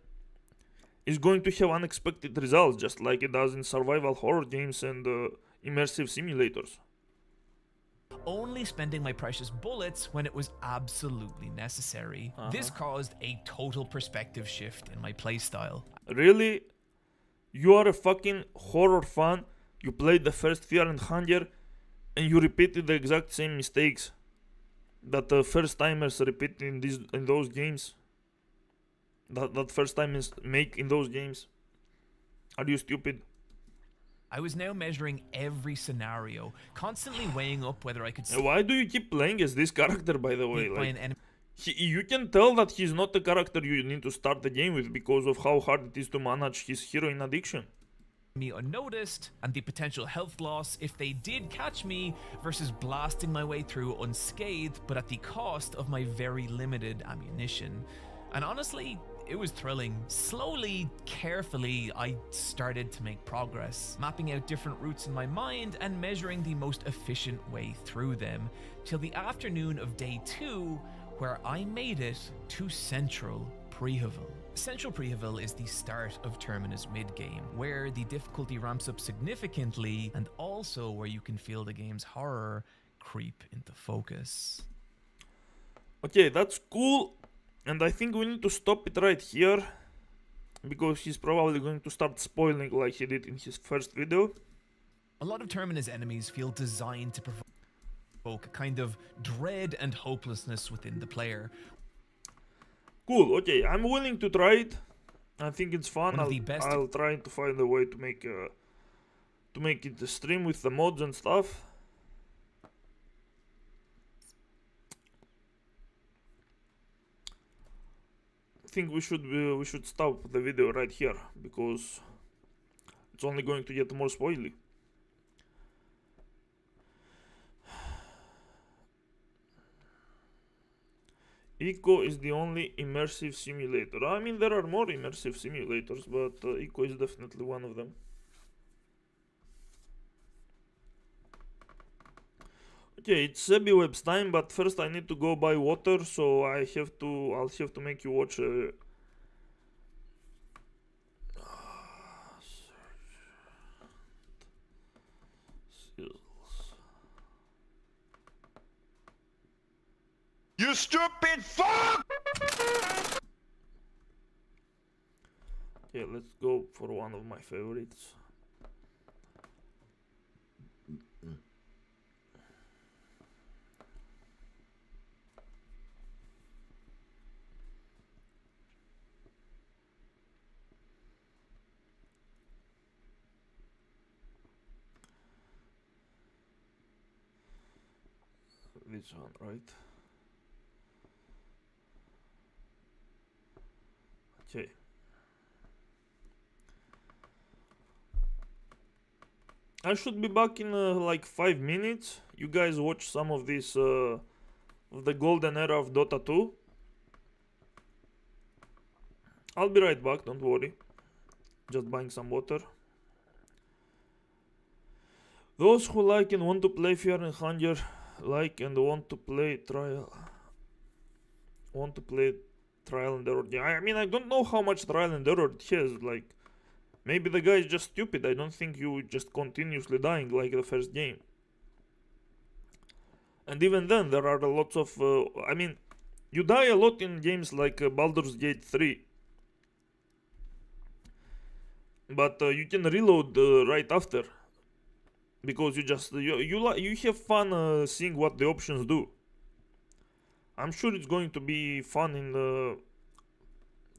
is going to have unexpected results, just like it does in survival horror games and immersive simulators. Only spending my precious bullets when it was absolutely necessary. This caused a total perspective shift in my playstyle. Really? You are a fucking horror fan, you played the first Fear and Hunger, and you repeated the exact same mistakes that the first timers repeat in those games? That first timers make in those games? Are you stupid? I was now measuring every scenario, constantly weighing up whether I could Why do you keep playing as this character, by the way? by Like, an enemy. you can tell that he's not the character you need to start the game with because of how hard it is to manage his heroin addiction. Me unnoticed, and the potential health loss if they did catch me, versus blasting my way through unscathed but at the cost of my very limited ammunition. And honestly, it was thrilling. Slowly, carefully, I started to make progress, mapping out different routes in my mind and measuring the most efficient way through them, till the afternoon of day 2, where I made it to Central Prehaville. Central Prehaville is the start of Termina's mid-game, where the difficulty ramps up significantly, and also where you can feel the game's horror creep into focus. Okay, that's cool, and I think we need to stop it right here, because he's probably going to start spoiling like he did in his first video. A lot of Termina's enemies feel designed to provoke a kind of dread and hopelessness within the player. Cool, okay, I'm willing to try it. I think it's fun. One of the best- I'll try to find a way to make it a stream with the mods and stuff. I think we should stop the video right here, because it's only going to get more spoily. Eco is the only immersive simulator. I mean, there are more immersive simulators, but Eco is definitely one of them. Okay, it's Sebby time, but first I need to go buy water, so I'll have to make you watch You stupid fuck! Okay, let's go for one of my favorites. This one, right? Okay. I should be back in like 5 minutes. You guys watch some of this of the golden era of Dota 2. I'll be right back, don't worry. Just buying some water. Those who like and want to play Fear and Hunger, like and want to play Trial and Error. Yeah, I mean, I don't know how much Trial and Error it has. Like, maybe the guy is just stupid. I don't think you just continuously dying like the first game. And even then, there are lots of... I mean, you die a lot in games like Baldur's Gate 3. But you can reload right after. Because you just you have fun seeing what the options do. I'm sure it's going to be fun in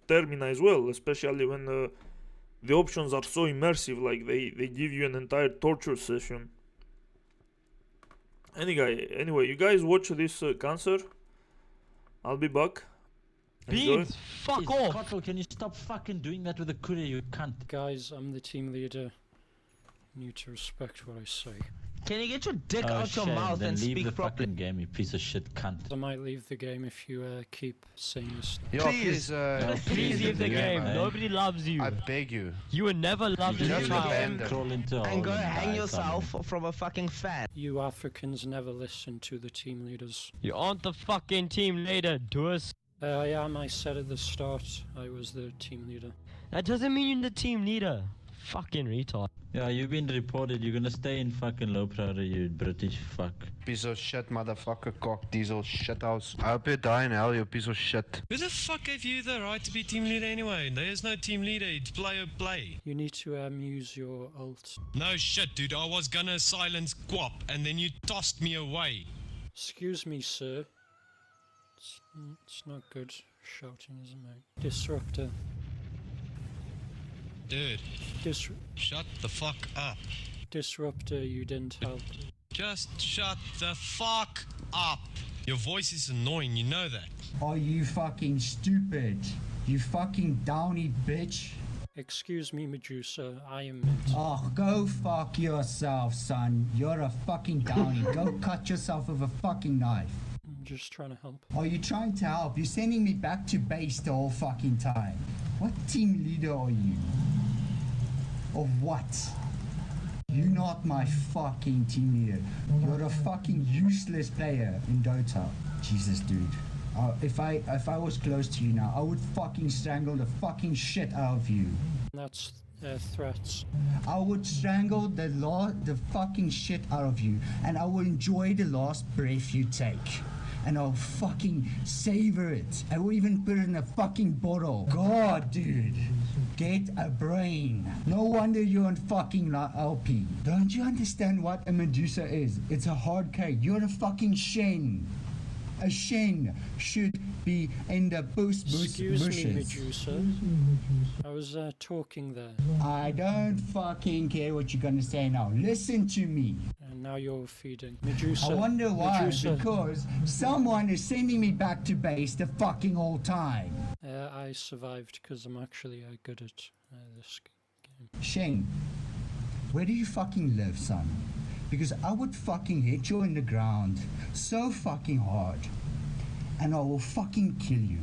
Termina as well, especially when the options are so immersive, like they give you an entire torture session. Anyway, you guys watch this cancer. I'll be back. Beans, fuck off! Cottrell, can you stop fucking doing that with the courier, you cunt? Guys, I'm the team leader. You need to respect what I say. Can you get your dick out your mouth and leave speak the properly? fucking game, you piece of shit cunt. I might leave the game if you keep saying this stuff. Yo, please, Please leave the game. Nobody loves you. I beg you. You were never loved in Just your life. abandon. Crawl into a And hole go and hang die yourself somewhere. from a fucking fan. You Africans never listen to the team leaders. You aren't the fucking team leader, Duas. I am, I said at the start, I was the team leader. That doesn't mean you're the team leader. Fucking retard. Yeah, you've been reported. You're gonna stay in fucking low priority, you British fuck. Piece of shit, motherfucker, cock, diesel, shithouse. I hope you die in hell, you piece of shit. Who the fuck gave you the right to be team leader anyway? There is no team leader, it's player play. You need to use your ult. No shit, dude, I was gonna silence Quap and then you tossed me away. Excuse me, sir. It's not good shouting, is it, mate? Disruptor. Dude, shut the fuck up. Disruptor, you didn't help. Just shut the fuck up. Your voice is annoying, you know that. Are you fucking stupid? You fucking downy bitch. Excuse me, Medusa, I am Mint. Oh, go fuck yourself, son. You're a fucking downy. Go cut yourself with a fucking knife. I'm just trying to help. Are you trying to help? You're sending me back to base the whole fucking time. What team leader are you? Of what? You're not my fucking team leader. You're a fucking useless player in Dota. Jesus, dude. If I was close to you now, I would fucking strangle the fucking shit out of you. That's threats. I would strangle the fucking shit out of you, and I will enjoy the last breath you take. And I'll fucking savor it. I will even put it in a fucking bottle. God, dude. Get a brain. No wonder you're on fucking LP. Don't you understand what a Medusa is? It's a hard K. You're a fucking Shen. A Shen should be in the bushes. Excuse me, Medusa. I was talking there. I don't fucking care what you're gonna say now. Listen to me. And now you're feeding. Medusa. I wonder why. Medusa. Because someone is sending me back to base the fucking whole time. I survived because I'm actually good at this game. Shane, where do you fucking live, son? Because I would fucking hit you in the ground so fucking hard, and I will fucking kill you.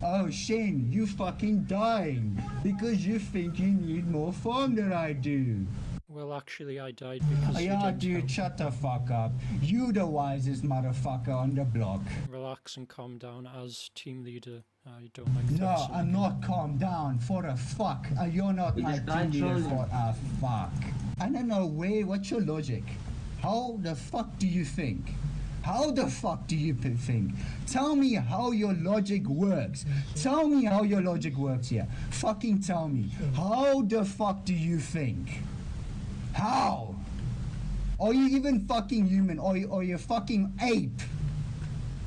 Oh, Shane, you fucking dying because you think you need more farm than I do. Well, actually, I died because you yeah, didn't dude, help. shut the fuck up. You the wisest motherfucker on the block. Relax and calm down. As team leader, I don't like No, threats. I'm not calm down for a fuck. You're not my team leader for a fuck. I don't know, what's your logic? How the fuck do you think? How the fuck do you think? Tell me how your logic works. Tell me how your logic works here. Fucking tell me. How the fuck do you think? How? Are you even fucking human? Or are you a fucking ape?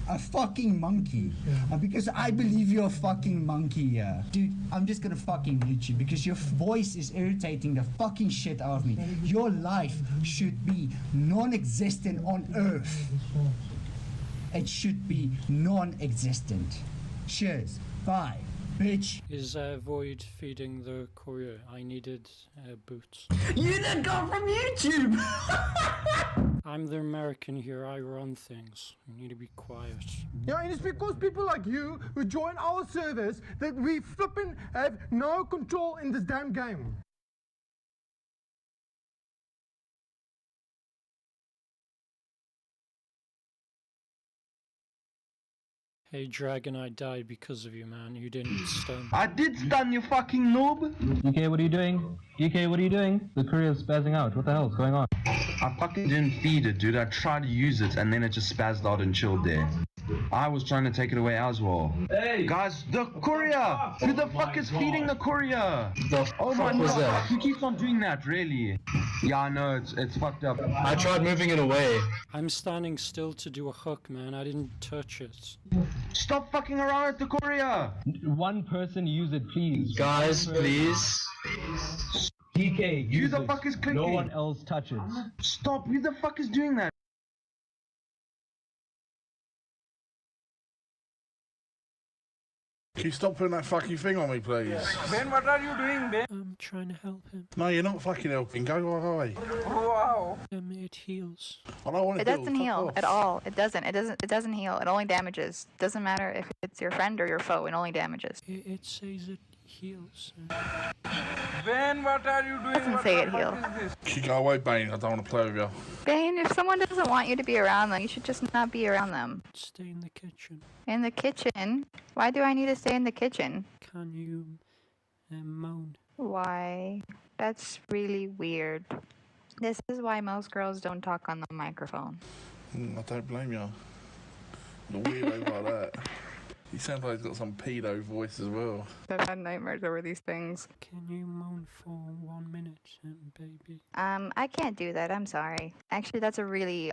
A fucking monkey. Because I believe you're a fucking monkey here. Dude, I'm just gonna fucking mute you because your voice is irritating the fucking shit out of me. Your life should be non-existent on Earth. It should be non-existent. Cheers. Bye, bitch. Is Void feeding the courier? I needed boots. You didn't go from YouTube! I'm the American here, I run things. You need to be quiet. Yeah, and it's because people like you who join our service that we flippin' have no control in this damn game. Hey Dragon, I died because of you, man. You didn't stun. I did stun, you fucking noob! DK, what are you doing? DK, what are you doing? The courier's spazzing out. What the hell is going on? I fucking didn't feed it, dude. I tried to use it and then it just spazzed out and chilled there. I was trying to take it away as well. Hey! Guys, the courier! Who the fuck is feeding the courier? Oh my god, who keeps on doing that, really? Yeah, I know, it's fucked up. I tried moving it away. I'm standing still to do a hook, man. I didn't touch it. Stop fucking around with the courier! One person use it, please. Guys, please. DK, Who the fuck is clicking? No one else touch it. Stop, who the fuck is doing that? Can you stop putting that fucking thing on me, please? Ben, what are you doing, Ben? I'm trying to help him. No, you're not fucking helping. Go away. Wow. It heals. I don't want to It doesn't heal at all. It doesn't heal. It only damages. Doesn't matter if it's your friend or your foe. It only damages. It says it heals. Ben, what are you doing? Doesn't say it heals. Can you go away, Bane? I don't want to play with you. Bane, if someone doesn't want you to be around them, you should just not be around them. Stay in the kitchen. In the kitchen? Why do I need to stay in the kitchen? Can you moan? Why? That's really weird. This is why most girls don't talk on the microphone. I don't blame you. You're weirdo like that. You sound like he's got some pedo voice as well. I've had nightmares over these things. Can you moan for 1 minute, baby? I can't do that. I'm sorry. Actually, that's a really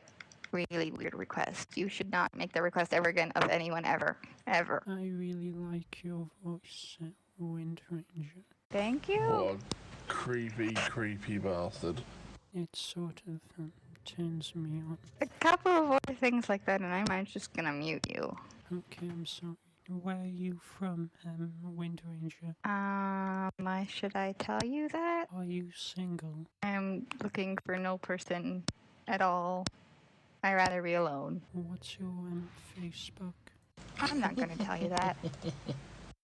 weird request. You should not make the request ever again of anyone ever. Ever. I really like your voice, Wind Ranger. Thank you. What a creepy bastard. It sort of turns me on. A couple of more things like that and I might just gonna mute you. Okay, I'm sorry. Where are you from, Wind Ranger? Should I tell you that? Are you single? I'm looking for no person at all. I'd rather be alone. What's your Facebook? I'm not gonna tell you that.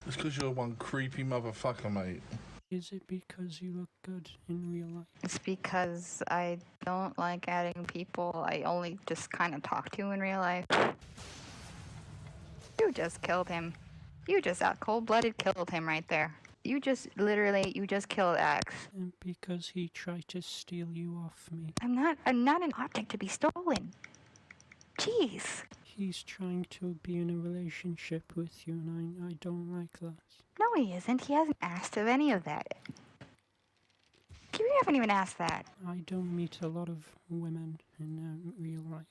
It's because you're one creepy motherfucker, mate. Is it because you look good in real life? It's because I don't like adding people I only just kind of talk to in real life. You just killed him. You just cold-blooded killed him right there. You just killed Axe. Because he tried to steal you off me. I'm not an object to be stolen. Jeez. He's trying to be in a relationship with you and I don't like that. No, he isn't. He hasn't asked of any of that. You haven't even asked that. I don't meet a lot of women in real life.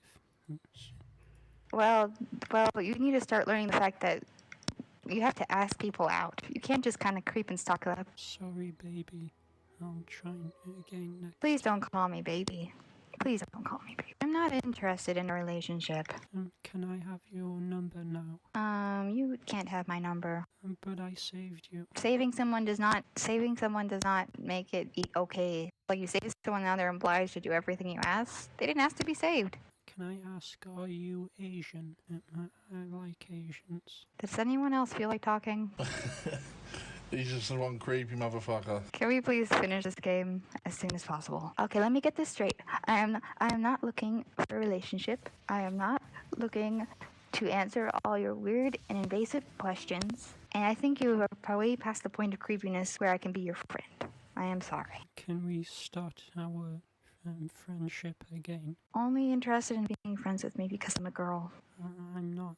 Well, you need to start learning the fact that you have to ask people out. You can't just kind of creep and stalk them. Sorry, baby. I'll try again next. Please don't call me baby. Please don't call me baby. I'm not interested in a relationship. Can I have your number now? You can't have my number. But I saved you. Saving someone does not make it okay. Like you save someone, now they're obliged to do everything you ask. They didn't ask to be saved. Can I ask, are you Asian? I like Asians. Does anyone else feel like talking? He's just the one creepy motherfucker. Can we please finish this game as soon as possible? Okay, let me get this straight. I am not looking for a relationship. I am not looking to answer all your weird and invasive questions. And I think you are probably past the point of creepiness where I can be your friend. I am sorry. Can we start our friendship again. Only interested in being friends with me because I'm a girl. I'm not.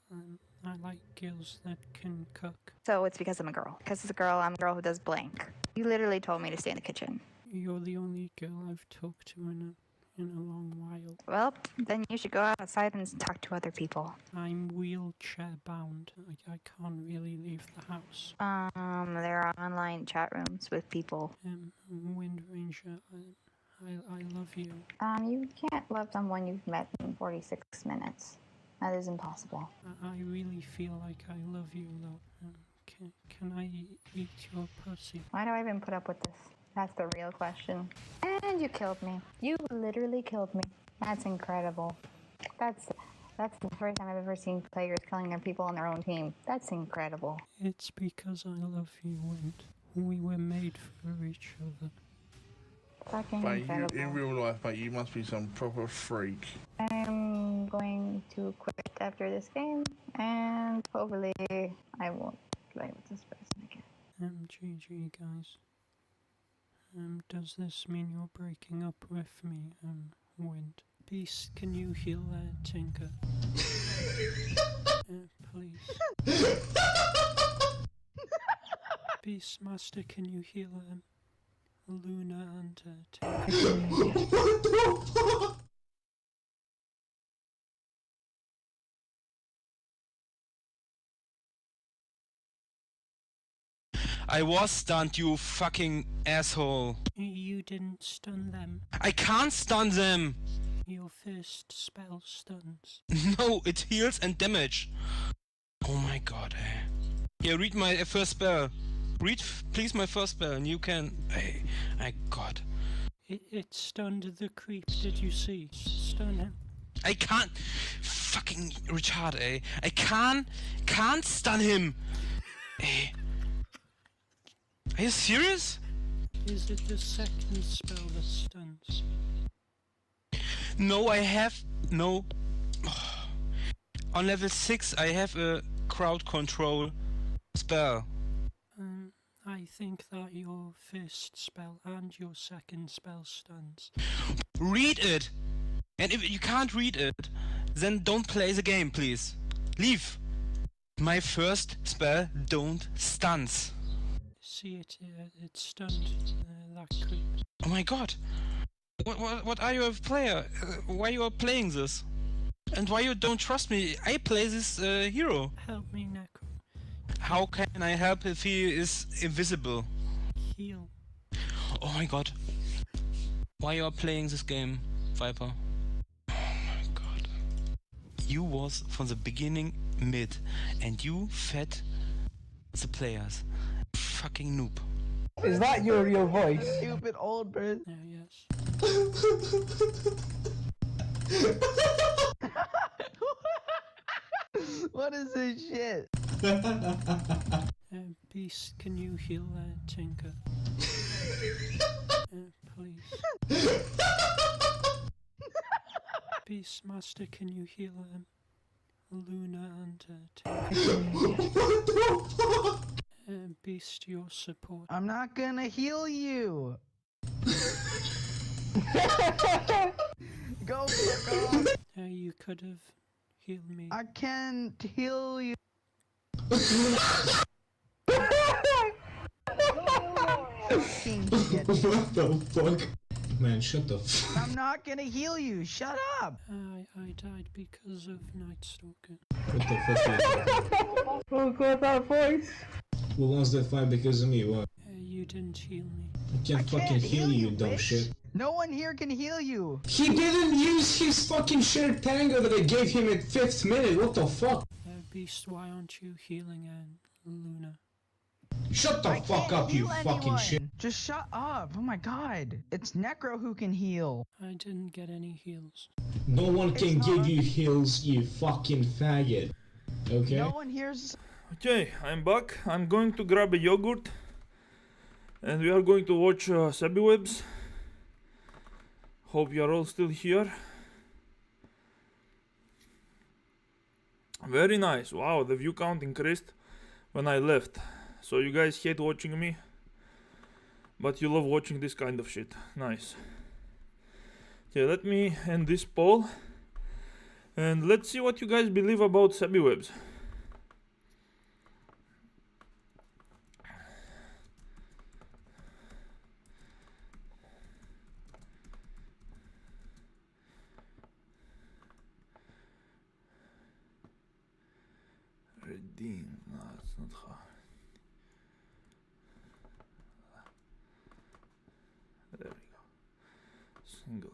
I like girls that can cook. So it's because I'm a girl. Because as a girl, I'm a girl who does blank. You literally told me to stay in the kitchen. You're the only girl I've talked to in a long while. Well, then you should go outside and talk to other people. I'm wheelchair bound. I can't really leave the house. There are online chat rooms with people. Wind Ranger, I love you. You can't love someone you've met in 46 minutes. That is impossible. I really feel like I love you, though. Can I eat your pussy? Why do I even put up with this? That's the real question. And you killed me. You literally killed me. That's incredible. That's the first time I've ever seen players killing their people on their own team. That's incredible. It's because I love you, Wind. We were made for each other. Fucking But incredible. you, in real life, mate, you must be some proper freak. I'm going to quit after this game, and hopefully I won't play with this person again. GG, guys. Does this mean you're breaking up with me, Wind? Beast, can you heal Tinker? Please. Beastmaster, can you heal Luna and Tinker? I was stunned, you fucking asshole. You didn't stun them. I can't stun them! Your first spell stuns. No, it heals and damage. Oh my god, Here, read my first spell. Read, please, my first spell, and you can... God. It stunned the creep, did you see? Stun him. I can't... Fucking retard, I can't stun him! Are you serious? Is it the second spell that stuns? No, I have... No. On level 6 I have a crowd control spell. I think that your first spell and your second spell stuns. Read it! And if you can't read it, then don't play the game, please. Leave! My first spell don't stuns. See it stunned that creep. Oh my god! What are you a player? Why you are playing this? And why you don't trust me? I play this hero. Help me, Necro. How can I help if he is invisible? Heal. Oh my god. Why you are playing this game, Viper? Oh my god. You was from the beginning mid and you fed the players. Fucking noob. Is that your voice? Stupid old bird. Yes. What is this shit? Beast, can you heal Tinker? Please. Beastmaster, can you heal Luna and Tinker? Beast, your support. I'm not gonna heal you. Go fuck off. You could have healed me. I can't heal you. What the fuck? Man, shut the fuck. I'm not gonna heal you. Shut up. I died because of Night Stalker. What the fuck is that? Oh god, that voice. Who wants that fight because of me? What? You didn't heal me. I can't fucking heal you, dumb bitch. shit. No one here can heal you. He didn't use his fucking shared tango that I gave him at 5th minute. What the fuck? Beast, why aren't you healing Luna? Shut the fuck up, you fucking shit. Just shut up. Oh my god. It's Necro who can heal. I didn't get any heals. No one can give you heals, you fucking faggot. Okay? No one here's... Okay, I'm back. I'm going to grab a yogurt. And we are going to watch Webs. Hope you are all still here. Very nice. Wow, the view count increased when I left. So you guys hate watching me, but you love watching this kind of shit. Nice. Okay, let me end this poll. And let's see what you guys believe about Sabi webs. Redeem. No, it's not hard. There we go. Single.